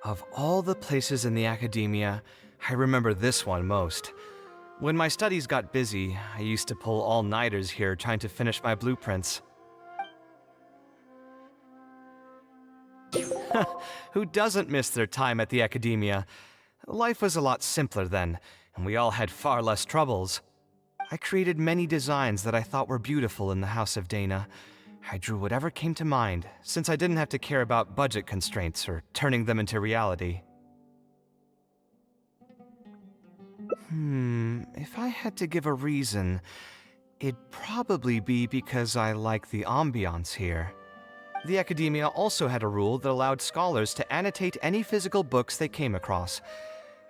Of all the places in the academia, I remember this one most. When my studies got busy, I used to pull all-nighters here trying to finish my blueprints. Who doesn't miss their time at the academia? Life was a lot simpler then, and we all had far less troubles. I created many designs that I thought were beautiful in the House of Dana. I drew whatever came to mind, since I didn't have to care about budget constraints or turning them into reality. If I had to give a reason, it'd probably be because I like the ambiance here. The academia also had a rule that allowed scholars to annotate any physical books they came across.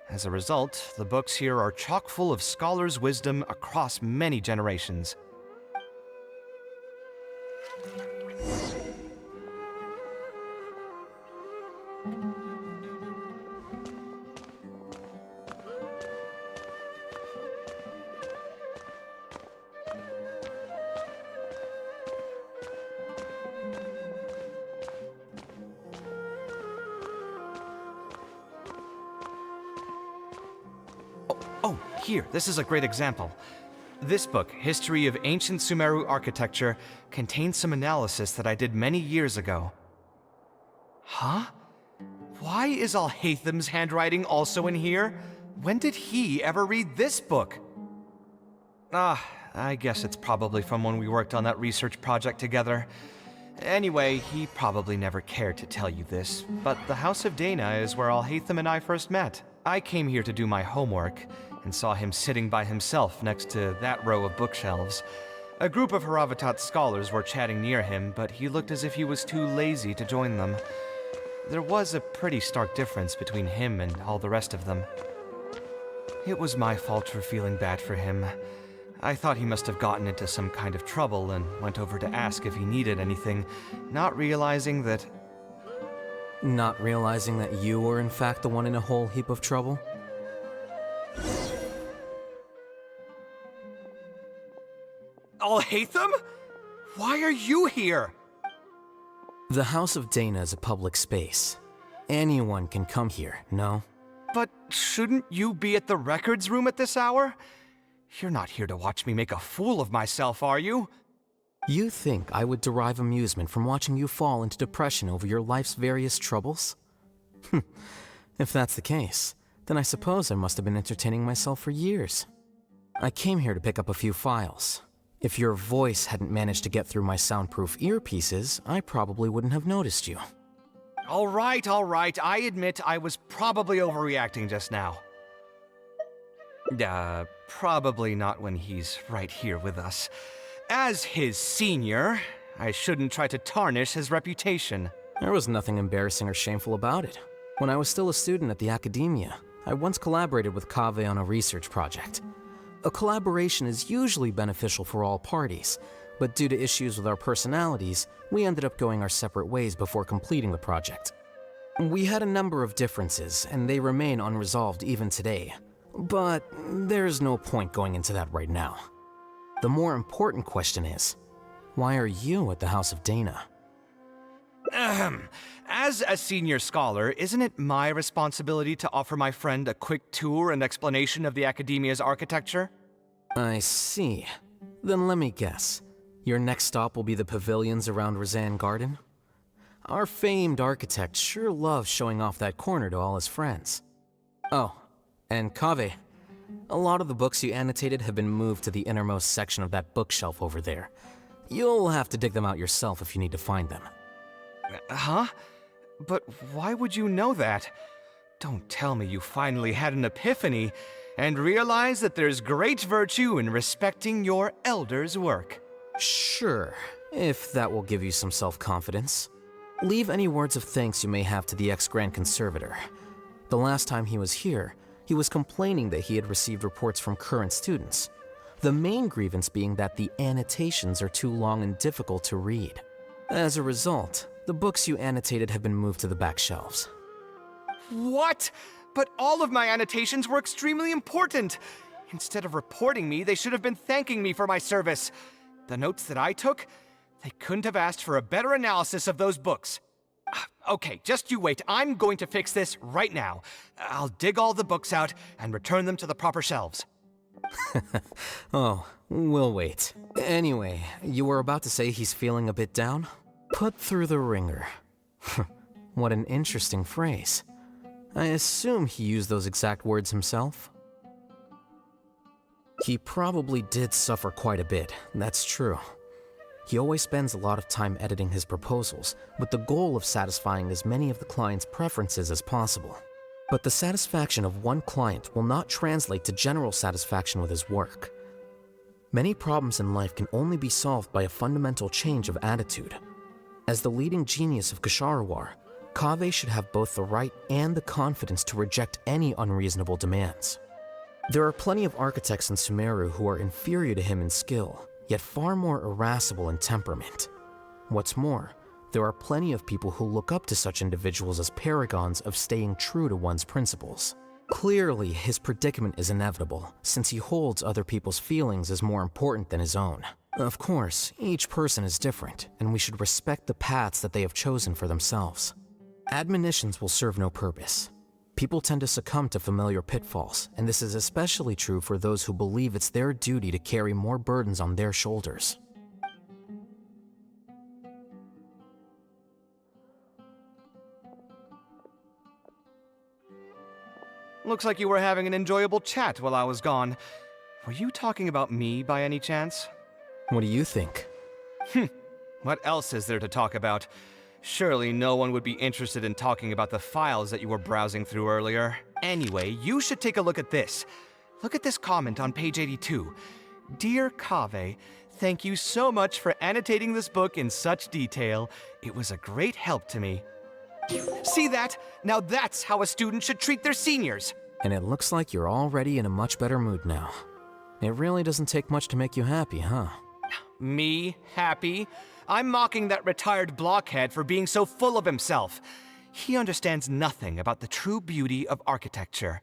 As a result, the books here are chock full of scholars' wisdom across many generations. Here, this is a great example. This book, History of Ancient Sumeru Architecture, contains some analysis that I did many years ago. Huh? Why is Alhatham's handwriting also in here? When did he ever read this book? I guess it's probably from when we worked on that research project together. Anyway, he probably never cared to tell you this, but the House of Dana is where Alhatham and I first met. I came here to do my homework, and saw him sitting by himself next to that row of bookshelves. A group of Haravatat scholars were chatting near him, but he looked as if he was too lazy to join them. There was a pretty stark difference between him and all the rest of them. It was my fault for feeling bad for him. I thought he must have gotten into some kind of trouble and went over to ask if he needed anything, not realizing that... Not realizing that you were in fact the one in a whole heap of trouble? Alhatham? Why are you here? The House of Dana is a public space. Anyone can come here, no? But shouldn't you be at the records room at this hour? You're not here to watch me make a fool of myself, are you? You think I would derive amusement from watching you fall into depression over your life's various troubles? If that's the case, then I suppose I must have been entertaining myself for years. I came here to pick up a few files. If your voice hadn't managed to get through my soundproof earpieces, I probably wouldn't have noticed you. All right, I admit I was probably overreacting just now. Probably not when he's right here with us. As his senior, I shouldn't try to tarnish his reputation. There was nothing embarrassing or shameful about it. When I was still a student at the academia, I once collaborated with Kaveh on a research project. A collaboration is usually beneficial for all parties, but due to issues with our personalities, we ended up going our separate ways before completing the project. We had a number of differences, and they remain unresolved even today. But there's no point going into that right now. The more important question is, why are you at the House of Dana? As a senior scholar, isn't it my responsibility to offer my friend a quick tour and explanation of the academia's architecture? I see. Then let me guess. Your next stop will be the pavilions around Razan Garden? Our famed architect sure loves showing off that corner to all his friends. Oh, and Kaveh, a lot of the books you annotated have been moved to the innermost section of that bookshelf over there. You'll have to dig them out yourself if you need to find them. Huh? But why would you know that? Don't tell me you finally had an epiphany and realized that there's great virtue in respecting your elders' work. Sure, if that will give you some self-confidence. Leave any words of thanks you may have to the ex-Grand Conservator. The last time he was here, he was complaining that he had received reports from current students. The main grievance being that the annotations are too long and difficult to read. As a result, the books you annotated have been moved to the back shelves. What? But all of my annotations were extremely important. Instead of reporting me, they should have been thanking me for my service. The notes that I took, they couldn't have asked for a better analysis of those books. Okay, just you wait. I'm going to fix this right now. I'll dig all the books out and return them to the proper shelves. Oh, we'll wait. Anyway, you were about to say he's feeling a bit down? Put through the ringer. What an interesting phrase. I assume he used those exact words himself? He probably did suffer quite a bit, that's true. He always spends a lot of time editing his proposals, with the goal of satisfying as many of the client's preferences as possible. But the satisfaction of one client will not translate to general satisfaction with his work. Many problems in life can only be solved by a fundamental change of attitude. As the leading genius of Ksharawar, Kaveh should have both the right and the confidence to reject any unreasonable demands. There are plenty of architects in Sumeru who are inferior to him in skill, yet far more irascible in temperament. What's more, there are plenty of people who look up to such individuals as paragons of staying true to one's principles. Clearly, his predicament is inevitable, since he holds other people's feelings as more important than his own. Of course, each person is different, and we should respect the paths that they have chosen for themselves. Admonitions will serve no purpose. People tend to succumb to familiar pitfalls, and this is especially true for those who believe it's their duty to carry more burdens on their shoulders. Looks like you were having an enjoyable chat while I was gone. Were you talking about me by any chance? What do you think? What else is there to talk about? Surely no one would be interested in talking about the files that you were browsing through earlier. Anyway, you should take a look at this. Look at this comment on page 82. Dear Kaveh, thank you so much for annotating this book in such detail. It was a great help to me. See that? Now that's how a student should treat their seniors. And it looks like you're already in a much better mood now. It really doesn't take much to make you happy, huh? Me? Happy? I'm mocking that retired blockhead for being so full of himself. He understands nothing about the true beauty of architecture.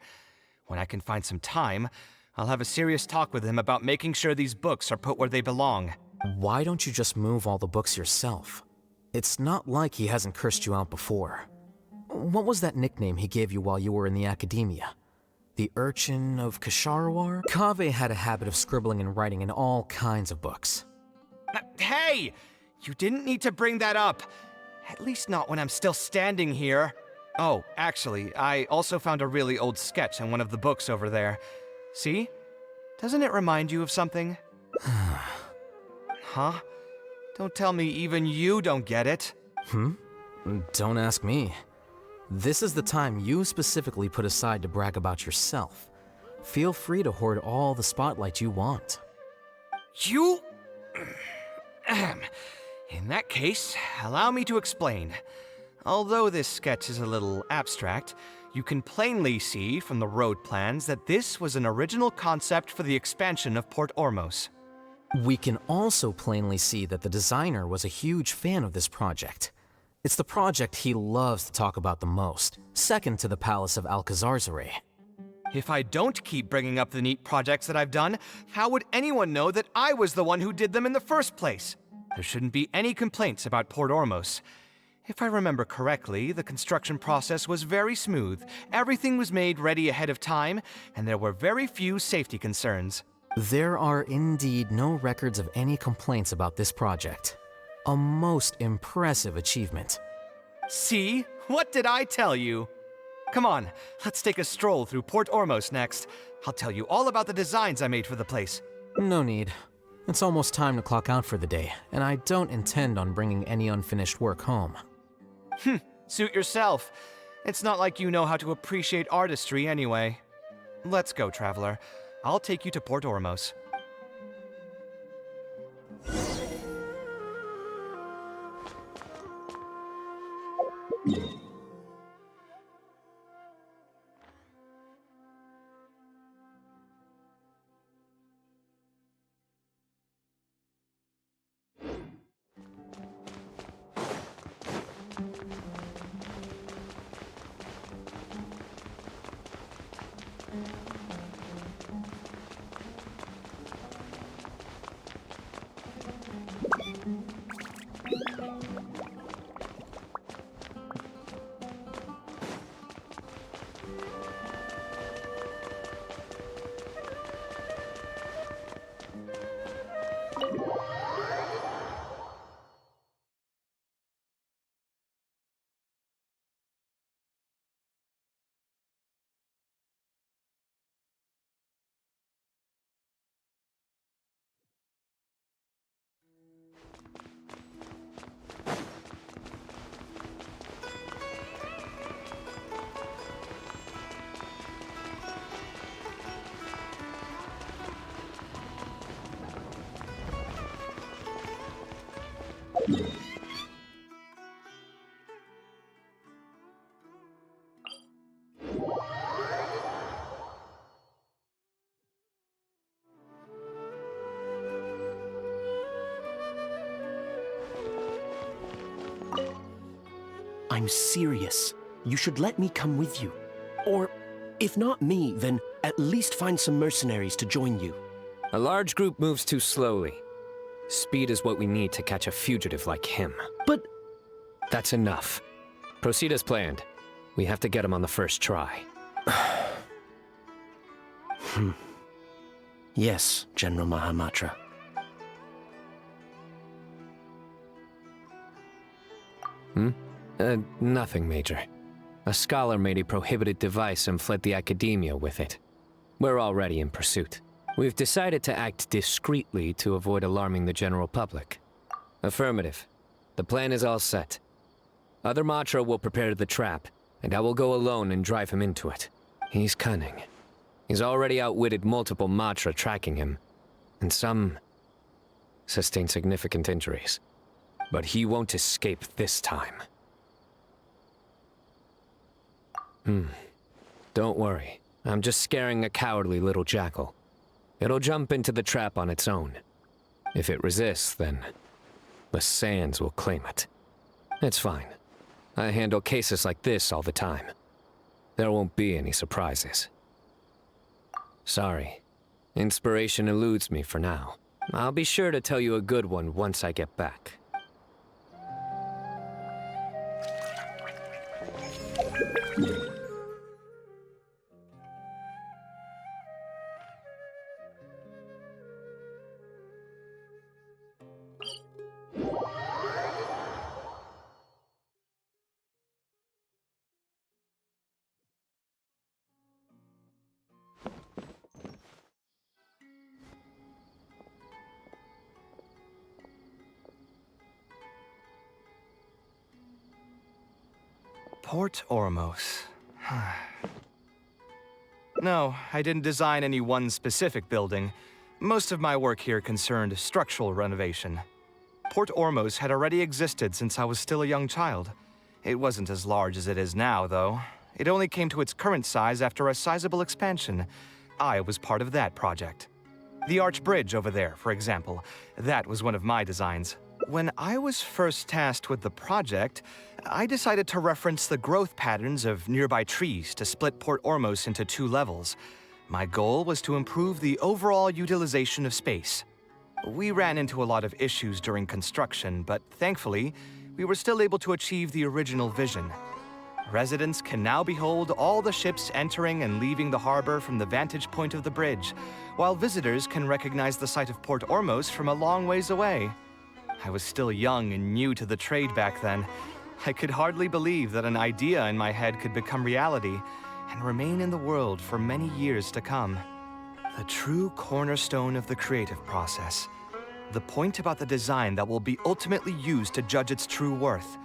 When I can find some time, I'll have a serious talk with him about making sure these books are put where they belong. Why don't you just move all the books yourself? It's not like he hasn't cursed you out before. What was that nickname he gave you while you were in the academia? The Urchin of Kasharawar? Kaveh had a habit of scribbling and writing in all kinds of books. Hey! You didn't need to bring that up. At least not when I'm still standing here. Oh, actually, I also found a really old sketch in one of the books over there. See? Doesn't it remind you of something? Huh? Don't tell me even you don't get it. Don't ask me. This is the time you specifically put aside to brag about yourself. Feel free to hoard all the spotlight you want. You... In that case, allow me to explain. Although this sketch is a little abstract, you can plainly see from the road plans that this was an original concept for the expansion of Port Ormos. We can also plainly see that the designer was a huge fan of this project. It's the project he loves to talk about the most, second to the Palace of Alcazarzare. If I don't keep bringing up the neat projects that I've done, how would anyone know that I was the one who did them in the first place? There shouldn't be any complaints about Port Ormos. If I remember correctly, the construction process was very smooth, everything was made ready ahead of time, and there were very few safety concerns. There are indeed no records of any complaints about this project. A most impressive achievement. See? What did I tell you? Come on, let's take a stroll through Port Ormos next. I'll tell you all about the designs I made for the place. No need. It's almost time to clock out for the day, and I don't intend on bringing any unfinished work home. Suit yourself. It's not like you know how to appreciate artistry anyway. Let's go, traveler. I'll take you to Port Ormos. I'm serious. You should let me come with you. Or, if not me, then at least find some mercenaries to join you. A large group moves too slowly. Speed is what we need to catch a fugitive like him. But... That's enough. Proceed as planned. We have to get him on the first try. Yes, General Mahamatra. Nothing, Major. A scholar made a prohibited device and fled the academia with it. We're already in pursuit. We've decided to act discreetly to avoid alarming the general public. Affirmative. The plan is all set. Other Matra will prepare the trap, and I will go alone and drive him into it. He's cunning. He's already outwitted multiple Matra tracking him, and some sustained significant injuries. But he won't escape this time. Don't worry. I'm just scaring a cowardly little jackal. It'll jump into the trap on its own. If it resists, then the sands will claim it. It's fine. I handle cases like this all the time. There won't be any surprises. Sorry. Inspiration eludes me for now. I'll be sure to tell you a good one once I get back. Port Ormos. No, I didn't design any one specific building. Most of my work here concerned structural renovation. Port Ormos had already existed since I was still a young child. It wasn't as large as it is now, though. It only came to its current size after a sizable expansion. I was part of that project. The arch bridge over there, for example, that was one of my designs. When I was first tasked with the project, I decided to reference the growth patterns of nearby trees to split Port Ormos into 2 levels. My goal was to improve the overall utilization of space. We ran into a lot of issues during construction, but thankfully, we were still able to achieve the original vision. Residents can now behold all the ships entering and leaving the harbor from the vantage point of the bridge, while visitors can recognize the site of Port Ormos from a long ways away. I was still young and new to the trade back then. I could hardly believe that an idea in my head could become reality and remain in the world for many years to come. The true cornerstone of the creative process. The point about the design that will be ultimately used to judge its true worth.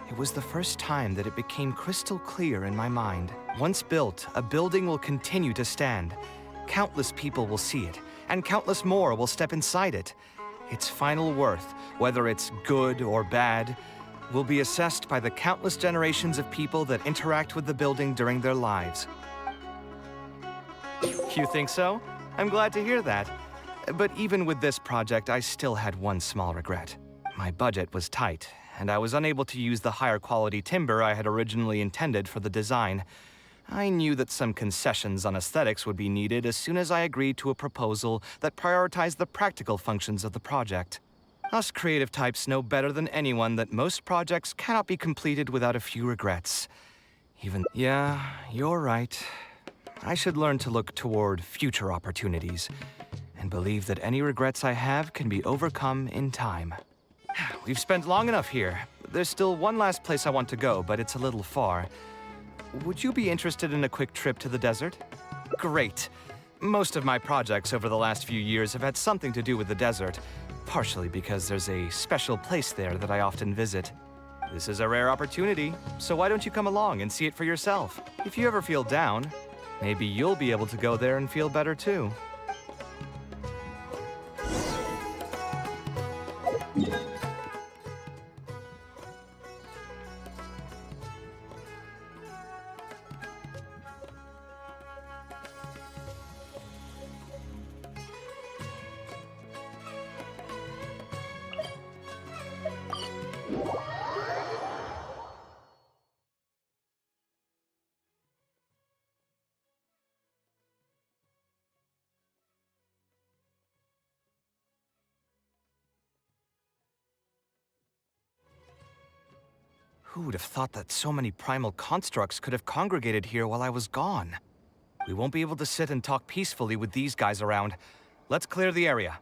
It was the first time that it became crystal clear in my mind. Once built, a building will continue to stand. Countless people will see it, and countless more will step inside it. Its final worth, whether it's good or bad, will be assessed by the countless generations of people that interact with the building during their lives. You think so? I'm glad to hear that. But even with this project, I still had one small regret. My budget was tight, and I was unable to use the higher quality timber I had originally intended for the design. I knew that some concessions on aesthetics would be needed as soon as I agreed to a proposal that prioritized the practical functions of the project. Us creative types know better than anyone that most projects cannot be completed without a few regrets. Yeah, you're right. I should learn to look toward future opportunities, and believe that any regrets I have can be overcome in time. We've spent long enough here. There's still one last place I want to go, but it's a little far. Would you be interested in a quick trip to the desert? Great. Most of my projects over the last few years have had something to do with the desert, partially because there's a special place there that I often visit. This is a rare opportunity, so why don't you come along and see it for yourself? If you ever feel down, maybe you'll be able to go there and feel better too. Who would have thought that so many primal constructs could have congregated here while I was gone? We won't be able to sit and talk peacefully with these guys around. Let's clear the area.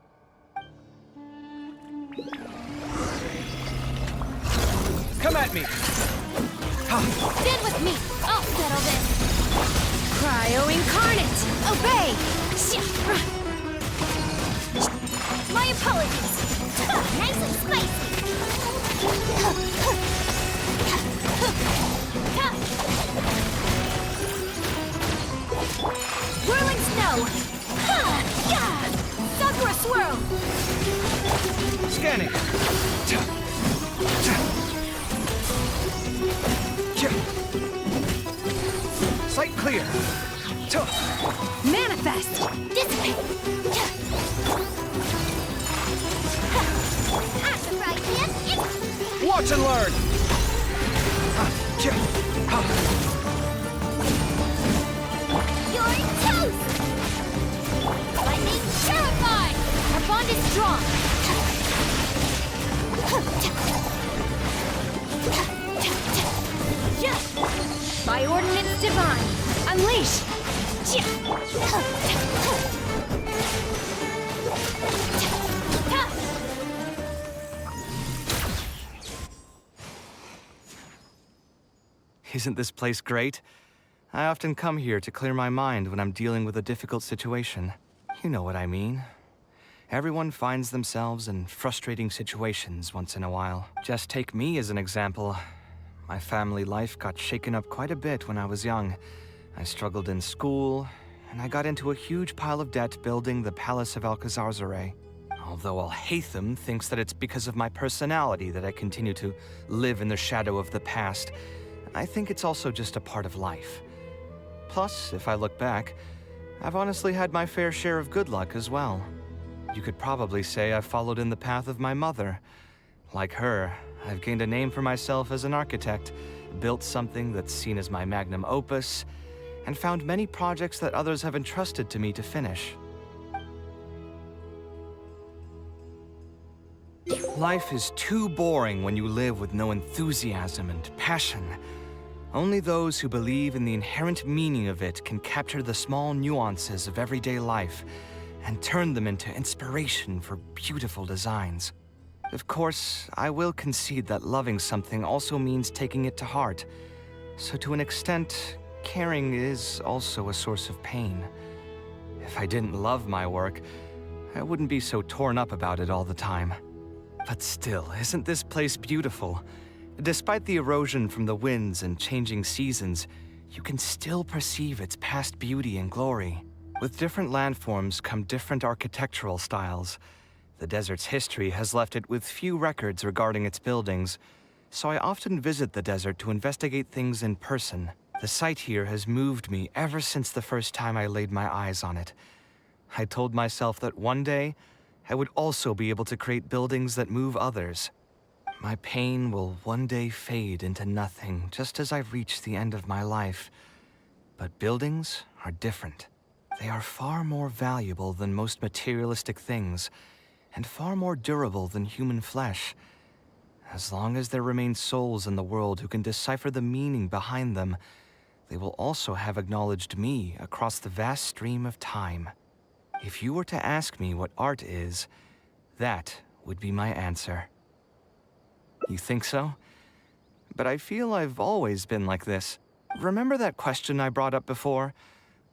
Come at me! Stand with me! I'll settle this! Cryo Incarnate! Obey! My apologies! Nice and spicy! Whirling snow! Sakura swirl! Scanning! Sight clear! Manifest! Dissipate! Watch and learn! You're toast! Lightning Purify! Our bond is strong! By ordinance divine, unleash! Isn't this place great? I often come here to clear my mind when I'm dealing with a difficult situation. You know what I mean. Everyone finds themselves in frustrating situations once in a while. Just take me as an example. My family life got shaken up quite a bit when I was young. I struggled in school, and I got into a huge pile of debt building the Palace of Alcazarzaray. Although Alhaitham thinks that it's because of my personality that I continue to live in the shadow of the past, I think it's also just a part of life. Plus, if I look back, I've honestly had my fair share of good luck as well. You could probably say I've followed in the path of my mother. Like her, I've gained a name for myself as an architect, built something that's seen as my magnum opus, and found many projects that others have entrusted to me to finish. Life is too boring when you live with no enthusiasm and passion. Only those who believe in the inherent meaning of it can capture the small nuances of everyday life and turn them into inspiration for beautiful designs. Of course, I will concede that loving something also means taking it to heart. So to an extent, caring is also a source of pain. If I didn't love my work, I wouldn't be so torn up about it all the time. But still, isn't this place beautiful? Despite the erosion from the winds and changing seasons, you can still perceive its past beauty and glory. With different landforms come different architectural styles. The desert's history has left it with few records regarding its buildings, so I often visit the desert to investigate things in person. The sight here has moved me ever since the first time I laid my eyes on it. I told myself that one day, I would also be able to create buildings that move others. My pain will one day fade into nothing, just as I reach the end of my life. But buildings are different. They are far more valuable than most materialistic things, and far more durable than human flesh. As long as there remain souls in the world who can decipher the meaning behind them, they will also have acknowledged me across the vast stream of time. If you were to ask me what art is, that would be my answer. You think so? But I feel I've always been like this. Remember that question I brought up before?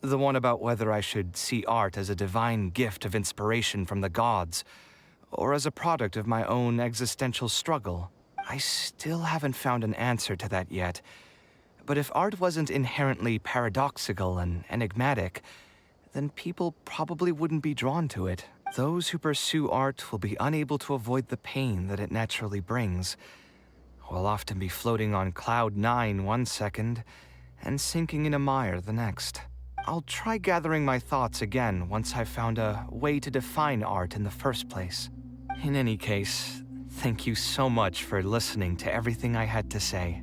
The one about whether I should see art as a divine gift of inspiration from the gods, or as a product of my own existential struggle. I still haven't found an answer to that yet. But if art wasn't inherently paradoxical and enigmatic, then people probably wouldn't be drawn to it. Those who pursue art will be unable to avoid the pain that it naturally brings. Will often be floating on cloud 9 one second, and sinking in a mire the next. I'll try gathering my thoughts again once I've found a way to define art in the first place. In any case, thank you so much for listening to everything I had to say.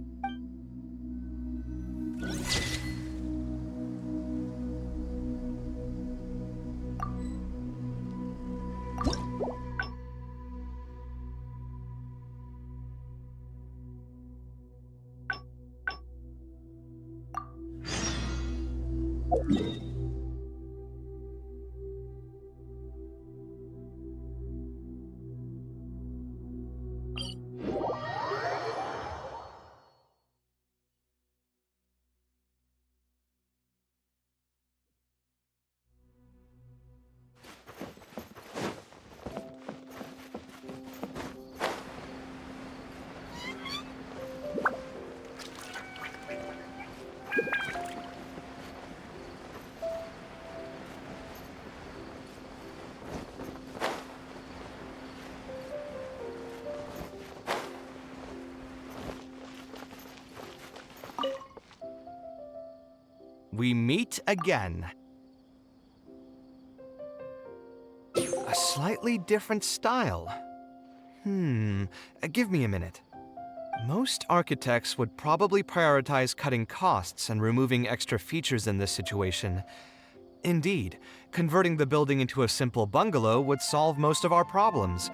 We meet again. A slightly different style. Give me a minute. Most architects would probably prioritize cutting costs and removing extra features in this situation. Indeed, converting the building into a simple bungalow would solve most of our problems.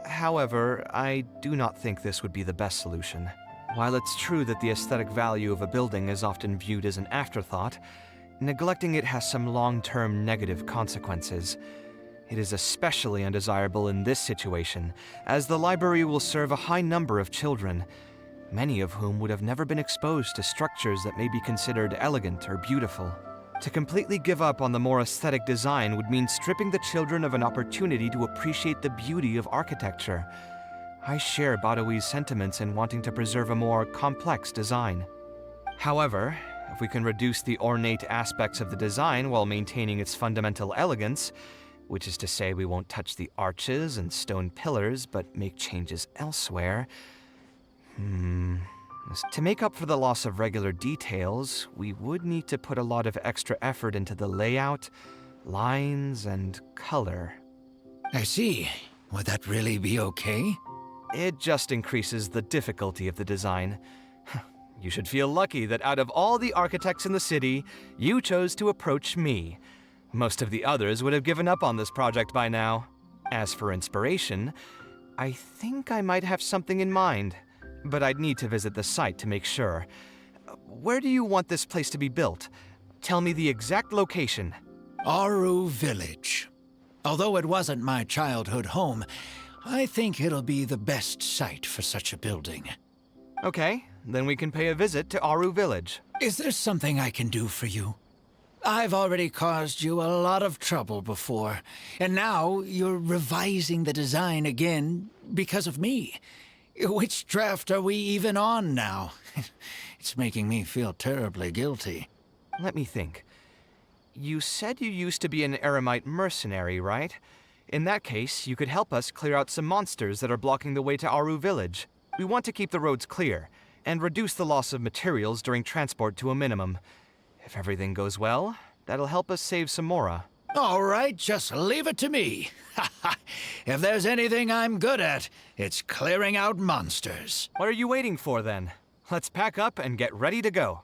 However, I do not think this would be the best solution. While it's true that the aesthetic value of a building is often viewed as an afterthought, neglecting it has some long-term negative consequences. It is especially undesirable in this situation, as the library will serve a high number of children, many of whom would have never been exposed to structures that may be considered elegant or beautiful. To completely give up on the more aesthetic design would mean stripping the children of an opportunity to appreciate the beauty of architecture. I share Badawi's sentiments in wanting to preserve a more complex design. However, if we can reduce the ornate aspects of the design while maintaining its fundamental elegance, which is to say we won't touch the arches and stone pillars but make changes elsewhere. To make up for the loss of regular details, we would need to put a lot of extra effort into the layout, lines, and color. I see. Would that really be okay? It just increases the difficulty of the design. You should feel lucky that out of all the architects in the city, you chose to approach me. Most of the others would have given up on this project by now. As for inspiration, I think I might have something in mind, but I'd need to visit the site to make sure. Where do you want this place to be built? Tell me the exact location. Aru Village. Although it wasn't my childhood home, I think it'll be the best site for such a building. Okay, then we can pay a visit to Aru Village. Is there something I can do for you? I've already caused you a lot of trouble before, and now you're revising the design again because of me. Which draft are we even on now? It's making me feel terribly guilty. Let me think. You said you used to be an Eremite mercenary, right? In that case, you could help us clear out some monsters that are blocking the way to Aru Village. We want to keep the roads clear, and reduce the loss of materials during transport to a minimum. If everything goes well, that'll help us save some Mora. All right, just leave it to me. If there's anything I'm good at, it's clearing out monsters. What are you waiting for, then? Let's pack up and get ready to go.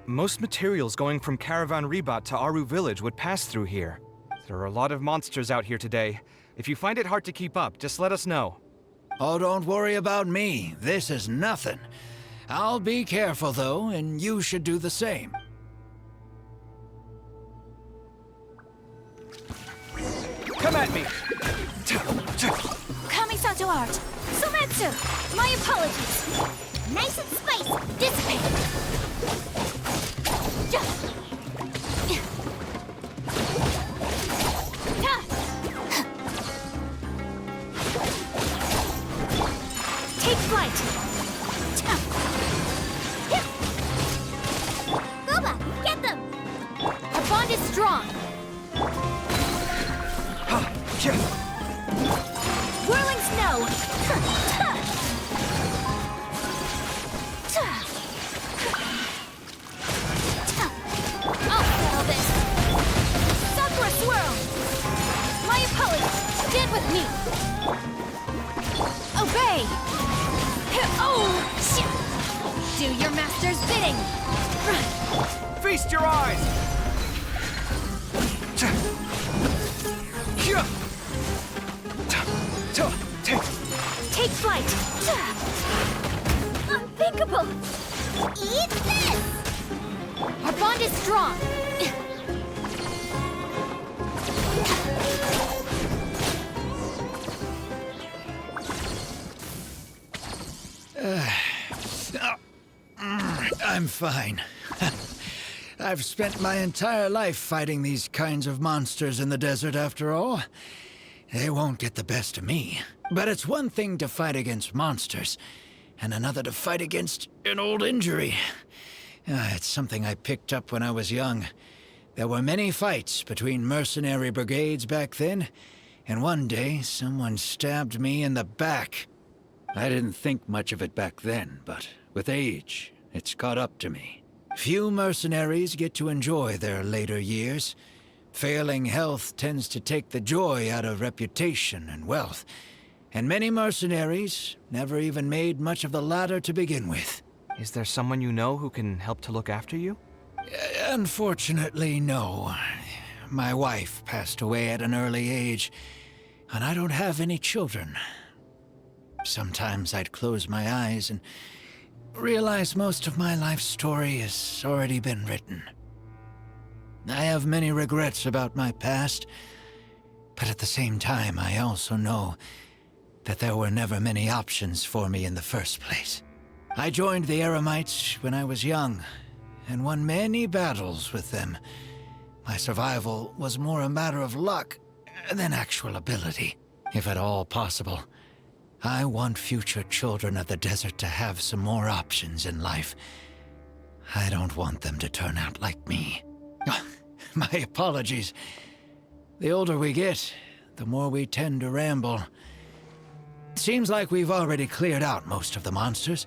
Most materials going from Caravan Ribat to Aru Village would pass through here. There are a lot of monsters out here today. If you find it hard to keep up, just let us know. Oh, don't worry about me. This is nothing. I'll be careful, though, and you should do the same. Come at me! Kamisato art! Sumetsu! My apologies! Nice and spicy! Dissipate! Take flight! do your master's bidding! Feast your eyes! Take flight! Unthinkable! Eat this! Our bond is strong! I'm fine. I've spent my entire life fighting these kinds of monsters in the desert, after all. They won't get the best of me. But it's one thing to fight against monsters, and another to fight against an old injury. It's something I picked up when I was young. There were many fights between mercenary brigades back then, and one day someone stabbed me in the back. I didn't think much of it back then, but with age, it's caught up to me. Few mercenaries get to enjoy their later years. Failing health tends to take the joy out of reputation and wealth, and many mercenaries never even made much of the latter to begin with. Is there someone you know who can help to look after you? Unfortunately, no. My wife passed away at an early age, and I don't have any children. Sometimes I'd close my eyes and realize most of my life story has already been written. I have many regrets about my past, but at the same time I also know that there were never many options for me in the first place. I joined the Eremites when I was young, and won many battles with them. My survival was more a matter of luck than actual ability. If at all possible, I want future children of the desert to have some more options in life. I don't want them to turn out like me. My apologies. The older we get, the more we tend to ramble. Seems like we've already cleared out most of the monsters.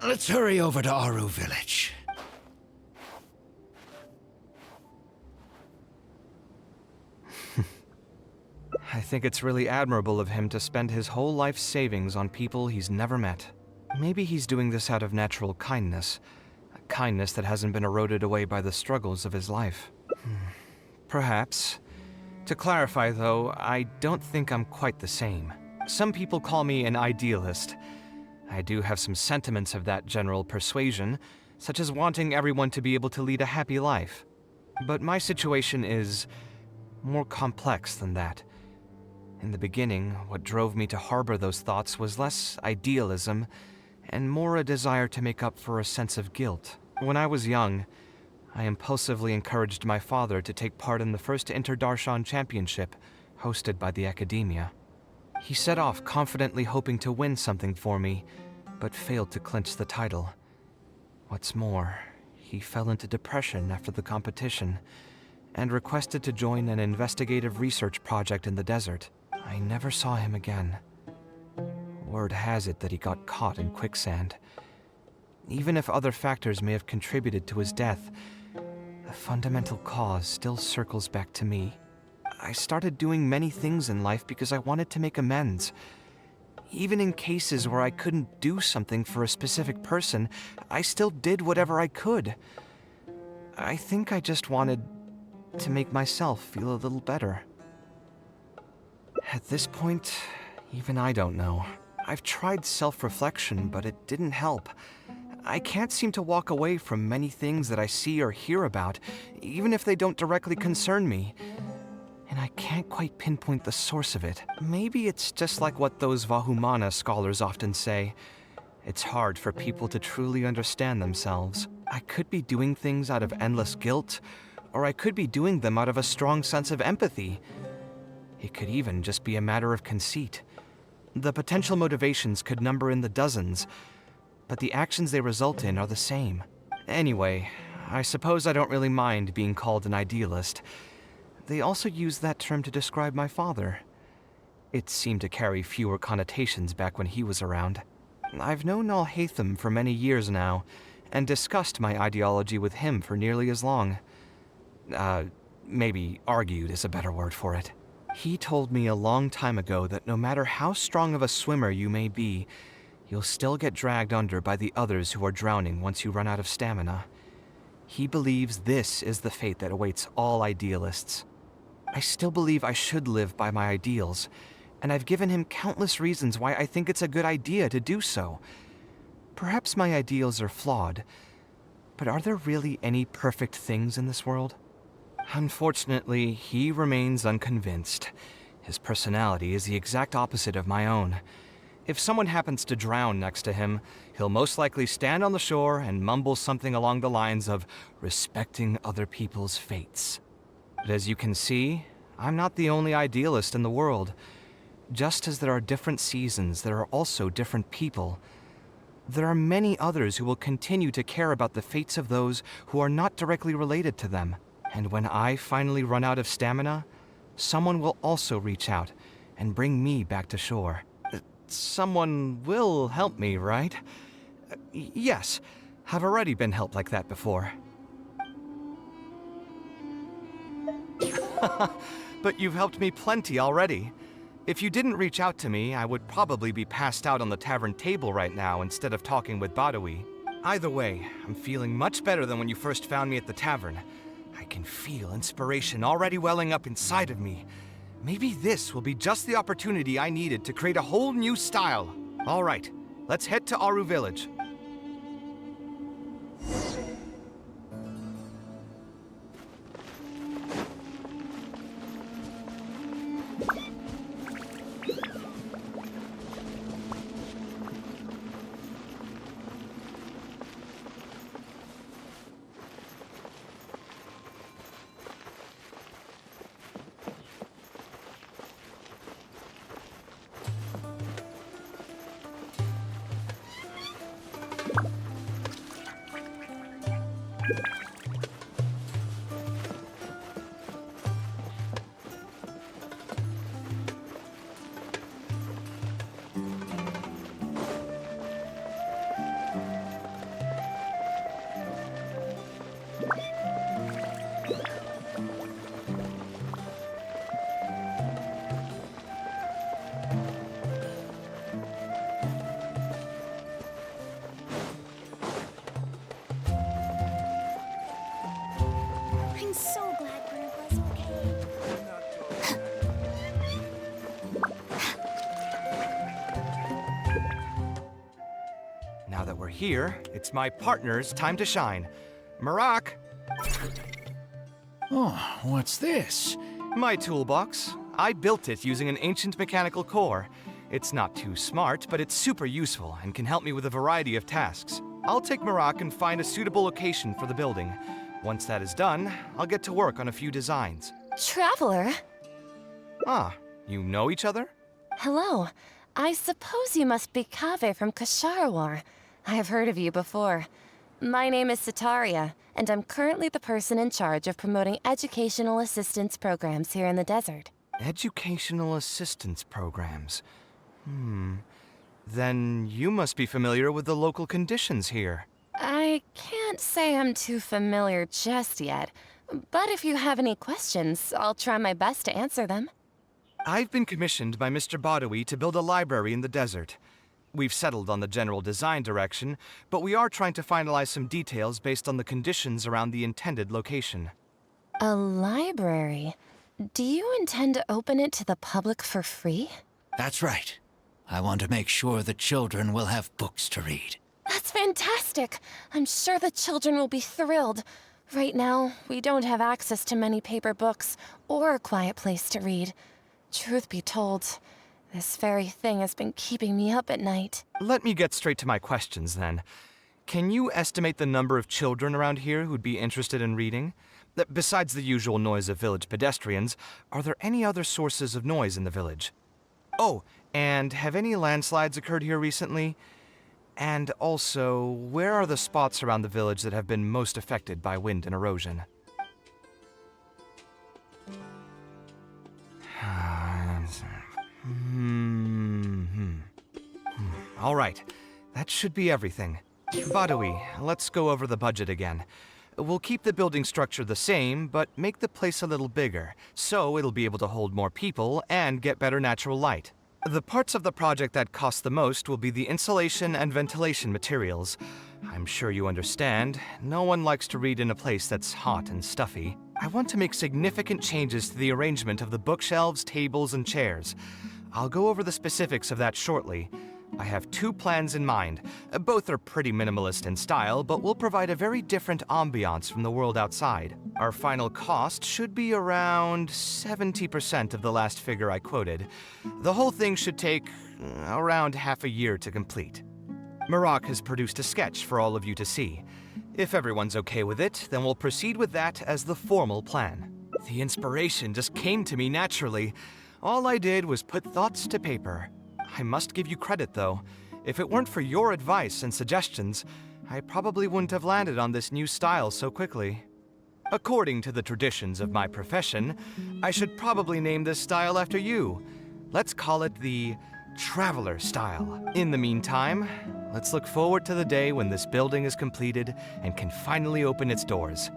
Let's hurry over to Aru Village. I think it's really admirable of him to spend his whole life savings on people he's never met. Maybe he's doing this out of natural kindness. A kindness that hasn't been eroded away by the struggles of his life. Perhaps. To clarify, though, I don't think I'm quite the same. Some people call me an idealist. I do have some sentiments of that general persuasion, such as wanting everyone to be able to lead a happy life. But my situation is more complex than that. In the beginning, what drove me to harbor those thoughts was less idealism and more a desire to make up for a sense of guilt. When I was young, I impulsively encouraged my father to take part in the first Inter-Darshan Championship hosted by the Academia. He set off confidently hoping to win something for me, but failed to clinch the title. What's more, he fell into depression after the competition and requested to join an investigative research project in the desert. I never saw him again. Word has it that he got caught in quicksand. Even if other factors may have contributed to his death, the fundamental cause still circles back to me. I started doing many things in life because I wanted to make amends. Even in cases where I couldn't do something for a specific person, I still did whatever I could. I think I just wanted to make myself feel a little better. At this point, even I don't know. I've tried self-reflection, but it didn't help. I can't seem to walk away from many things that I see or hear about, even if they don't directly concern me. And I can't quite pinpoint the source of it. Maybe it's just like what those Vahumana scholars often say. It's hard for people to truly understand themselves. I could be doing things out of endless guilt, or I could be doing them out of a strong sense of empathy. It could even just be a matter of conceit. The potential motivations could number in the dozens, but the actions they result in are the same. Anyway, I suppose I don't really mind being called an idealist. They also use that term to describe my father. It seemed to carry fewer connotations back when he was around. I've known Al-Haytham for many years now, and discussed my ideology with him for nearly as long. Maybe argued is a better word for it. He told me a long time ago that no matter how strong of a swimmer you may be, you'll still get dragged under by the others who are drowning once you run out of stamina. He believes this is the fate that awaits all idealists. I still believe I should live by my ideals, and I've given him countless reasons why I think it's a good idea to do so. Perhaps my ideals are flawed, but are there really any perfect things in this world? Unfortunately, he remains unconvinced. His personality is the exact opposite of my own. If someone happens to drown next to him, he'll most likely stand on the shore and mumble something along the lines of respecting other people's fates. But as you can see, I'm not the only idealist in the world. Just as there are different seasons, there are also different people. There are many others who will continue to care about the fates of those who are not directly related to them. And when I finally run out of stamina, someone will also reach out and bring me back to shore. Someone will help me, right? Yes, I've already been helped like that before. But you've helped me plenty already. If you didn't reach out to me, I would probably be passed out on the tavern table right now instead of talking with Badawi. Either way, I'm feeling much better than when you first found me at the tavern. I can feel inspiration already welling up inside of me. Maybe this will be just the opportunity I needed to create a whole new style. All right, let's head to Aru Village. I'm so glad Grandpa's okay. Now that we're here, it's my partner's time to shine. Marak! Oh, what's this? My toolbox. I built it using an ancient mechanical core. It's not too smart, but it's super useful and can help me with a variety of tasks. I'll take Marak and find a suitable location for the building. Once that is done, I'll get to work on a few designs. Traveler? Ah, you know each other? Hello. I suppose you must be Kaveh from Kasharawar. I have heard of you before. My name is Sataria, and I'm currently the person in charge of promoting educational assistance programs here in the desert. Educational assistance programs. Then you must be familiar with the local conditions here. I can't say I'm too familiar just yet, but if you have any questions, I'll try my best to answer them. I've been commissioned by Mr. Badawi to build a library in the desert. We've settled on the general design direction, but we are trying to finalize some details based on the conditions around the intended location. A library? Do you intend to open it to the public for free? That's right. I want to make sure the children will have books to read. That's fantastic! I'm sure the children will be thrilled. Right now, we don't have access to many paper books or a quiet place to read. Truth be told, this very thing has been keeping me up at night. Let me get straight to my questions, then. Can you estimate the number of children around here who'd be interested in reading? Besides the usual noise of village pedestrians, are there any other sources of noise in the village? Oh, and have any landslides occurred here recently? And also, where are the spots around the village that have been most affected by wind and erosion? All right, that should be everything. Badawi, let's go over the budget again. We'll keep the building structure the same, but make the place a little bigger, so it'll be able to hold more people and get better natural light. The parts of the project that cost the most will be the insulation and ventilation materials. I'm sure you understand, no one likes to read in a place that's hot and stuffy. I want to make significant changes to the arrangement of the bookshelves, tables, and chairs. I'll go over the specifics of that shortly. I have 2 plans in mind. Both are pretty minimalist in style, but will provide a very different ambiance from the world outside. Our final cost should be around 70% of the last figure I quoted. The whole thing should take around half a year to complete. Marak has produced a sketch for all of you to see. If everyone's okay with it, then we'll proceed with that as the formal plan. The inspiration just came to me naturally. All I did was put thoughts to paper. I must give you credit, though. If it weren't for your advice and suggestions, I probably wouldn't have landed on this new style so quickly. According to the traditions of my profession, I should probably name this style after you. Let's call it the Traveler style. In the meantime, let's look forward to the day when this building is completed and can finally open its doors.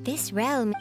This realm...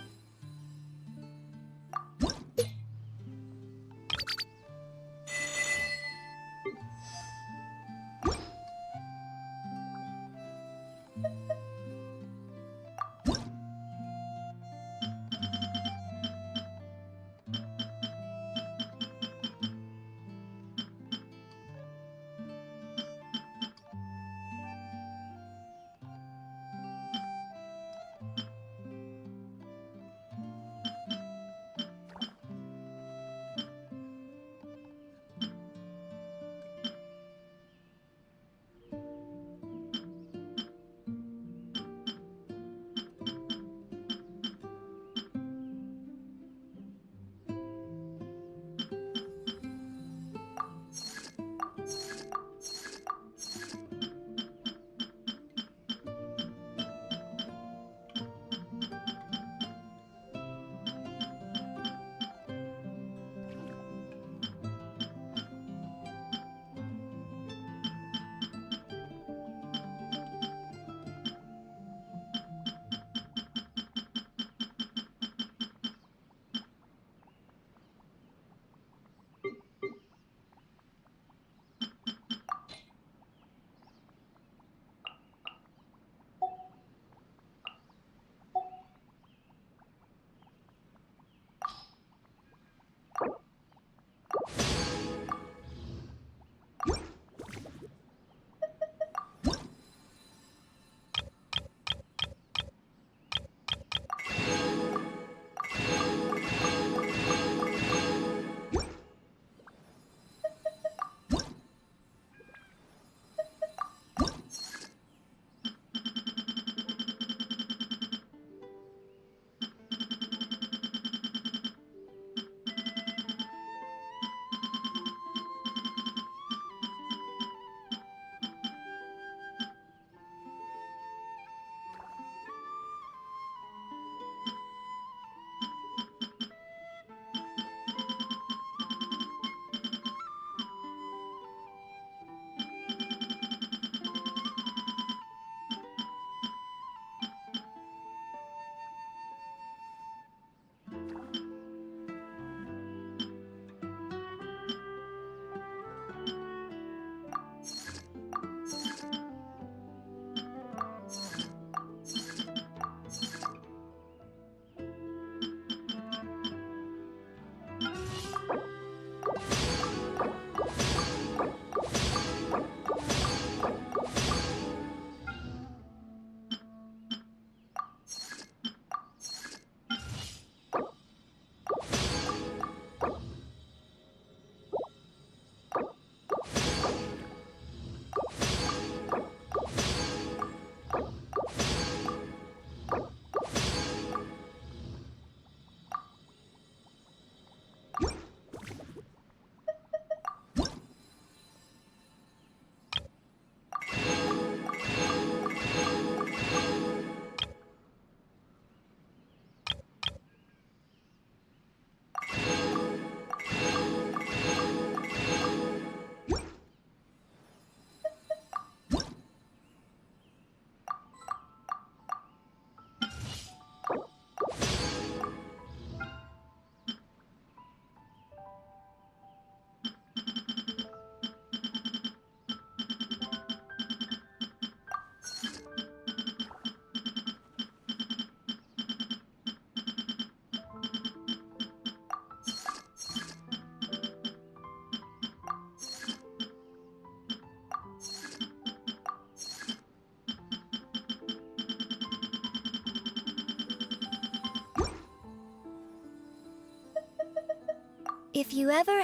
If you ever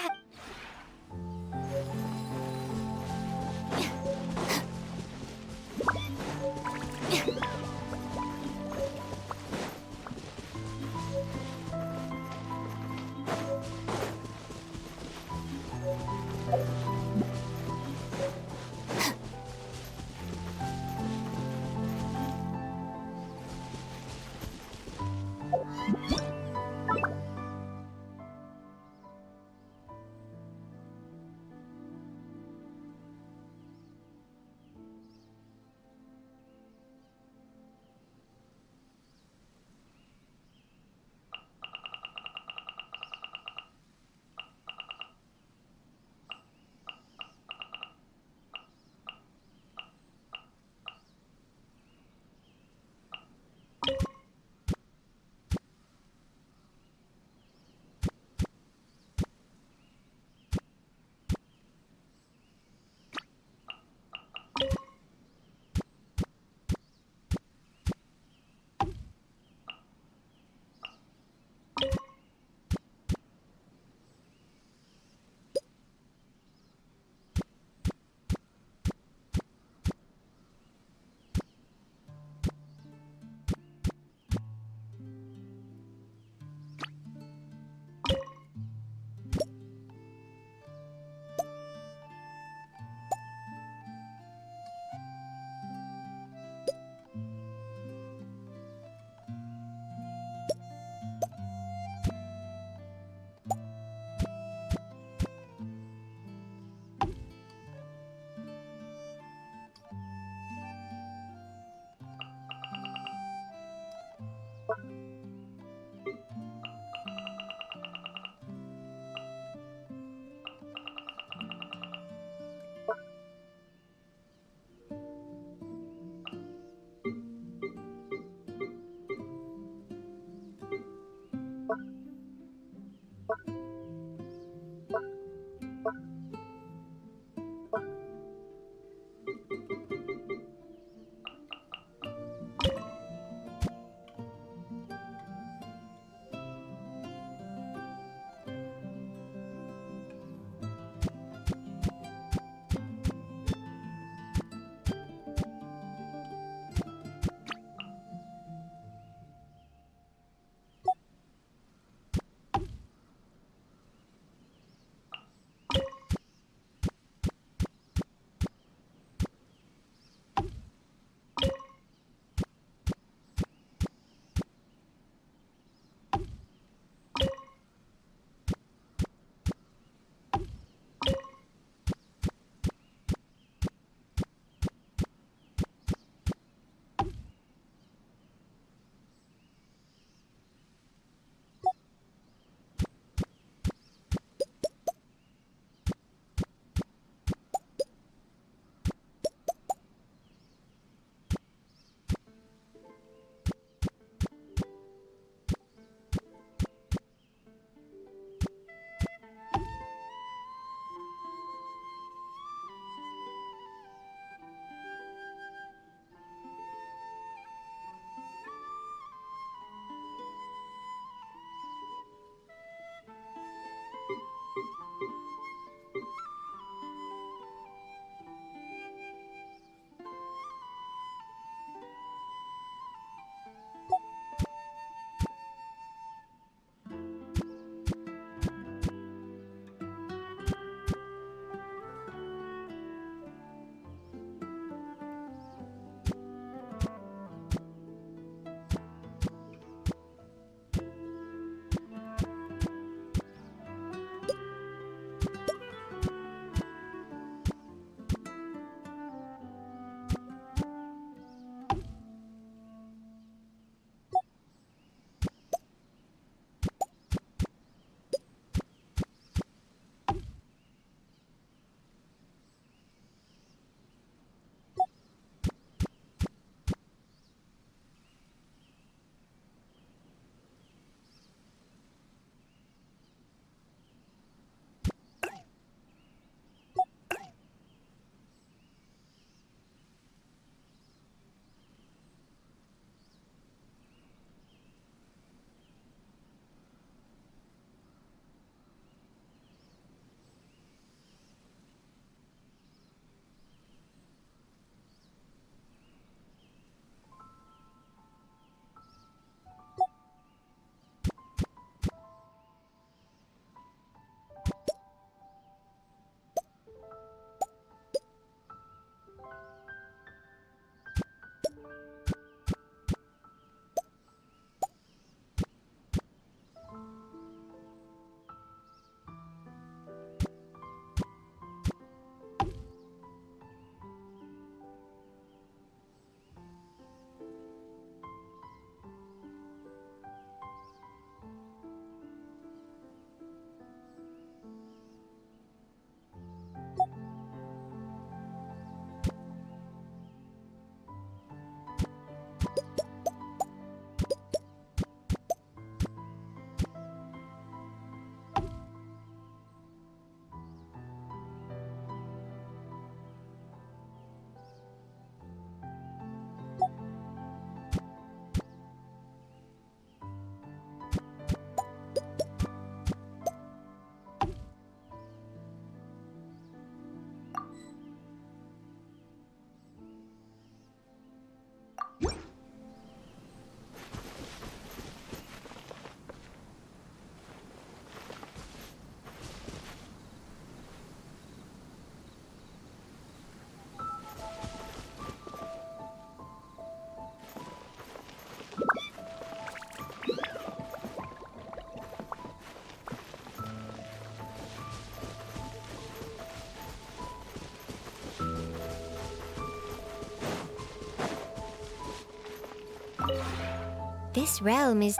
This realm is...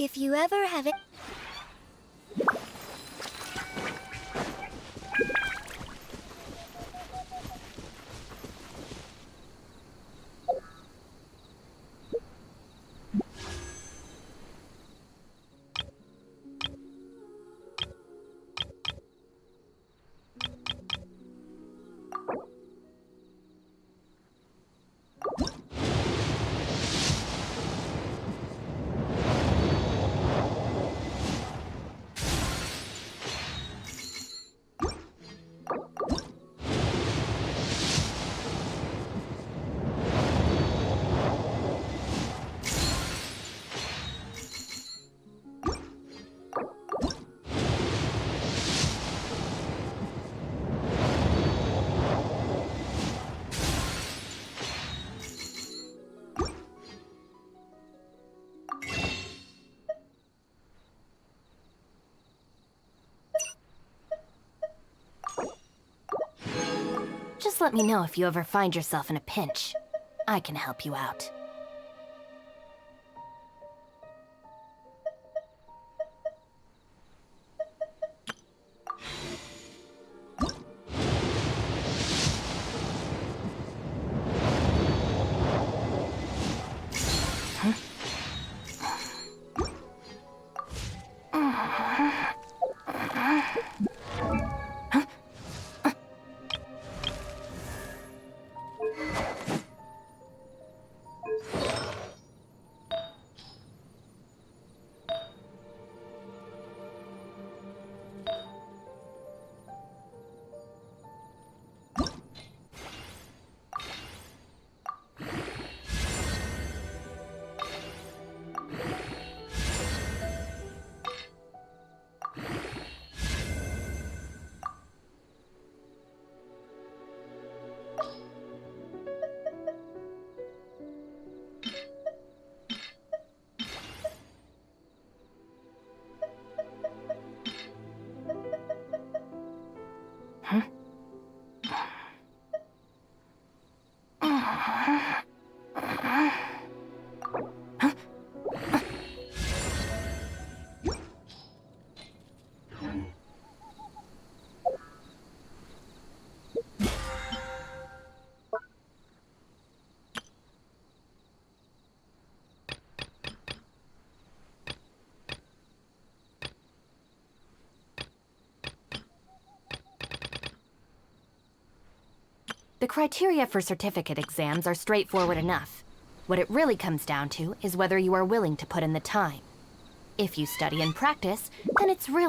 If you ever have it... Just let me know if you ever find yourself in a pinch. I can help you out. The criteria for certificate exams are straightforward enough. What it really comes down to is whether you are willing to put in the time. If you study and practice, then it's really